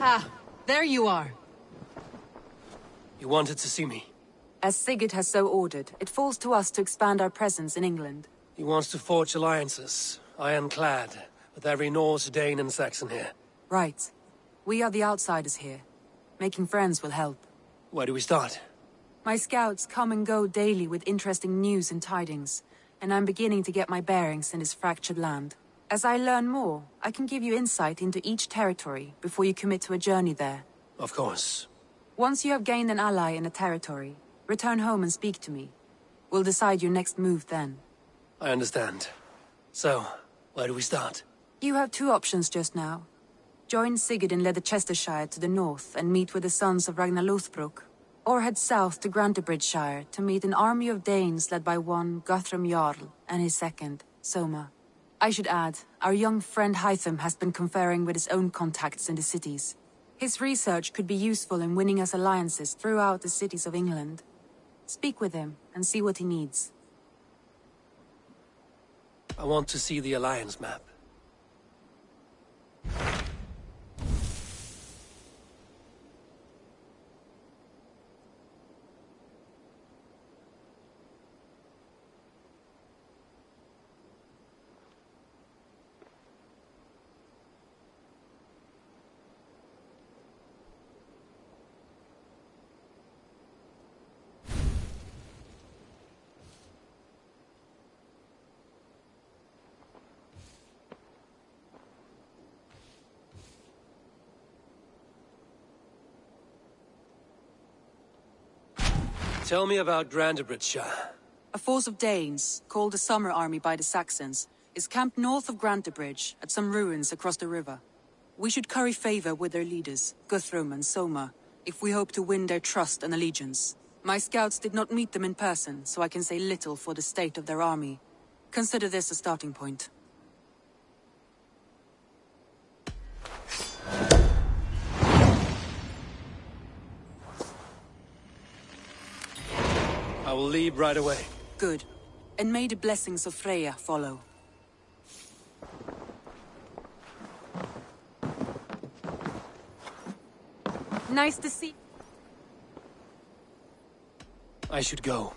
Ah, there you are. You wanted to see me? As Sigurd has so ordered, it falls to us to expand our presence in England. He wants to forge alliances, ironclad, with every Norse, Dane and Saxon here. Right. We are the outsiders here. Making friends will help. Where do we start? My scouts come and go daily with interesting news and tidings, and I'm beginning to get my bearings in this fractured land. As I learn more, I can give you insight into each territory before you commit to a journey there. Of course. Once you have gained an ally in a territory, return home and speak to me. We'll decide your next move then. I understand. So, where do we start? You have two options just now. Join Sigurd in Leicestershire to the north and meet with the sons of Ragnar Lothbrok, or head south to Grantebridgeshire to meet an army of Danes led by one Guthrum Jarl and his second, Soma. I should add, our young friend Hytham has been conferring with his own contacts in the cities. His research could be useful in winning us alliances throughout the cities of England. Speak with him and see what he needs. I want to see the alliance map. Tell me about Grantebridgeshire. A force of Danes, called the Summer Army by the Saxons, is camped north of Grantebridge at some ruins across the river. We should curry favor with their leaders, Guthrum and Soma, if we hope to win their trust and allegiance. My scouts did not meet them in person, so I can say little for the state of their army. Consider this a starting point. I will leave right away. Good. And may the blessings of Freya follow. Nice to see. I should go.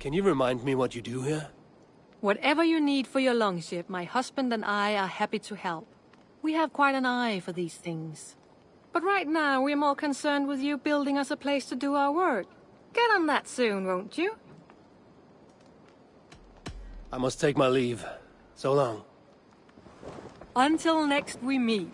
Can you remind me what you do here? Whatever you need for your longship, my husband and I are happy to help. We have quite an eye for these things. But right now, we're more concerned with you building us a place to do our work. Get on that soon, won't you? I must take my leave. So long. Until next we meet.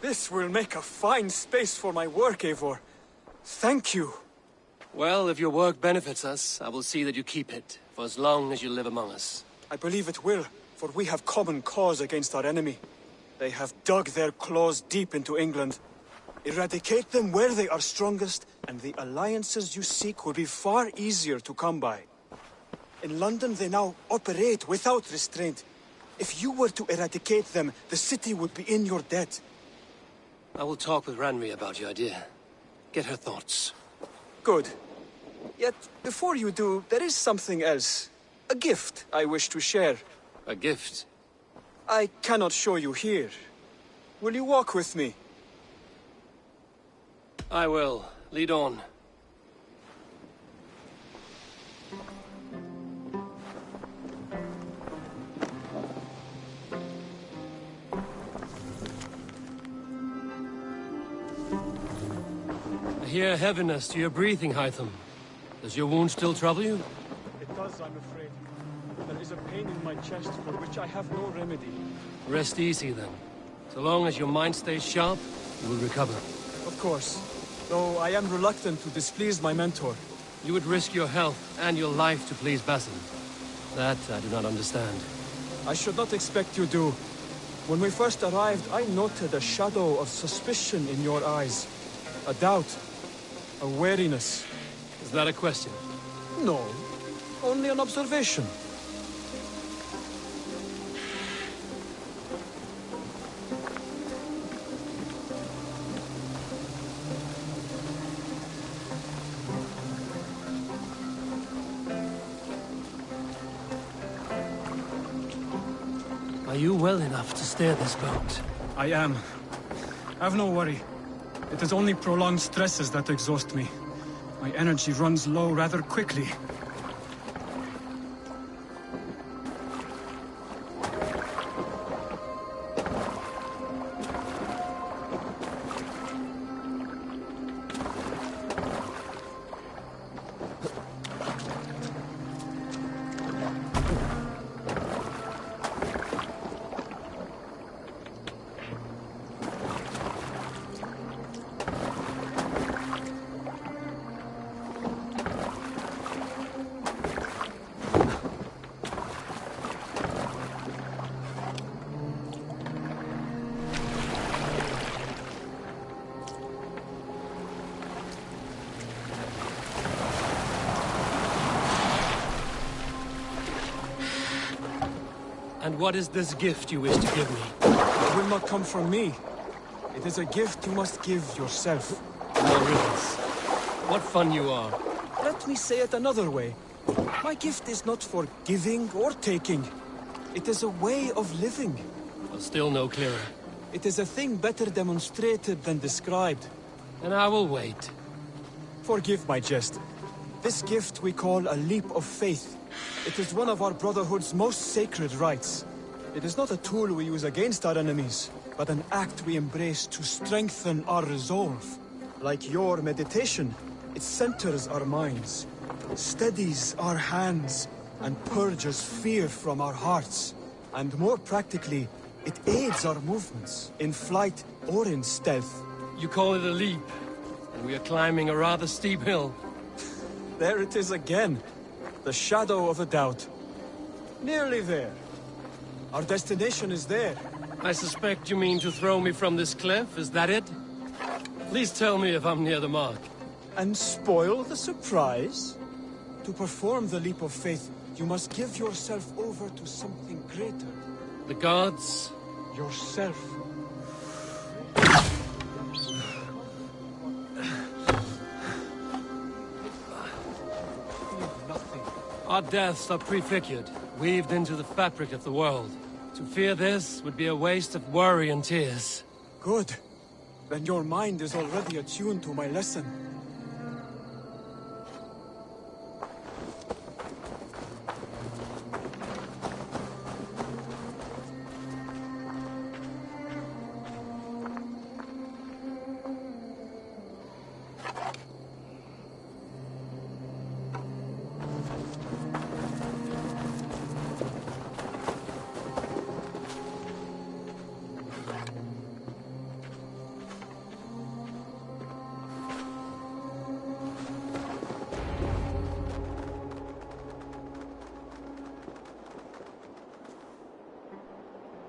This will make a fine space for my work, Eivor. Thank you. Well, if your work benefits us, I will see that you keep it, for as long as you live among us. I believe it will, for we have common cause against our enemy. They have dug their claws deep into England. Eradicate them where they are strongest, and the alliances you seek will be far easier to come by. In London, they now operate without restraint. If you were to eradicate them, the city would be in your debt. I will talk with Ranri about your idea. Get her thoughts. Good. Yet, before you do, there is something else. A gift I wish to share. A gift? I cannot show you here. Will you walk with me? I will. Lead on. I hear heaviness to your breathing, Hytham. Does your wound still trouble you? It does, I'm afraid. There is a pain in my chest for which I have no remedy. Rest easy, then. So long as your mind stays sharp, you will recover. Of course. Though I am reluctant to displease my mentor. You would risk your health and your life to please Basin. That I do not understand. I should not expect you do. When we first arrived, I noted a shadow of suspicion in your eyes. A doubt. A wariness. Is that a question? No. Only an observation. Are you well enough to steer this boat? I am. Have no worry. It is only prolonged stresses that exhaust me. My energy runs low rather quickly. And what is this gift you wish to give me? It will not come from me. It is a gift you must give yourself. No riddles. What fun you are. Let me say it another way. My gift is not for giving or taking. It is a way of living. Well, still no clearer. It is a thing better demonstrated than described. And I will wait. Forgive my jest. This gift we call a leap of faith. It is one of our Brotherhood's most sacred rites. It is not a tool we use against our enemies, but an act we embrace to strengthen our resolve. Like your meditation, it centers our minds, steadies our hands, and purges fear from our hearts. And more practically, it aids our movements, in flight or in stealth. You call it a leap, and we are climbing a rather steep hill. There it is again. The shadow of a doubt. Nearly there. Our destination is there. I suspect you mean to throw me from this cliff, is that it? Please tell me if I'm near the mark. And spoil the surprise? To perform the leap of faith, you must give yourself over to something greater. The gods? Yourself. Our deaths are prefigured, weaved into the fabric of the world. To fear this would be a waste of worry and tears. Good. Then your mind is already attuned to my lesson.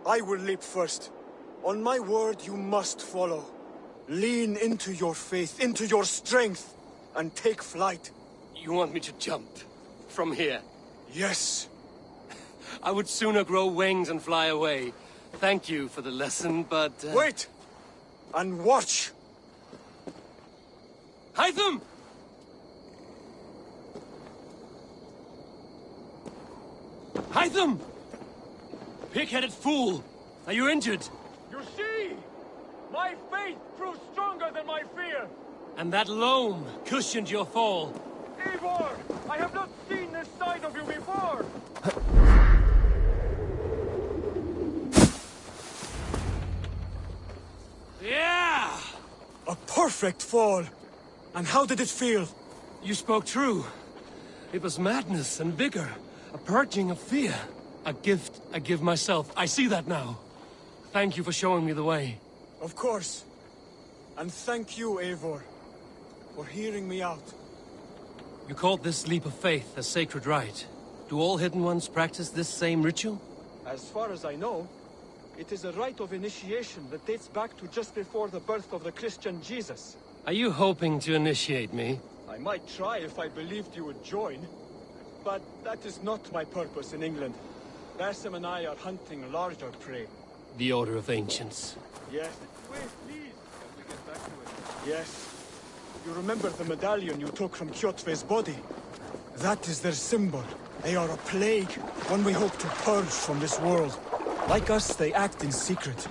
I will leap first. On my word, you must follow. Lean into your faith, into your strength, and take flight. You want me to jump? From here? Yes. I would sooner grow wings and fly away. Thank you for the lesson, but... Wait! And watch! Hytham! Hytham! Pig-headed fool! Are you injured? You see? My faith proved stronger than my fear! And that loam cushioned your fall. Eivor! I have not seen this side of you before! Yeah! A perfect fall! And how did it feel? You spoke true. It was madness and vigor. A purging of fear. A gift I give myself. I see that now. Thank you for showing me the way. Of course. And thank you, Eivor, for hearing me out. You called this leap of faith a sacred rite. Do all Hidden Ones practice this same ritual? As far as I know, it is a rite of initiation that dates back to just before the birth of the Christian Jesus. Are you hoping to initiate me? I might try if I believed you would join. But that is not my purpose in England. Basim and I are hunting larger prey. The Order of Ancients. Yes. Wait, please. Can we get back to it? Yes. You remember the medallion you took from Kjotve's body? That is their symbol. They are a plague, one we hope to purge from this world. Like us, they act in secret.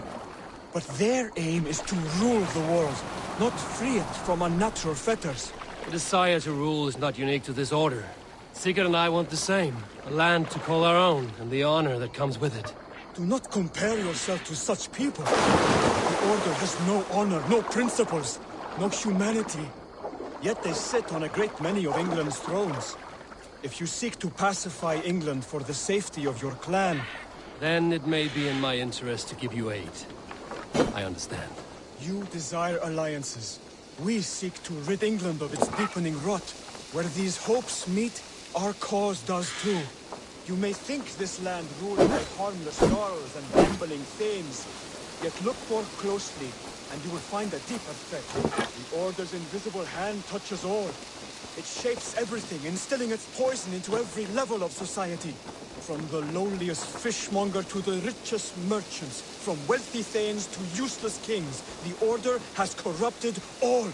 But their aim is to rule the world, not free it from unnatural fetters. The desire to rule is not unique to this order. Sigurd and I want the same. A land to call our own, and the honor that comes with it. Do not compare yourself to such people. The Order has no honor, no principles, no humanity. Yet they sit on a great many of England's thrones. If you seek to pacify England for the safety of your clan... Then it may be in my interest to give you aid. I understand. You desire alliances. We seek to rid England of its deepening rot. Where these hopes meet, our cause does too. You may think this land ruled by harmless jarls and gambling thanes. Yet look more closely, and you will find a deeper threat. The Order's invisible hand touches all. It shapes everything, instilling its poison into every level of society. From the lowliest fishmonger to the richest merchants, from wealthy thanes to useless kings, the Order has corrupted all.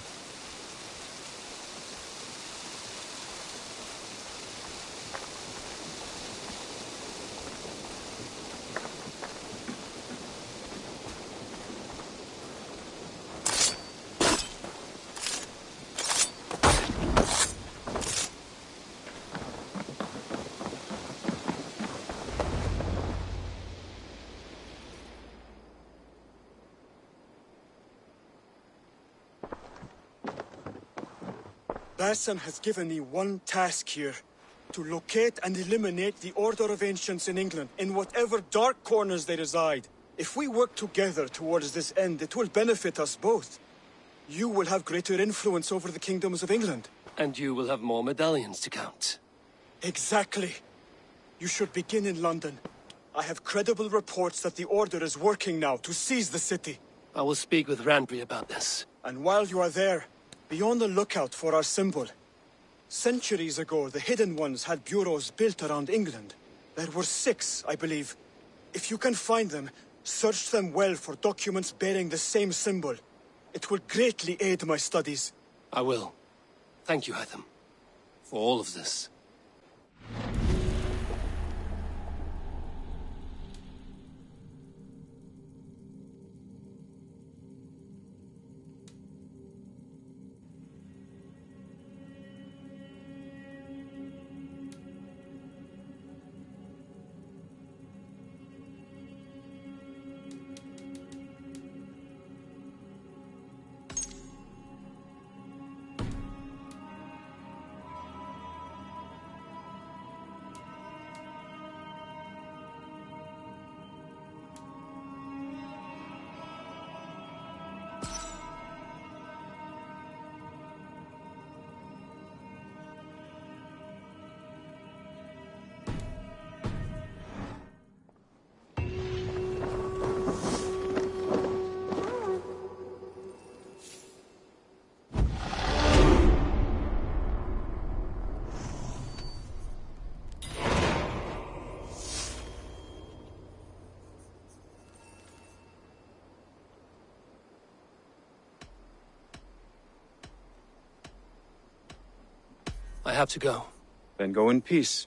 Basim has given me one task here. To locate and eliminate the Order of Ancients in England, in whatever dark corners they reside. If we work together towards this end, it will benefit us both. you will have greater influence over the kingdoms of England. And you will have more medallions to count. Exactly. You should begin in London. I have credible reports that the Order is working now to seize the city. I will speak with Randbury about this. And while you are there, be on the lookout for our symbol. Centuries ago, the Hidden Ones had bureaus built around England. There were 6, I believe. If you can find them, search them well for documents bearing the same symbol. It will greatly aid my studies. I will. Thank you, Hytham, for all of this. I have to go. Then go in peace.